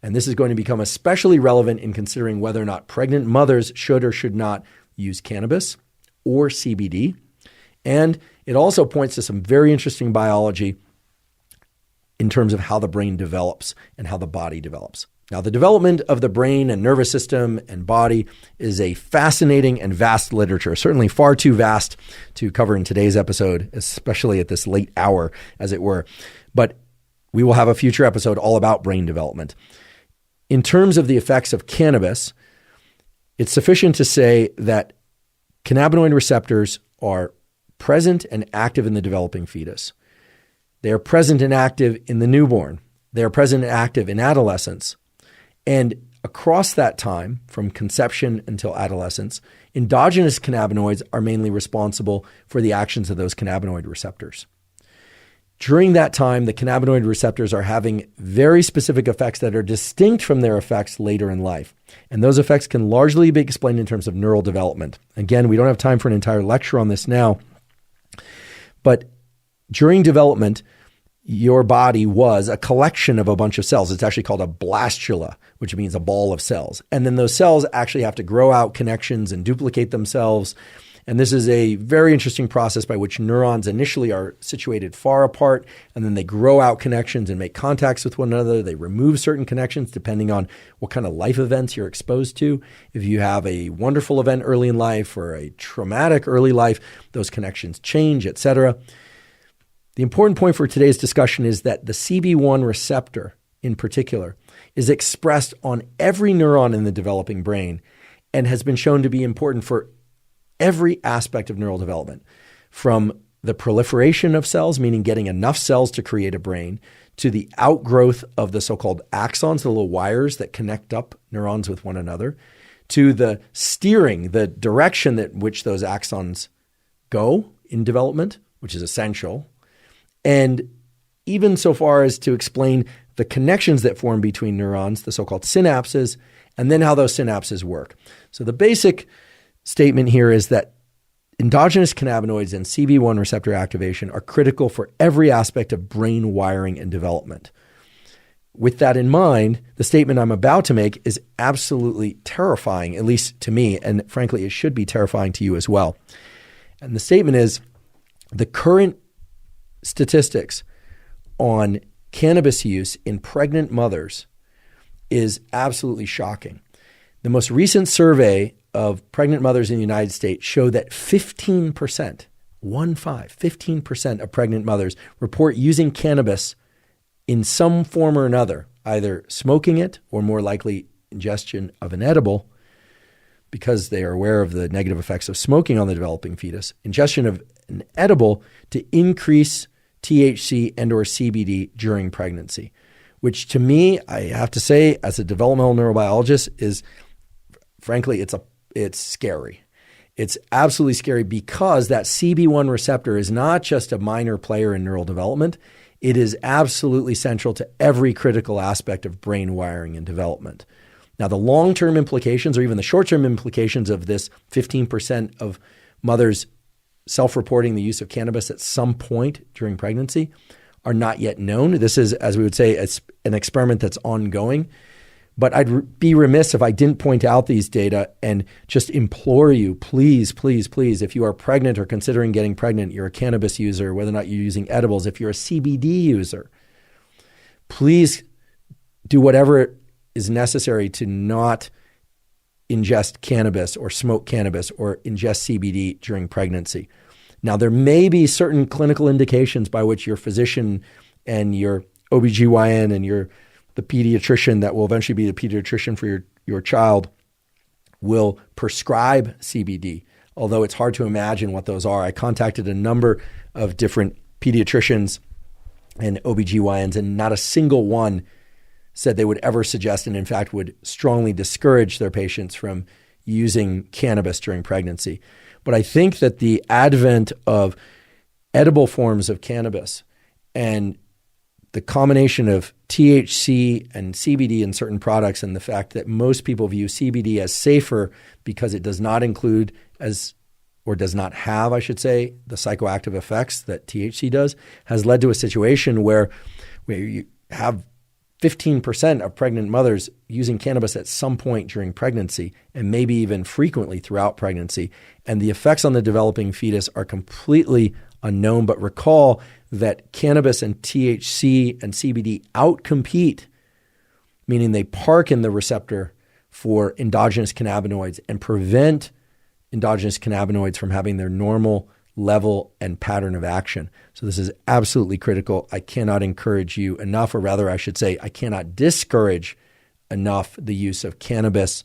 And this is going to become especially relevant in considering whether or not pregnant mothers should or should not use cannabis or CBD. And it also points to some very interesting biology in terms of how the brain develops and how the body develops. Now, the development of the brain and nervous system and body is a fascinating and vast literature, certainly far too vast to cover in today's episode, especially at this late hour, as it were. But we will have a future episode all about brain development. In terms of the effects of cannabis, it's sufficient to say that cannabinoid receptors are present and active in the developing fetus. They are present and active in the newborn. They are present and active in adolescence. And across that time, from conception until adolescence, endogenous cannabinoids are mainly responsible for the actions of those cannabinoid receptors. During that time, the cannabinoid receptors are having very specific effects that are distinct from their effects later in life. And those effects can largely be explained in terms of neural development. Again, we don't have time for an entire lecture on this now, but during development, your body was a collection of a bunch of cells. It's actually called a blastula, which means a ball of cells. And then those cells actually have to grow out connections and duplicate themselves. And this is a very interesting process by which neurons initially are situated far apart, and then they grow out connections and make contacts with one another. They remove certain connections depending on what kind of life events you're exposed to. If you have a wonderful event early in life or a traumatic early life, those connections change, etc. The important point for today's discussion is that the CB1 receptor in particular is expressed on every neuron in the developing brain and has been shown to be important for every aspect of neural development, from the proliferation of cells, meaning getting enough cells to create a brain, to the outgrowth of the so-called axons, the little wires that connect up neurons with one another, to the steering, the direction that which those axons go in development, which is essential, and even so far as to explain the connections that form between neurons, the so-called synapses, and then how those synapses work. So the basic statement here is that endogenous cannabinoids and CB1 receptor activation are critical for every aspect of brain wiring and development. With that in mind, the statement I'm about to make is absolutely terrifying, at least to me, and frankly, it should be terrifying to you as well. And the statement is, the current statistics on cannabis use in pregnant mothers is absolutely shocking. The most recent survey of pregnant mothers in the United States show that 15% of pregnant mothers report using cannabis in some form or another, either smoking it or more likely ingestion of an edible, because they are aware of the negative effects of smoking on the developing fetus, ingestion of an edible to increase THC and or CBD during pregnancy, which to me, I have to say, as a developmental neurobiologist, is frankly, it's scary. It's absolutely scary because that CB1 receptor is not just a minor player in neural development. It is absolutely central to every critical aspect of brain wiring and development. Now, the long-term implications or even the short-term implications of this 15% of mothers self-reporting the use of cannabis at some point during pregnancy are not yet known. This is, as we would say, it's an experiment that's ongoing. But I'd be remiss if I didn't point out these data and just implore you, please, please, please, if you are pregnant or considering getting pregnant, you're a cannabis user, whether or not you're using edibles, if you're a CBD user, please do whatever is necessary to not ingest cannabis or smoke cannabis or ingest CBD during pregnancy. Now, there may be certain clinical indications by which your physician and your OBGYN and the pediatrician that will eventually be the pediatrician for your child will prescribe CBD, although it's hard to imagine what those are. I contacted a number of different pediatricians and OBGYNs, and not a single one said they would ever suggest, and in fact would strongly discourage their patients from using cannabis during pregnancy. But I think that the advent of edible forms of cannabis and the combination of THC and CBD in certain products, and the fact that most people view CBD as safer because it does not include does not have, I should say, the psychoactive effects that THC does, has led to a situation where you have 15% of pregnant mothers using cannabis at some point during pregnancy, and maybe even frequently throughout pregnancy. And the effects on the developing fetus are completely unknown. But recall that cannabis and THC and CBD outcompete, meaning they park in the receptor for endogenous cannabinoids and prevent endogenous cannabinoids from having their normal level and pattern of action. So this is absolutely critical. I cannot encourage you enough, or rather I should say I cannot discourage enough the use of cannabis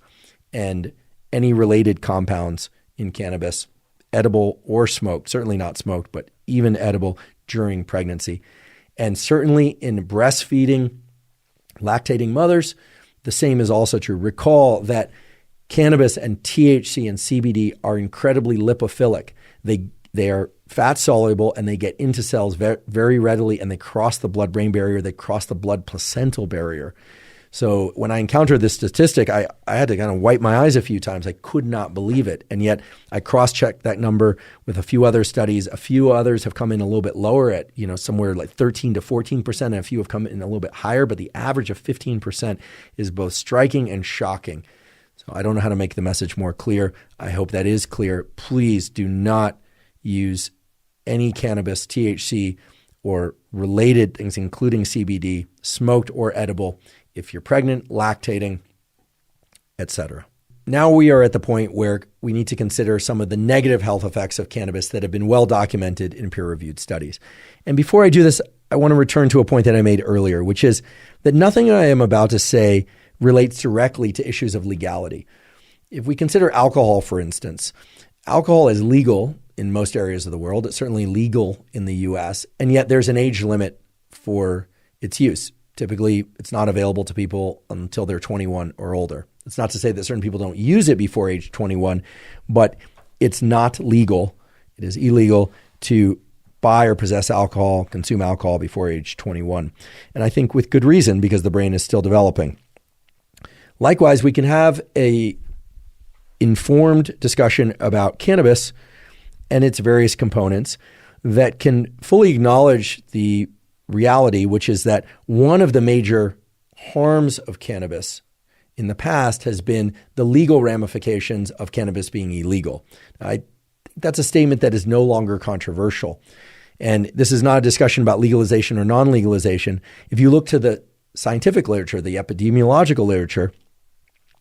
and any related compounds in cannabis, edible or smoked, certainly not smoked, but even edible during pregnancy. And certainly in breastfeeding, lactating mothers, the same is also true. Recall that cannabis and THC and CBD are incredibly lipophilic. They are fat soluble and they get into cells very readily, and they cross the blood-brain barrier. They cross the blood-placental barrier. So when I encountered this statistic, I had to kind of wipe my eyes a few times. I could not believe it. And yet I cross-checked that number with a few other studies. A few others have come in a little bit lower at, somewhere like 13 to 14%, and a few have come in a little bit higher, but the average of 15% is both striking and shocking. So I don't know how to make the message more clear. I hope that is clear. Please do not use any cannabis, THC, or related things, including CBD, smoked or edible, if you're pregnant, lactating, etc. Now we are at the point where we need to consider some of the negative health effects of cannabis that have been well documented in peer-reviewed studies. And before I do this, I want to return to a point that I made earlier, which is that nothing I am about to say relates directly to issues of legality. If we consider alcohol, for instance, alcohol is legal in most areas of the world. It's certainly legal in the US, and yet there's an age limit for its use. Typically, it's not available to people until they're 21 or older. It's not to say that certain people don't use it before age 21, but it's not legal. It is illegal to buy or possess alcohol, consume alcohol before age 21. And I think with good reason, because the brain is still developing. Likewise, we can have a informed discussion about cannabis and its various components that can fully acknowledge the reality, which is that one of the major harms of cannabis in the past has been the legal ramifications of cannabis being illegal. I think that's a statement that is no longer controversial. And this is not a discussion about legalization or non-legalization. If you look to the scientific literature, the epidemiological literature,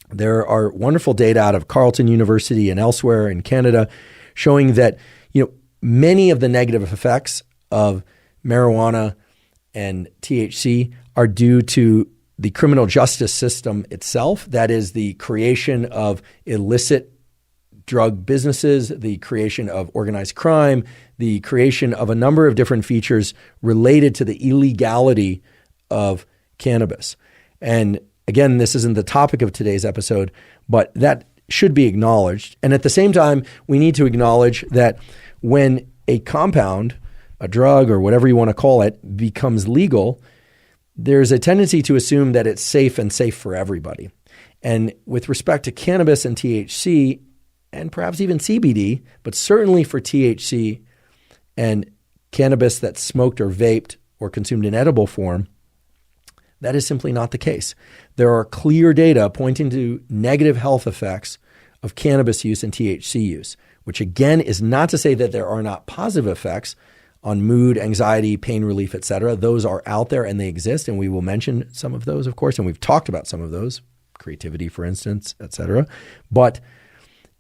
there are wonderful data out of Carleton University and elsewhere in Canada showing that, many of the negative effects of marijuana and THC are due to the criminal justice system itself. That is the creation of illicit drug businesses, the creation of organized crime, the creation of a number of different features related to the illegality of cannabis. And again, this isn't the topic of today's episode, but that should be acknowledged. And at the same time, we need to acknowledge that when a compound, a drug, or whatever you want to call it, becomes legal, there's a tendency to assume that it's safe and safe for everybody. And with respect to cannabis and THC, and perhaps even CBD, but certainly for THC and cannabis that's smoked or vaped or consumed in edible form, that is simply not the case. There are clear data pointing to negative health effects of cannabis use and THC use, which again is not to say that there are not positive effects on mood, anxiety, pain relief, etc. Those are out there and they exist, and we will mention some of those, of course, and we've talked about some of those, creativity, for instance, etc. But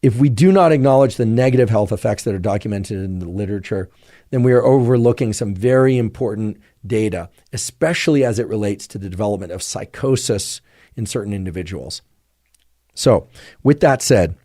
if we do not acknowledge the negative health effects that are documented in the literature, then we are overlooking some very important data, especially as it relates to the development of psychosis in certain individuals. So, with that said,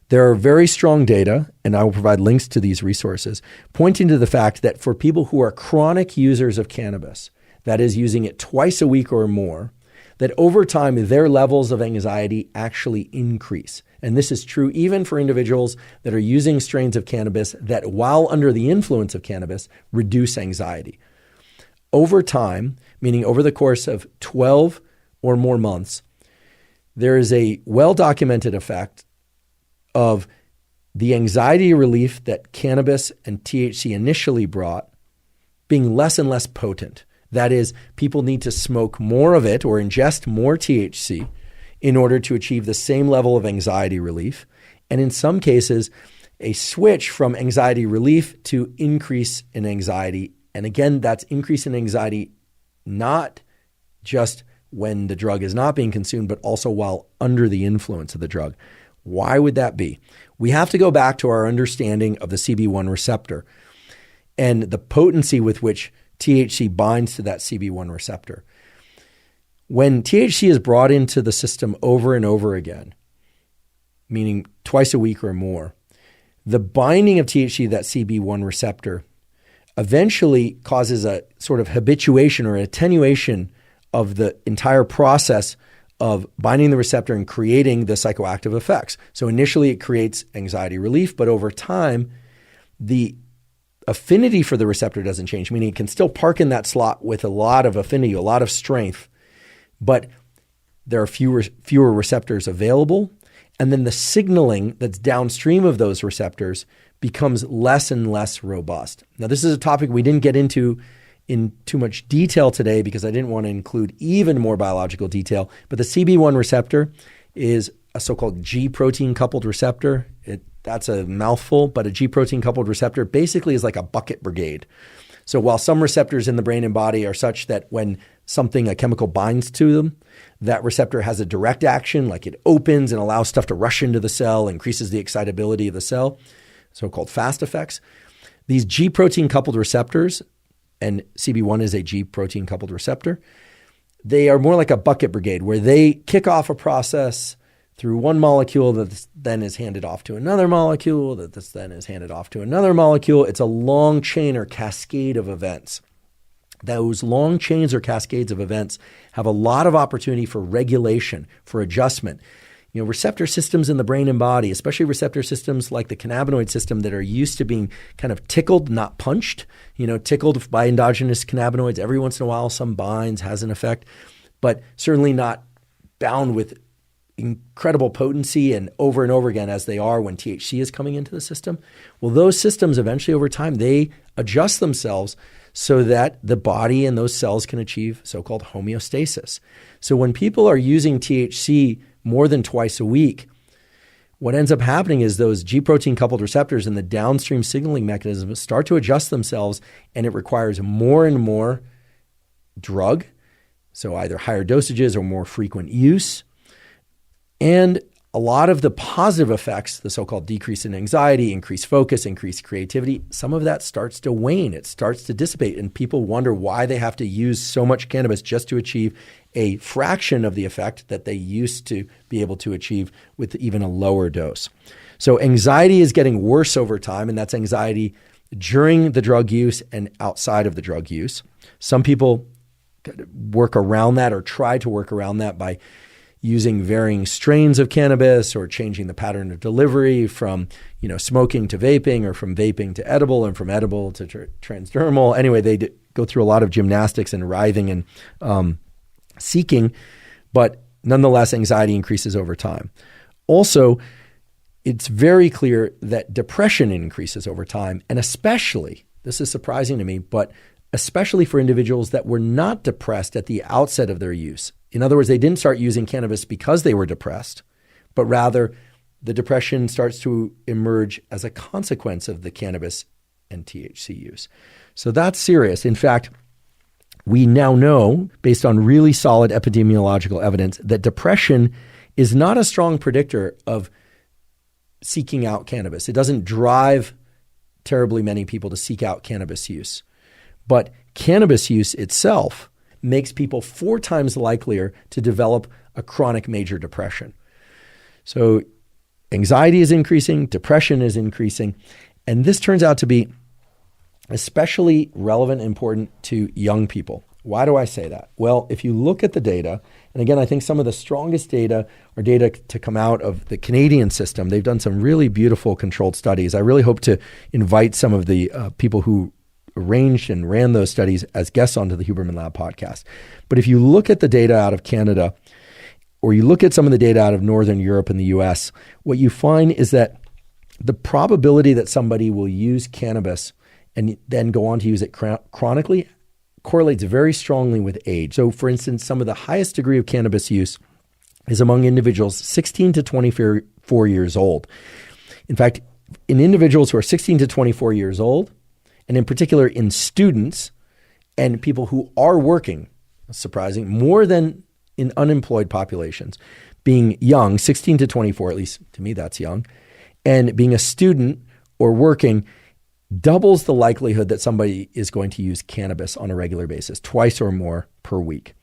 there are very strong data, and I will provide links to these resources, pointing to the fact that for people who are chronic users of cannabis, that is using it twice a week or more, that over time their levels of anxiety actually increase. And this is true even for individuals that are using strains of cannabis that, while under the influence of cannabis, reduce anxiety. Over time, meaning over the course of 12 or more months, there is a well-documented effect of the anxiety relief that cannabis and THC initially brought being less and less potent. That is, people need to smoke more of it or ingest more THC in order to achieve the same level of anxiety relief. And in some cases, a switch from anxiety relief to increase in anxiety. And again, that's increase in anxiety not just when the drug is not being consumed, but also while under the influence of the drug. Why would that be? We have to go back to our understanding of the CB1 receptor and the potency with which THC binds to that CB1 receptor. When THC is brought into the system over and over again, meaning twice a week or more, the binding of THC to that CB1 receptor eventually causes a sort of habituation or attenuation of the entire process of binding the receptor and creating the psychoactive effects. So initially it creates anxiety relief, but over time, the affinity for the receptor doesn't change, meaning it can still park in that slot with a lot of affinity, a lot of strength, but there are fewer receptors available. And then the signaling that's downstream of those receptors becomes less and less robust. Now, this is a topic we didn't get into in too much detail today because I didn't want to include even more biological detail, but the CB1 receptor is a so-called G protein coupled receptor. That's a mouthful, but a G protein coupled receptor basically is like a bucket brigade. So while some receptors in the brain and body are such that when a chemical binds to them, that receptor has a direct action, like it opens and allows stuff to rush into the cell, increases the excitability of the cell, so-called fast effects. These G protein coupled receptors, and CB1 is a G protein coupled receptor, they are more like a bucket brigade where they kick off a process through one molecule that then is handed off to another molecule, that this then is handed off to another molecule. It's a long chain or cascade of events. Those long chains or cascades of events have a lot of opportunity for regulation, for adjustment. Receptor systems in the brain and body, especially receptor systems like the cannabinoid system that are used to being kind of tickled, not punched, tickled by endogenous cannabinoids. Every once in a while, some binds, has an effect, but certainly not bound with incredible potency and over again as they are when THC is coming into the system. Well, those systems eventually over time, they adjust themselves so that the body and those cells can achieve so-called homeostasis. So when people are using THC more than twice a week, what ends up happening is those G protein coupled receptors and the downstream signaling mechanisms start to adjust themselves, and it requires more and more drug, so either higher dosages or more frequent use. And a lot of the positive effects, the so-called decrease in anxiety, increased focus, increased creativity, some of that starts to wane. It starts to dissipate, and people wonder why they have to use so much cannabis just to achieve a fraction of the effect that they used to be able to achieve with even a lower dose. So anxiety is getting worse over time, and that's anxiety during the drug use and outside of the drug use. Some people work around that or try to work around that by using varying strains of cannabis or changing the pattern of delivery from, smoking to vaping, or from vaping to edible, and from edible to transdermal. Anyway, they go through a lot of gymnastics and writhing and seeking, but nonetheless, anxiety increases over time. Also, it's very clear that depression increases over time, and especially, this is surprising to me, but especially for individuals that were not depressed at the outset of their use. In other words, they didn't start using cannabis because they were depressed, but rather the depression starts to emerge as a consequence of the cannabis and THC use. So that's serious. In fact, we now know, based on really solid epidemiological evidence, that depression is not a strong predictor of seeking out cannabis. It doesn't drive terribly many people to seek out cannabis use. But cannabis use itself makes people 4 times likelier to develop a chronic major depression. So anxiety is increasing, depression is increasing, and this turns out to be especially relevant and important to young people. Why do I say that? Well, if you look at the data, and again, I think some of the strongest data are data to come out of the Canadian system. They've done some really beautiful controlled studies. I really hope to invite some of the people who arranged and ran those studies as guests onto the Huberman Lab podcast. But if you look at the data out of Canada, or you look at some of the data out of Northern Europe and the US, what you find is that the probability that somebody will use cannabis and then go on to use it chronically correlates very strongly with age. So for instance, some of the highest degree of cannabis use is among individuals 16 to 24 years old. In fact, in individuals who are 16 to 24 years old, and in particular in students and people who are working, surprising, more than in unemployed populations, being young, 16 to 24, at least to me that's young, and being a student or working doubles the likelihood that somebody is going to use cannabis on a regular basis, twice or more per week.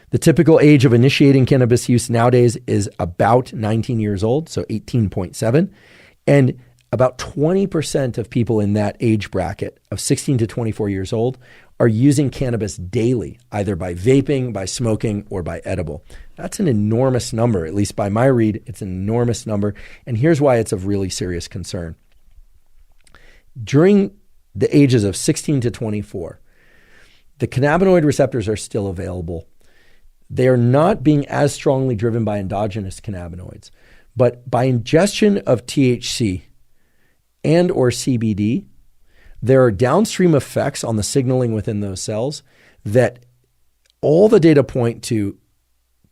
The typical age of initiating cannabis use nowadays is about 19 years old, so 18.7, and about 20% of people in that age bracket of 16 to 24 years old are using cannabis daily, either by vaping, by smoking, or by edible. That's an enormous number, at least by my read, it's an enormous number. And here's why it's of really serious concern. During the ages of 16 to 24, the cannabinoid receptors are still available. They are not being as strongly driven by endogenous cannabinoids, but by ingestion of THC and or CBD, there are downstream effects on the signaling within those cells that all the data point to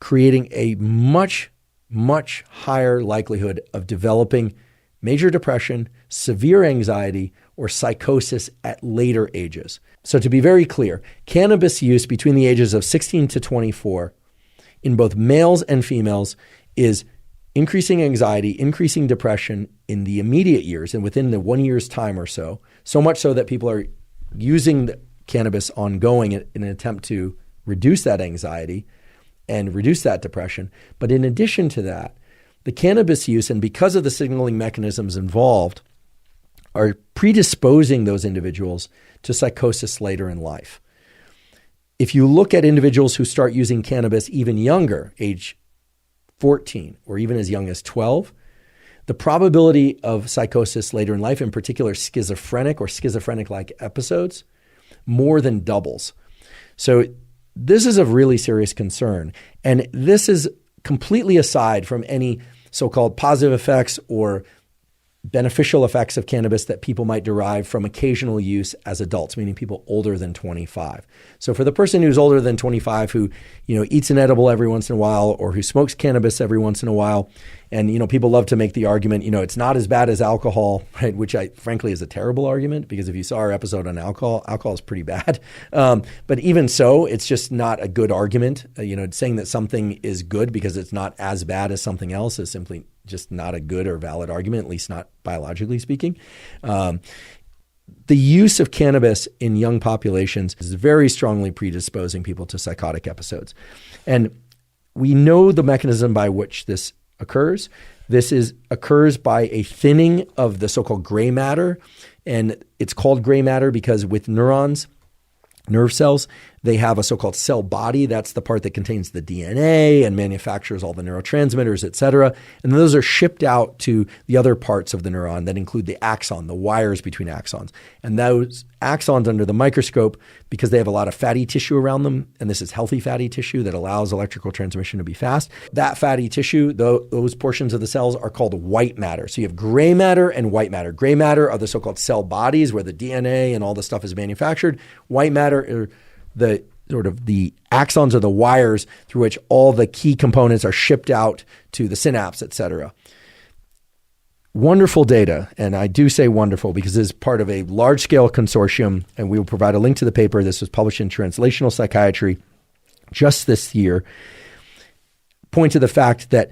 creating a much, much higher likelihood of developing major depression, severe anxiety, or psychosis at later ages. So to be very clear, cannabis use between the ages of 16 to 24 in both males and females is increasing anxiety, increasing depression in the immediate years and within the 1 year's time or so, so much so that people are using the cannabis ongoing in an attempt to reduce that anxiety and reduce that depression. But in addition to that, the cannabis use, and because of the signaling mechanisms involved, are predisposing those individuals to psychosis later in life. If you look at individuals who start using cannabis even younger, age 14, or even as young as 12, the probability of psychosis later in life, in particular schizophrenic or schizophrenic-like episodes, more than doubles. So this is of really serious concern. And this is completely aside from any so-called positive effects or beneficial effects of cannabis that people might derive from occasional use as adults, meaning people older than 25. So for the person who's older than 25 who, eats an edible every once in a while, or who smokes cannabis every once in a while, and, people love to make the argument, it's not as bad as alcohol, right? Which frankly is a terrible argument, because if you saw our episode on alcohol is pretty bad. But even so, it's just not a good argument. Saying that something is good because it's not as bad as something else is simply just not a good or valid argument, at least not biologically speaking. The use of cannabis in young populations is very strongly predisposing people to psychotic episodes. And we know the mechanism by which this occurs. This occurs by a thinning of the so-called gray matter. And it's called gray matter because with neurons, nerve cells, they have a so-called cell body. That's the part that contains the DNA and manufactures all the neurotransmitters, et cetera. And those are shipped out to the other parts of the neuron that include the axon, the wires between axons. And those axons under the microscope, because they have a lot of fatty tissue around them, and this is healthy fatty tissue that allows electrical transmission to be fast, that fatty tissue, those portions of the cells are called white matter. So you have gray matter and white matter. Gray matter are the so-called cell bodies where the DNA and all the stuff is manufactured. White matter are the axons or the wires through which all the key components are shipped out to the synapse, et cetera. Wonderful data, and I do say wonderful because this is part of a large-scale consortium, and we will provide a link to the paper. This was published in Translational Psychiatry just this year. Point to the fact that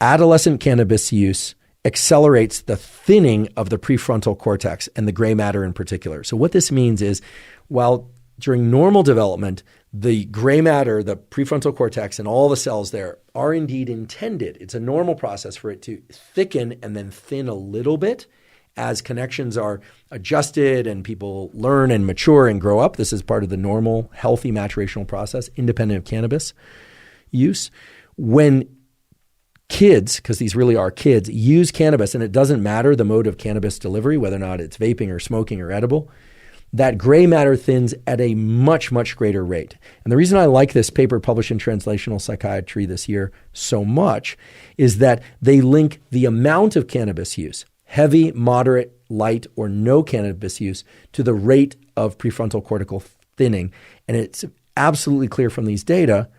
adolescent cannabis use accelerates the thinning of the prefrontal cortex and the gray matter in particular. So what this means is, while during normal development, the gray matter, the prefrontal cortex, and all the cells there are indeed intended. It's a normal process for it to thicken and then thin a little bit as connections are adjusted and people learn and mature and grow up. This is part of the normal, healthy maturational process, independent of cannabis use. When kids, because these really are kids, use cannabis, and it doesn't matter the mode of cannabis delivery, whether or not it's vaping or smoking or edible, that gray matter thins at a much, much greater rate. And the reason I like this paper published in Translational Psychiatry this year so much is that they link the amount of cannabis use, heavy, moderate, light, or no cannabis use, to the rate of prefrontal cortical thinning. And it's absolutely clear from these data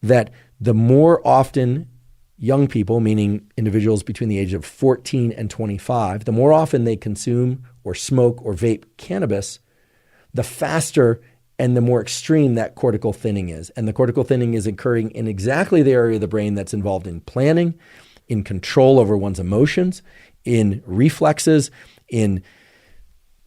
that the more often young people, meaning individuals between the age of 14 and 25, the more often they consume or smoke or vape cannabis, the faster and the more extreme that cortical thinning is. And the cortical thinning is occurring in exactly the area of the brain that's involved in planning, in control over one's emotions, in reflexes, in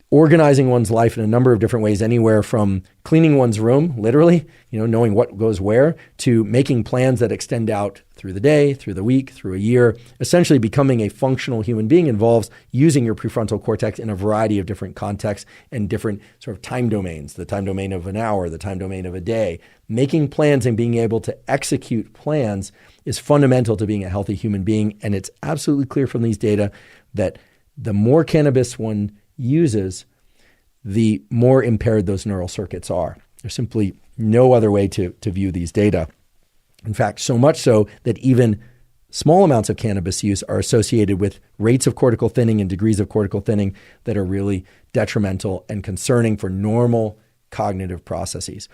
organizing one's life in a number of different ways, anywhere from cleaning one's room, literally, knowing what goes where, to making plans that extend out through the day, through the week, through a year. Essentially becoming a functional human being involves using your prefrontal cortex in a variety of different contexts and different sort of time domains, the time domain of an hour, the time domain of a day. Making plans and being able to execute plans is fundamental to being a healthy human being. And it's absolutely clear from these data that the more cannabis one uses, the more impaired those neural circuits are. There's simply no other way to view these data. In fact, so much so that even small amounts of cannabis use are associated with rates of cortical thinning and degrees of cortical thinning that are really detrimental and concerning for normal cognitive processes.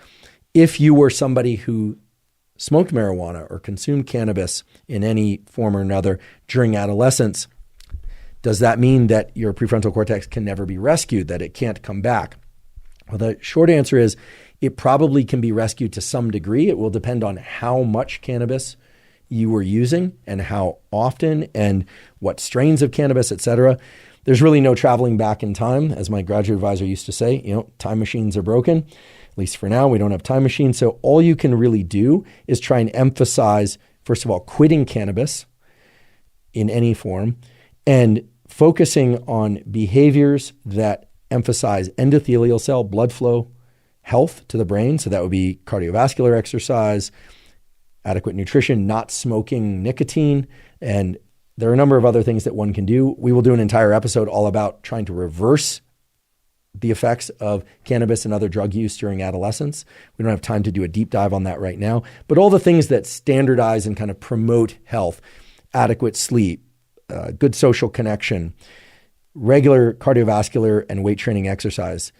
If you were somebody who smoked marijuana or consumed cannabis in any form or another during adolescence, does that mean that your prefrontal cortex can never be rescued, that it can't come back? Well, the short answer is it probably can be rescued to some degree. It will depend on how much cannabis you were using and how often and what strains of cannabis, et cetera. There's really no traveling back in time. As my graduate advisor used to say, time machines are broken. At least for now, we don't have time machines. So all you can really do is try and emphasize, first of all, quitting cannabis in any form, and focusing on behaviors that emphasize endothelial cell blood flow health to the brain. So that would be cardiovascular exercise, adequate nutrition, not smoking nicotine, and there are a number of other things that one can do. We will do an entire episode all about trying to reverse the effects of cannabis and other drug use during adolescence. We don't have time to do a deep dive on that right now, but all the things that standardize and kind of promote health, adequate sleep, good social connection, regular cardiovascular and weight training exercise,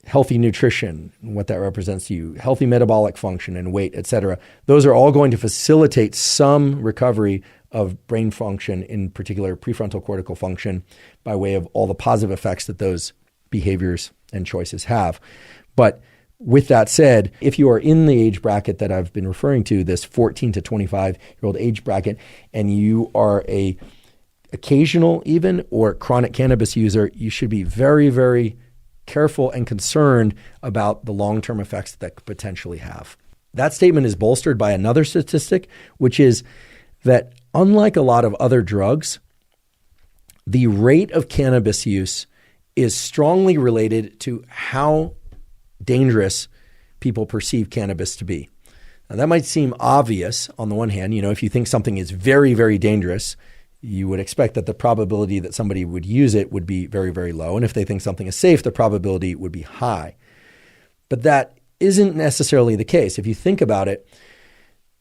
healthy nutrition, what that represents to you, healthy metabolic function and weight, et cetera. Those are all going to facilitate some recovery of brain function, in particular prefrontal cortical function, by way of all the positive effects that those behaviors and choices have. But with that said, if you are in the age bracket that I've been referring to, this 14 to 25-year-old age bracket, and you are a occasional even or chronic cannabis user, you should be very, very careful and concerned about the long-term effects that could potentially have. That statement is bolstered by another statistic, which is that unlike a lot of other drugs, the rate of cannabis use is strongly related to how dangerous people perceive cannabis to be. Now, that might seem obvious on the one hand. If you think something is very, very dangerous, you would expect that the probability that somebody would use it would be very, very low. And if they think something is safe, the probability would be high. But that isn't necessarily the case. If you think about it,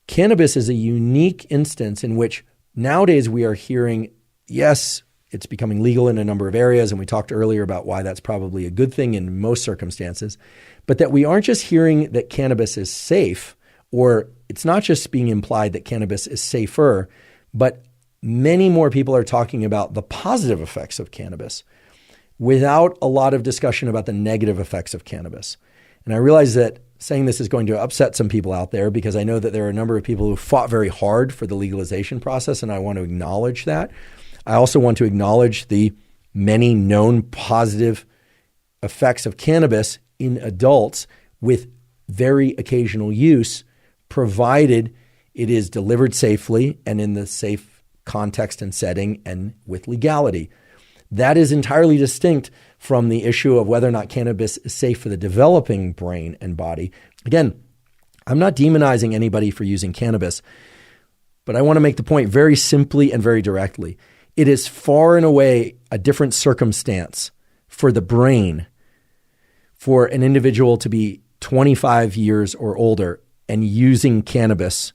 cannabis is a unique instance in which nowadays we are hearing, yes, it's becoming legal in a number of areas, and we talked earlier about why that's probably a good thing in most circumstances, but that we aren't just hearing that cannabis is safe, or it's not just being implied that cannabis is safer, but many more people are talking about the positive effects of cannabis without a lot of discussion about the negative effects of cannabis. And I realize that saying this is going to upset some people out there, because I know that there are a number of people who fought very hard for the legalization process, and I want to acknowledge that. I also want to acknowledge the many known positive effects of cannabis in adults with very occasional use, provided it is delivered safely and in the safe context and setting and with legality. That is entirely distinct from the issue of whether or not cannabis is safe for the developing brain and body. Again, I'm not demonizing anybody for using cannabis, but I want to make the point very simply and very directly. It is far and away a different circumstance for the brain for an individual to be 25 years or older and using cannabis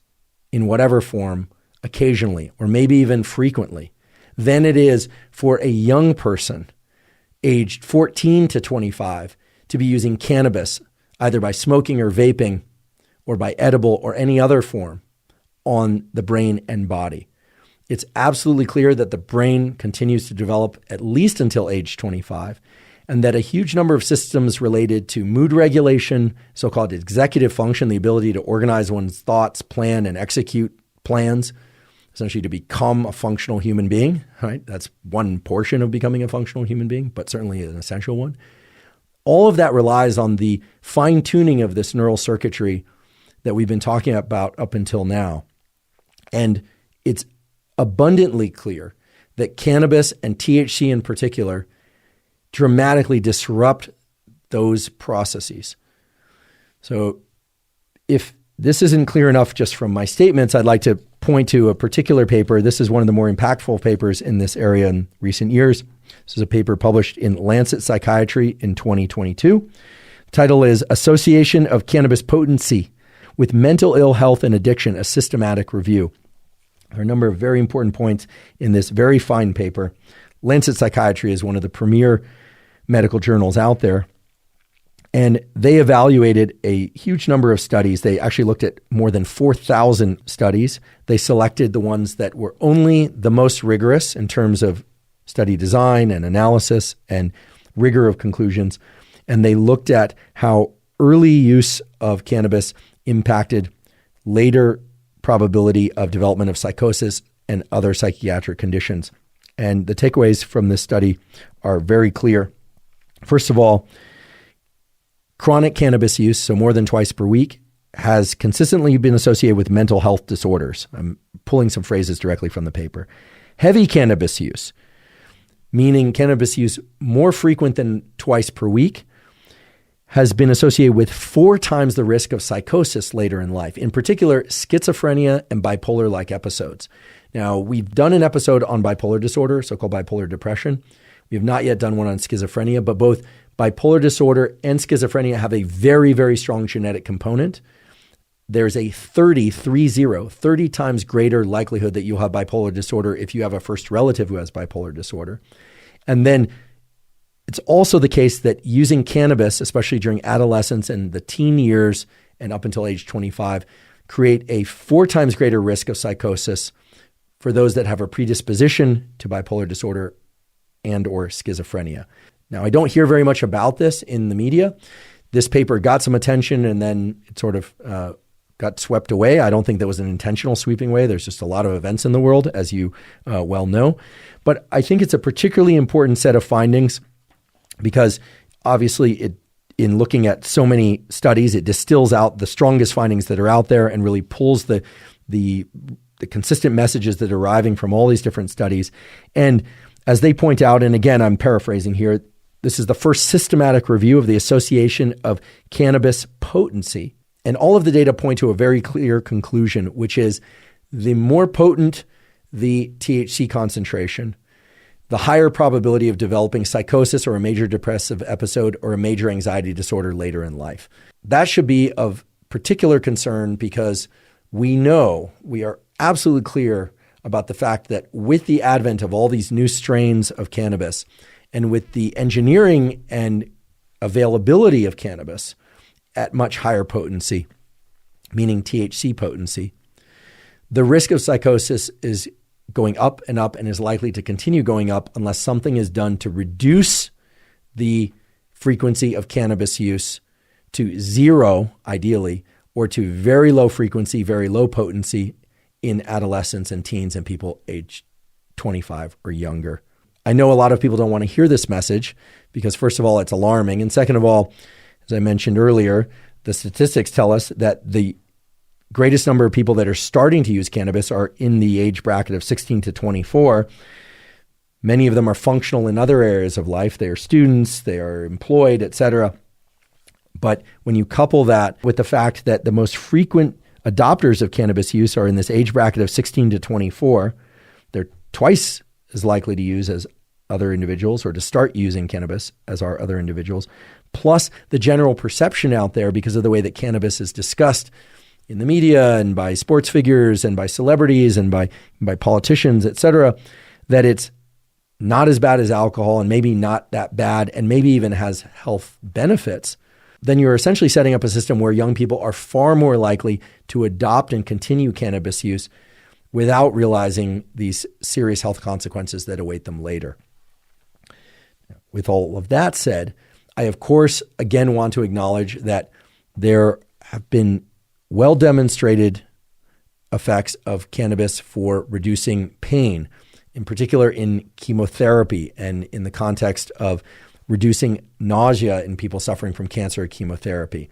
in whatever form occasionally, or maybe even frequently, than it is for a young person aged 14 to 25 to be using cannabis either by smoking or vaping or by edible or any other form on the brain and body. It's absolutely clear that the brain continues to develop at least until age 25, and that a huge number of systems related to mood regulation, so-called executive function, the ability to organize one's thoughts, plan, and execute plans, essentially to become a functional human being, right? That's one portion of becoming a functional human being, but certainly an essential one. All of that relies on the fine-tuning of this neural circuitry that we've been talking about up until now. And it's abundantly clear that cannabis and THC in particular dramatically disrupt those processes. So if this isn't clear enough just from my statements, I'd like to point to a particular paper. This is one of the more impactful papers in this area in recent years. This is a paper published in Lancet Psychiatry in 2022. The title is Association of Cannabis Potency with Mental Ill Health and Addiction, a Systematic Review. There are a number of very important points in this very fine paper. Lancet Psychiatry is one of the premier medical journals out there. And they evaluated a huge number of studies. They actually looked at more than 4,000 studies. They selected the ones that were only the most rigorous in terms of study design and analysis and rigor of conclusions. And they looked at how early use of cannabis impacted later probability of development of psychosis and other psychiatric conditions. And the takeaways from this study are very clear. First of all, chronic cannabis use, so more than twice per week, has consistently been associated with mental health disorders. I'm pulling some phrases directly from the paper. Heavy cannabis use, meaning cannabis use more frequent than twice per week, has been associated with 4 times the risk of psychosis later in life, in particular, schizophrenia and bipolar-like episodes. Now, we've done an episode on bipolar disorder, so-called bipolar depression. We have not yet done one on schizophrenia, but both bipolar disorder and schizophrenia have a very, very strong genetic component. There's a 30 times greater likelihood that you'll have bipolar disorder if you have a first relative who has bipolar disorder. And then it's also the case that using cannabis, especially during adolescence and the teen years and up until age 25, create a 4 times greater risk of psychosis for those that have a predisposition to bipolar disorder and or schizophrenia. Now, I don't hear very much about this in the media. This paper got some attention and then it sort of got swept away. I don't think that was an intentional sweeping away. There's just a lot of events in the world, as you well know. But I think it's a particularly important set of findings because obviously in looking at so many studies, it distills out the strongest findings that are out there and really pulls the consistent messages that are arriving from all these different studies. And as they point out, and again, I'm paraphrasing here, this is the first systematic review of the association of cannabis potency. And all of the data point to a very clear conclusion, which is the more potent the THC concentration, the higher probability of developing psychosis or a major depressive episode or a major anxiety disorder later in life. That should be of particular concern because we are absolutely clear about the fact that with the advent of all these new strains of cannabis and with the engineering and availability of cannabis at much higher potency, meaning THC potency, the risk of psychosis is going up and is likely to continue going up unless something is done to reduce the frequency of cannabis use to 0, ideally, or to very low frequency, very low potency in adolescents and teens and people aged 25 or younger. I know a lot of people don't want to hear this message because, first of all, it's alarming. And second of all, as I mentioned earlier, the statistics tell us that the greatest number of people that are starting to use cannabis are in the age bracket of 16 to 24. Many of them are functional in other areas of life. They are students, they are employed, etc. But when you couple that with the fact that the most frequent adopters of cannabis use are in this age bracket of 16 to 24, they're twice as likely to use as other individuals or to start using cannabis as are other individuals, plus the general perception out there because of the way that cannabis is discussed in the media and by sports figures and by celebrities and by politicians, etc., that it's not as bad as alcohol and maybe not that bad and maybe even has health benefits, then you're essentially setting up a system where young people are far more likely to adopt and continue cannabis use without realizing these serious health consequences that await them later. With all of that said, I, of course, again want to acknowledge that there have been well-demonstrated effects of cannabis for reducing pain, in particular in chemotherapy and in the context of reducing nausea in people suffering from cancer or chemotherapy.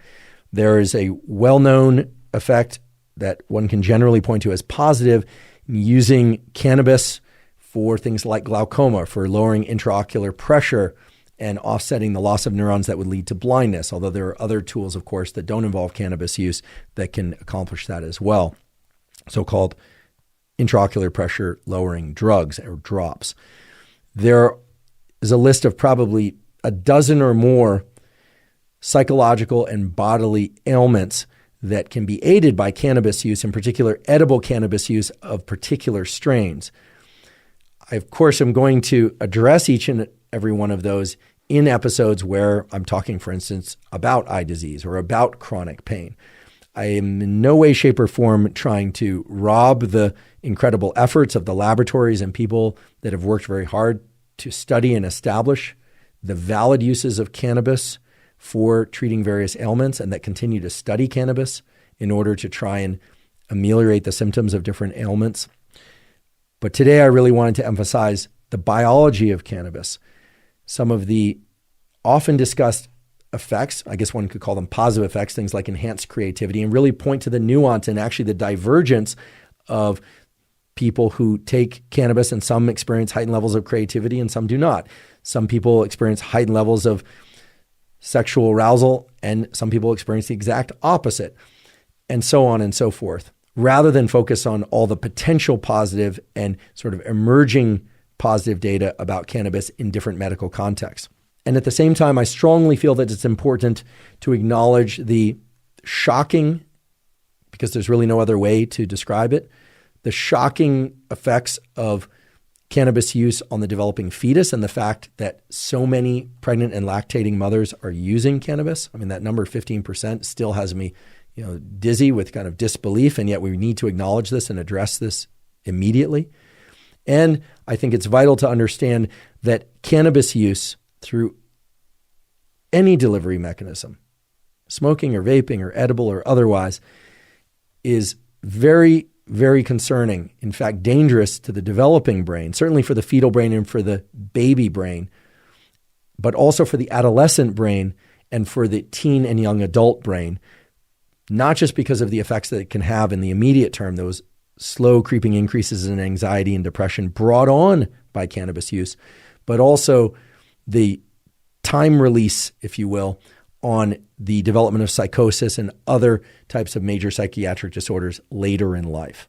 There is a well-known effect that one can generally point to as positive in using cannabis for things like glaucoma, for lowering intraocular pressure and offsetting the loss of neurons that would lead to blindness, although there are other tools, of course, that don't involve cannabis use that can accomplish that as well, so-called intraocular pressure lowering drugs or drops. There is a list of probably a dozen or more psychological and bodily ailments that can be aided by cannabis use, in particular edible cannabis use of particular strains. I, of course, am going to address each and every one of those in episodes where I'm talking, for instance, about eye disease or about chronic pain. I am in no way, shape, or form trying to rob the incredible efforts of the laboratories and people that have worked very hard to study and establish the valid uses of cannabis for treating various ailments and that continue to study cannabis in order to try and ameliorate the symptoms of different ailments. But today I really wanted to emphasize the biology of cannabis, some of the often discussed effects, I guess one could call them positive effects, things like enhanced creativity, and really point to the nuance and actually the divergence of people who take cannabis, and some experience heightened levels of creativity and some do not. Some people experience heightened levels of sexual arousal and some people experience the exact opposite, and so on and so forth, rather than focus on all the potential positive and sort of emerging positive data about cannabis in different medical contexts. And at the same time, I strongly feel that it's important to acknowledge the shocking, because there's really no other way to describe it, the shocking effects of cannabis use on the developing fetus and the fact that so many pregnant and lactating mothers are using cannabis. I mean, that number 15% still has me, dizzy with kind of disbelief, and yet we need to acknowledge this and address this immediately. And I think it's vital to understand that cannabis use through any delivery mechanism, smoking or vaping or edible or otherwise, is very, very concerning, in fact, dangerous to the developing brain, certainly for the fetal brain and for the baby brain, but also for the adolescent brain and for the teen and young adult brain, not just because of the effects that it can have in the immediate term, those slow creeping increases in anxiety and depression brought on by cannabis use, but also the time release, if you will, on the development of psychosis and other types of major psychiatric disorders later in life.